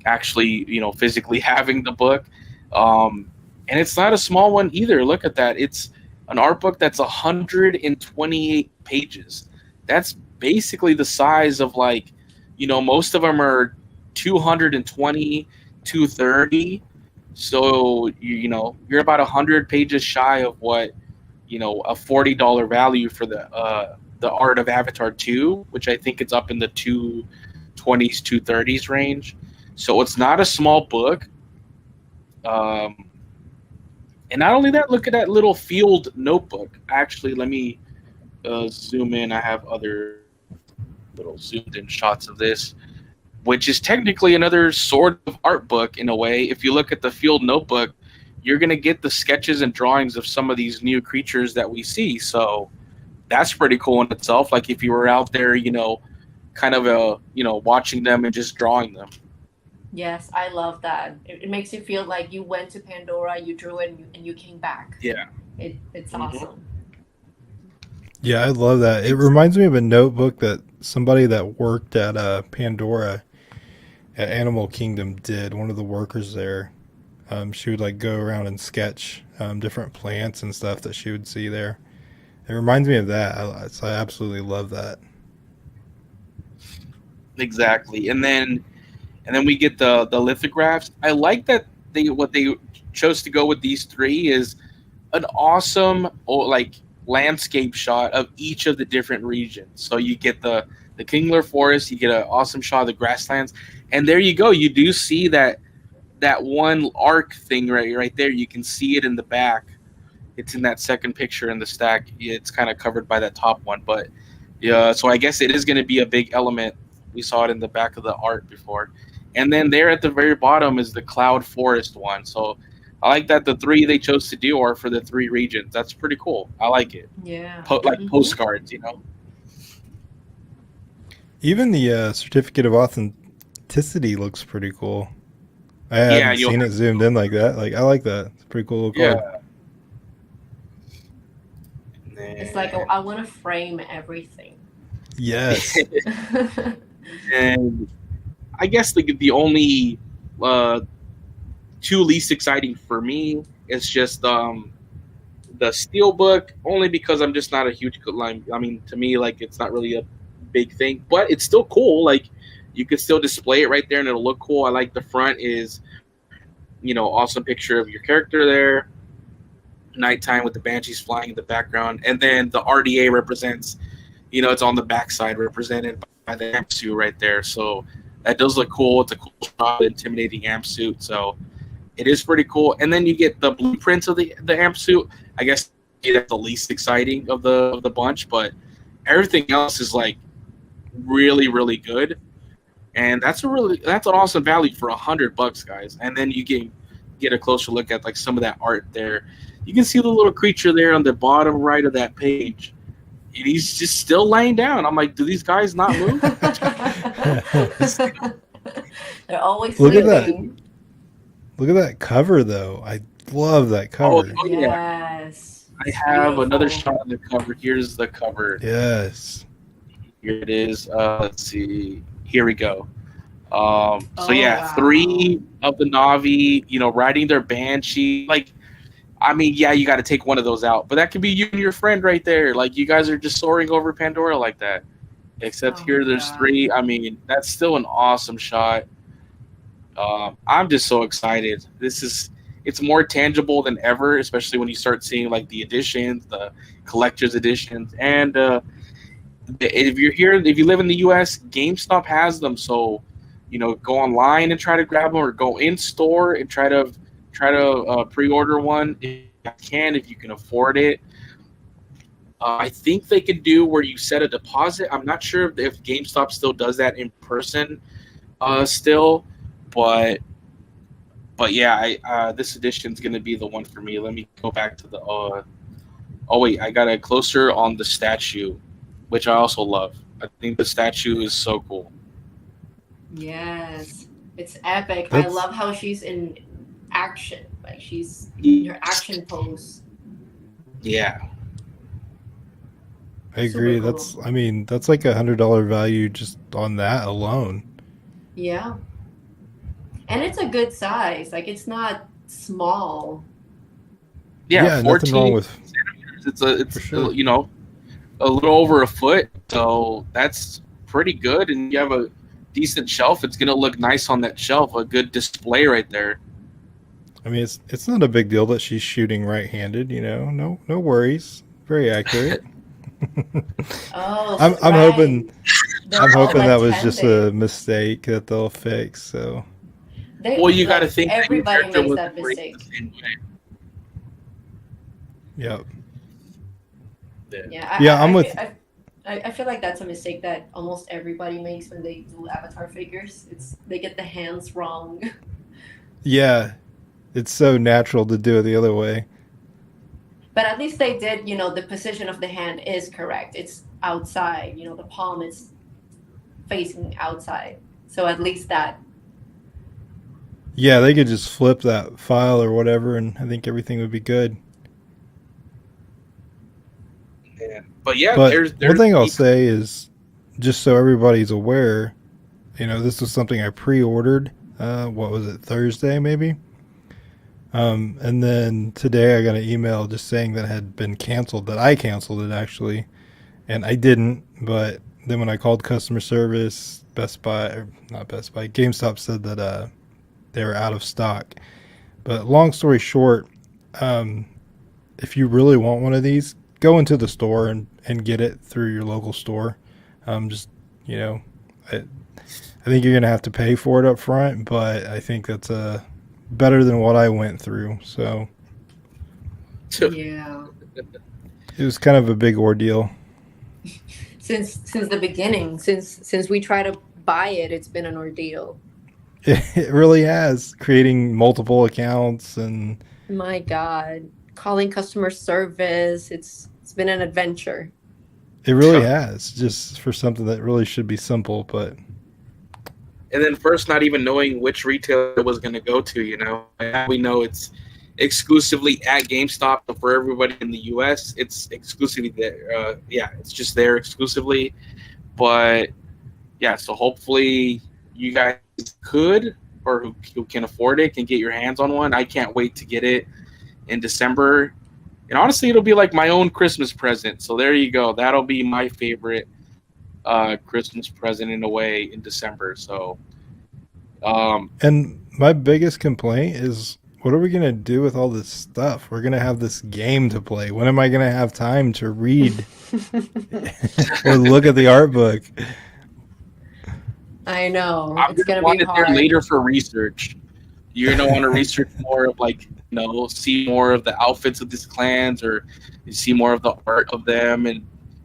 actually physically having the book, and it's not a small one either. Look at that. It's an art book that's 128 pages. That's basically the size of like most of them are 220, 230. So you're about 100 pages shy of what a $40 value for the Art of Avatar 2, which I think it's up in the 220s, 230s range. So it's not a small book. And not only that, look at that little field notebook. Actually, let me zoom in. I have other little zoomed in shots of this, which is technically another sort of art book in a way. If you look at the field notebook, you're going to get the sketches and drawings of some of these new creatures that we see. So that's pretty cool in itself. Like if you were out there, kind of watching them and just drawing them. Yes, I love that. It makes you feel like you went to Pandora, you drew it, and you came back. Yeah. It's Mhm. awesome. Yeah, I love that. It reminds me of a notebook that somebody that worked at Pandora at Animal Kingdom did. One of the workers there, she would like go around and sketch different plants and stuff that she would see there. It reminds me of that. I absolutely love that. Exactly. And then and then we get the lithographs. I like that they chose to go with these three is an awesome like landscape shot of each of the different regions. So you get the Kingler Forest, you get an awesome shot of the grasslands, and there you go. You do see that one arc thing right there. You can see it in the back. It's in that second picture in the stack. It's kind of covered by that top one, but yeah. So I guess it is going to be a big element. We saw it in the back of the art before, and then there at the very bottom is the Cloud Forest one. So I like that the three they chose to do are for the three regions. That's pretty cool. I like it. Yeah. Like postcards, you know. Even the certificate of authenticity looks pretty cool. I haven't seen it zoomed in like that. Like I like that. It's a pretty cool little card. It's like I want to frame everything. Yes. And I guess the only two least exciting for me is just the steelbook, only because I'm just not a huge line. I mean, to me, like it's not really a big thing, but it's still cool. Like you could still display it right there and it'll look cool. I like the front is, awesome picture of your character there. Nighttime with the banshees flying in the background, and then the RDA represents, it's on the backside represented by the amp suit right there. So that does look cool. It's a cool shot, intimidating amp suit. So it is pretty cool. And then you get the blueprints of the amp suit. I guess that's the least exciting of the bunch, but everything else is like really, really good. And that's an awesome value for $100, guys. And then you get a closer look at like some of that art there. You can see the little creature there on the bottom right of that page. And he's just still laying down. I'm like, do these guys not move? They're always Look sleeping. at that. Look at that cover, though. I love that cover. Oh, yeah. Yes. I have another shot of the cover. Here's the cover. Yes. Here it is. Let's see. Here we go. Wow. 3 of the Na'vi, riding their banshee. Like, I mean, yeah, you got to take one of those out, but that could be you and your friend right there. Like, you guys are just soaring over Pandora like that. Except here, there's 3. I mean, that's still an awesome shot. I'm just so excited. It's more tangible than ever, especially when you start seeing like the editions, the collector's editions, and if you live in the U.S., GameStop has them. So, go online and try to grab them, or go in store and try to pre-order one if you can afford it. I think they could do where you set a deposit. I'm not sure if GameStop still does that in person, still, but yeah, this edition is going to be the one for me. Let me go back to the. Oh wait, I got a closer on the statue, which I also love. I think the statue is so cool. Yes, it's epic. I love how she's in action, like she's in her action pose. Yeah, I agree. Cool. That's like $100 value just on that alone. Yeah, and it's a good size. Like it's not small. Yeah, 14 nothing wrong with centimeters. It's sure. A little over a foot, so that's pretty good. And you have a decent shelf. It's gonna look nice on that shelf. A good display right there. I mean, it's not a big deal that she's shooting right-handed. No worries. Very accurate. I'm hoping that was just a mistake that they'll fix. So. You got to think everybody makes that mistake. Yep. Yeah, I'm with. I feel like that's a mistake that almost everybody makes when they do Avatar figures. They get the hands wrong. Yeah, it's so natural to do it the other way. But at least they did, the position of the hand is correct. It's outside, the palm is facing outside. So at least that. Yeah, they could just flip that file or whatever, and I think everything would be good. Yeah. But yeah, there's one thing I'll say is, just so everybody's aware, this was something I pre-ordered. What was it, Thursday maybe? And then today I got an email just saying that it had been canceled, that I canceled it actually, and I didn't, but then when I called customer service, Best Buy, or not Best Buy, GameStop said that they were out of stock. But long story short, um, if you really want one of these, go into the store and get it through your local store. Just, you know, I think you're going to have to pay for it up front, but I think that's better than what I went through. So Yeah. it was kind of a big ordeal. Since the beginning, since we try to buy it, it's been an ordeal. It really has, creating multiple accounts and My God, calling customer service, it's been an adventure. it really has, just for something that really should be simple, but And then first, not even knowing which retailer it was going to go to, you know. Now we know it's exclusively at GameStop. But for everybody in the U.S., it's exclusively there. It's just there exclusively. But yeah, so hopefully you guys could, or who can afford it, can get your hands on one. I can't wait to get it in December. And honestly, it'll be like my own Christmas present. So there you go. That'll be my favorite Christmas present in a way in December. So and my biggest complaint is, what are we going to do with all this stuff? We're going to have this game to play. When am I going to have time to read or look at the art book? I know. I'm It's gonna gonna want be it there hard. later for research. You're gonna want to research more of, like, you know, see more of the outfits of these clans, or you see more of the art of them, and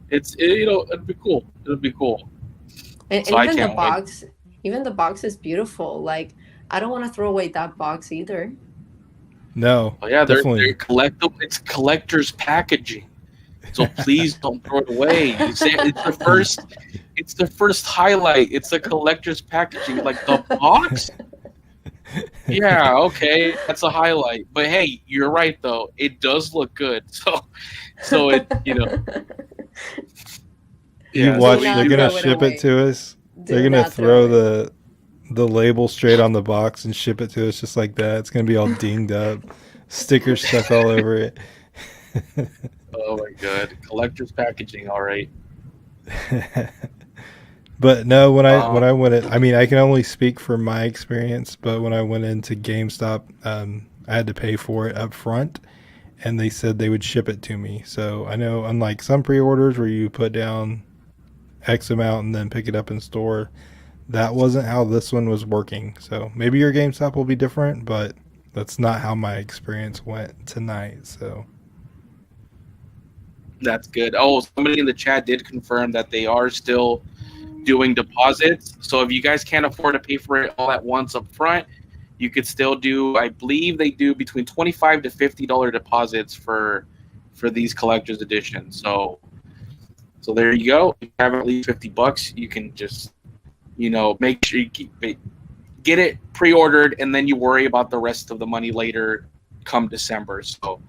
it'll be cool. It'll be cool. And So I even the can't wait. box, even the box is beautiful. Like, I don't want to throw away that box either. No, Oh yeah, they're definitely. collectible. It's collector's packaging. So please don't throw it away. It's the first highlight. It's the collector's packaging. Like, the box? Yeah, okay, that's a highlight. But hey, you're right though. It does look good. So it, you know. You Yeah, watch, Do not they're going to throw it ship away. it to us. Do They're going to not throw it. the label straight on the box and ship it to us just like that. It's going to be all dinged up, stickers stuck all over it. Oh my god, collector's packaging. All right. But no, when I went in, I mean, I can only speak for my experience, but when I went into GameStop, I had to pay for it up front, and they said they would ship it to me. So I know, unlike some pre-orders where you put down X amount and then pick it up in store, that wasn't how this one was working. So maybe your GameStop will be different, but that's not how my experience went tonight. So That's good. Oh, somebody in the chat did confirm that they are still doing deposits. So if you guys can't afford to pay for it all at once up front, you could still do, I believe they do between $25 to $50 deposits for these collector's editions. So there you go. If you have at least $50, you can just, you know, make sure you get it pre-ordered, and then you worry about the rest of the money later come December. So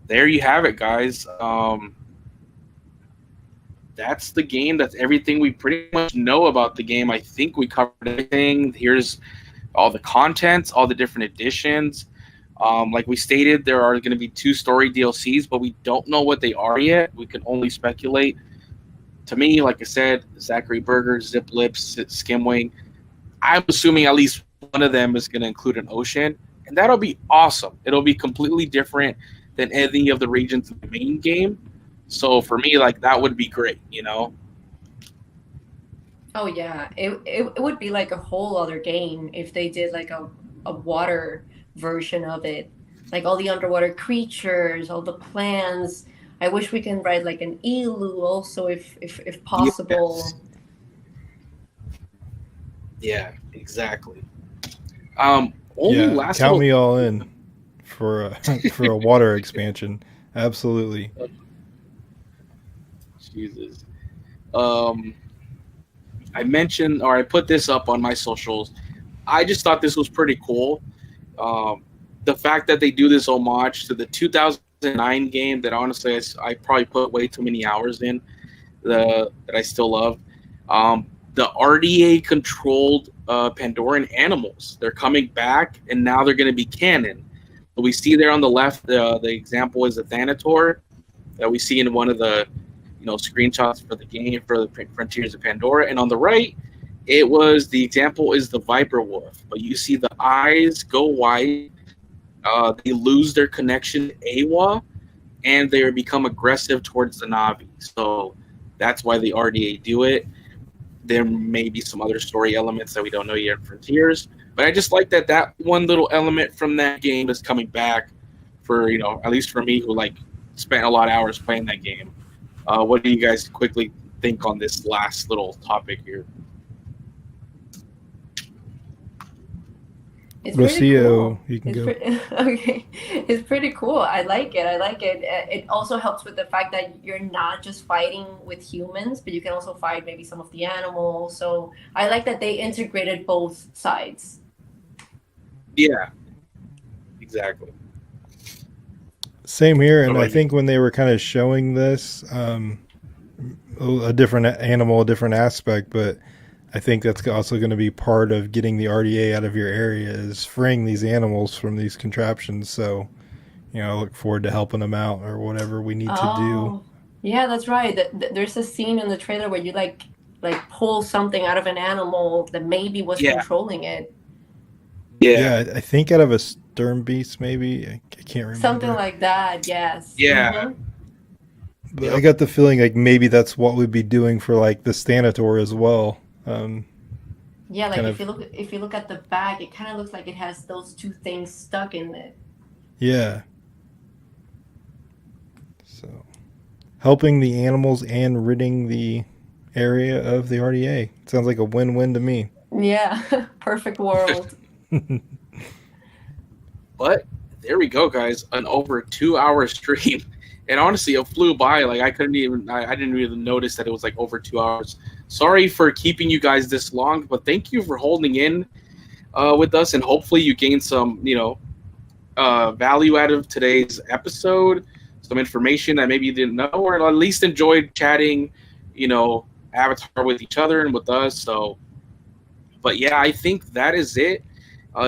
there you have it, guys. That's the game. That's everything we pretty much know about the game. I think we covered everything. Here's all the contents, all the different editions. Like we stated, there are going to be 2 story DLCs, but we don't know what they are yet. We can only speculate. To me, like I said, Zachary Burger, Zip Lips, Skimwing, I'm assuming at least one of them is going to include an ocean, and that'll be awesome. It'll be completely different than any of the regions in the main game. So for me, like, that would be great, you know? Oh yeah, it would be like a whole other game if they did like a water version of it, like all the underwater creatures, all the plants. I wish we can ride like an elu also, if possible. Yes. Yeah, exactly. Only yeah, last count little- me all in for for a water expansion. Absolutely. Jesus. I mentioned, or I put this up on my socials. I just thought this was pretty cool. The fact that they do this homage to the 2009 game that honestly I probably put way too many hours in, that I still love. The RDA controlled Pandoran animals. They're coming back, and now they're going to be canon. So we see there on the left, the example is a Thanator that we see in one of the screenshots for the game for the Frontiers of Pandora. And on the right, the example is the Viper Wolf, but you see the eyes go white. They lose their connection to Awa, and they become aggressive towards the Na'vi. So that's why the RDA do it. There may be some other story elements that we don't know yet in Frontiers, but I just like that one little element from that game is coming back for, at least for me, who spent a lot of hours playing that game. What do you guys quickly think on this last little topic here? It's pretty cool. You can go. Okay, it's pretty cool. I like it. It also helps with the fact that you're not just fighting with humans, but you can also fight maybe some of the animals. So I like that they integrated both sides. Yeah, exactly. Same here, and I think when they were kind of showing this, a different animal, a different aspect, but I think that's also going to be part of getting the RDA out of your area is freeing these animals from these contraptions. So, I look forward to helping them out or whatever we need to do. Yeah, that's right. There's a scene in the trailer where you like pull something out of an animal that maybe was controlling it. Yeah, I think out of a stern beast, maybe. I can't remember. Something like that, yes. Yeah. Mm-hmm. But I got the feeling maybe that's what we'd be doing for the Stanator as well. Yeah, if you look at the back, it kind of looks like it has those two things stuck in it. Yeah. So, helping the animals and ridding the area of the RDA. Sounds like a win-win to me. Yeah, perfect world. But there we go, guys. An over 2-hour stream. And honestly, it flew by. I didn't even notice that it was over 2 hours. Sorry for keeping you guys this long, but thank you for holding in with us, and hopefully you gained some, value out of today's episode, some information that maybe you didn't know, or at least enjoyed chatting, Avatar with each other and with us. So, but yeah, I think that is it.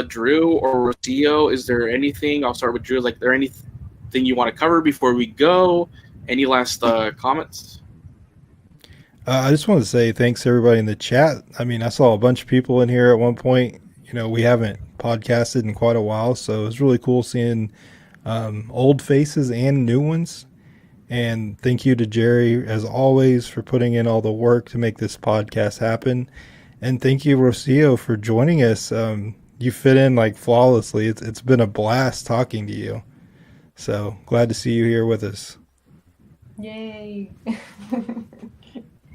Drew or Rocio, is there anything? I'll start with Drew. Is there anything you want to cover before we go? Any last comments? I just want to say thanks to everybody in the chat. I mean, I saw a bunch of people in here at one point. We haven't podcasted in quite a while, so it was really cool seeing old faces and new ones. And thank you to Jerry, as always, for putting in all the work to make this podcast happen. And thank you, Rocio, for joining us. You fit in flawlessly. It's been a blast talking to you. So glad to see you here with us. Yay.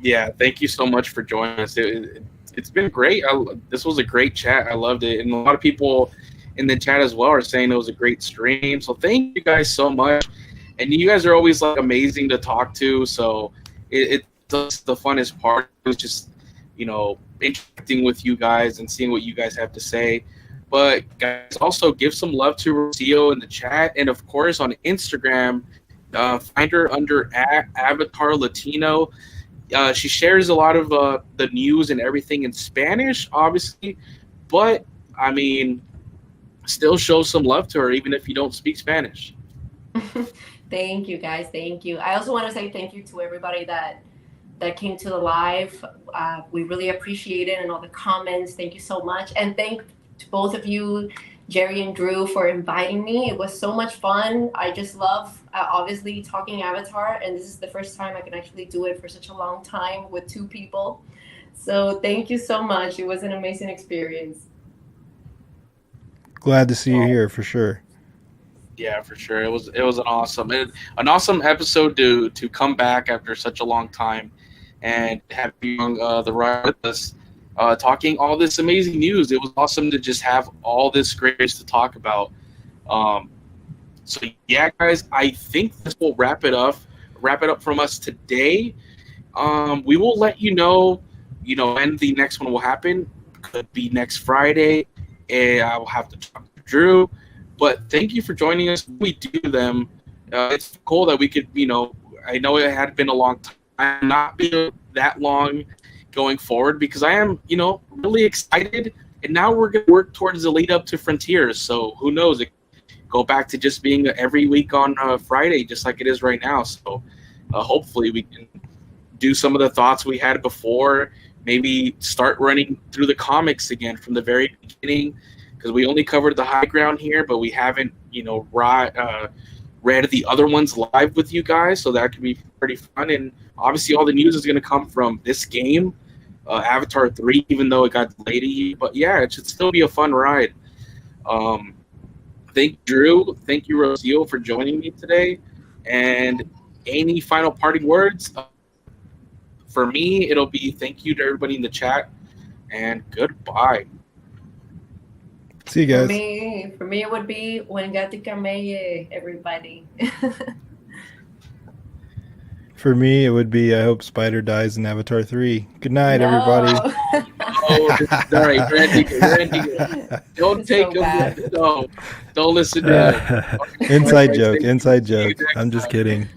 Yeah, thank you so much for joining us. It's been great. This was a great chat. I loved it. And a lot of people in the chat as well are saying it was a great stream. So thank you guys so much. And you guys are always amazing to talk to. So it's the funnest part. It was just, interacting with you guys and seeing what you guys have to say. But guys, also give some love to Rocio in the chat. And of course on Instagram, find her under Avatar Latino. She shares a lot of the news and everything in Spanish, obviously, but I mean, still show some love to her, even if you don't speak Spanish. Thank you, guys. Thank you. I also want to say thank you to everybody that came to the live. We really appreciate it, and all the comments. Thank you so much, and thank to both of you, Jerry and Drew, for inviting me. It was so much fun. I just love, obviously, talking Avatar, and this is the first time I can actually do it for such a long time with two people. So thank you so much. It was an amazing experience. Glad to see you here for sure. Yeah, for sure. It was an awesome episode to come back after such a long time and have you on the ride with us. Talking all this amazing news. It was awesome to just have all this great news to talk about. So yeah, guys, I think this will wrap it up from us today. We will let you know when the next one will happen. Could be next Friday, and I will have to talk to Drew. But thank you for joining us. We do them. It's cool that we could, I know it had been a long time, not be that long going forward, because I am, really excited. And now we're going to work towards the lead up to Frontiers. So who knows? It go back to just being every week on Friday, just like it is right now. So hopefully we can do some of the thoughts we had before. Maybe start running through the comics again from the very beginning, because we only covered the high ground here, but we haven't, read the other ones live with you guys. So that could be pretty fun. And obviously, all the news is going to come from this game, Avatar 3, even though it got delayed. But yeah, it should still be a fun ride. Thank you, Drew. Thank you, Rocio, for joining me today. And any final parting words? For me, it'll be thank you to everybody in the chat, and goodbye. See you guys. For me, it would be Wengati Kameye, everybody. For me, it would be I hope Spider dies in Avatar 3. Good night, everybody. Oh, all right, Randy. Don't It's take so him. bad. No, don't listen to him. Inside joke. I'm just kidding.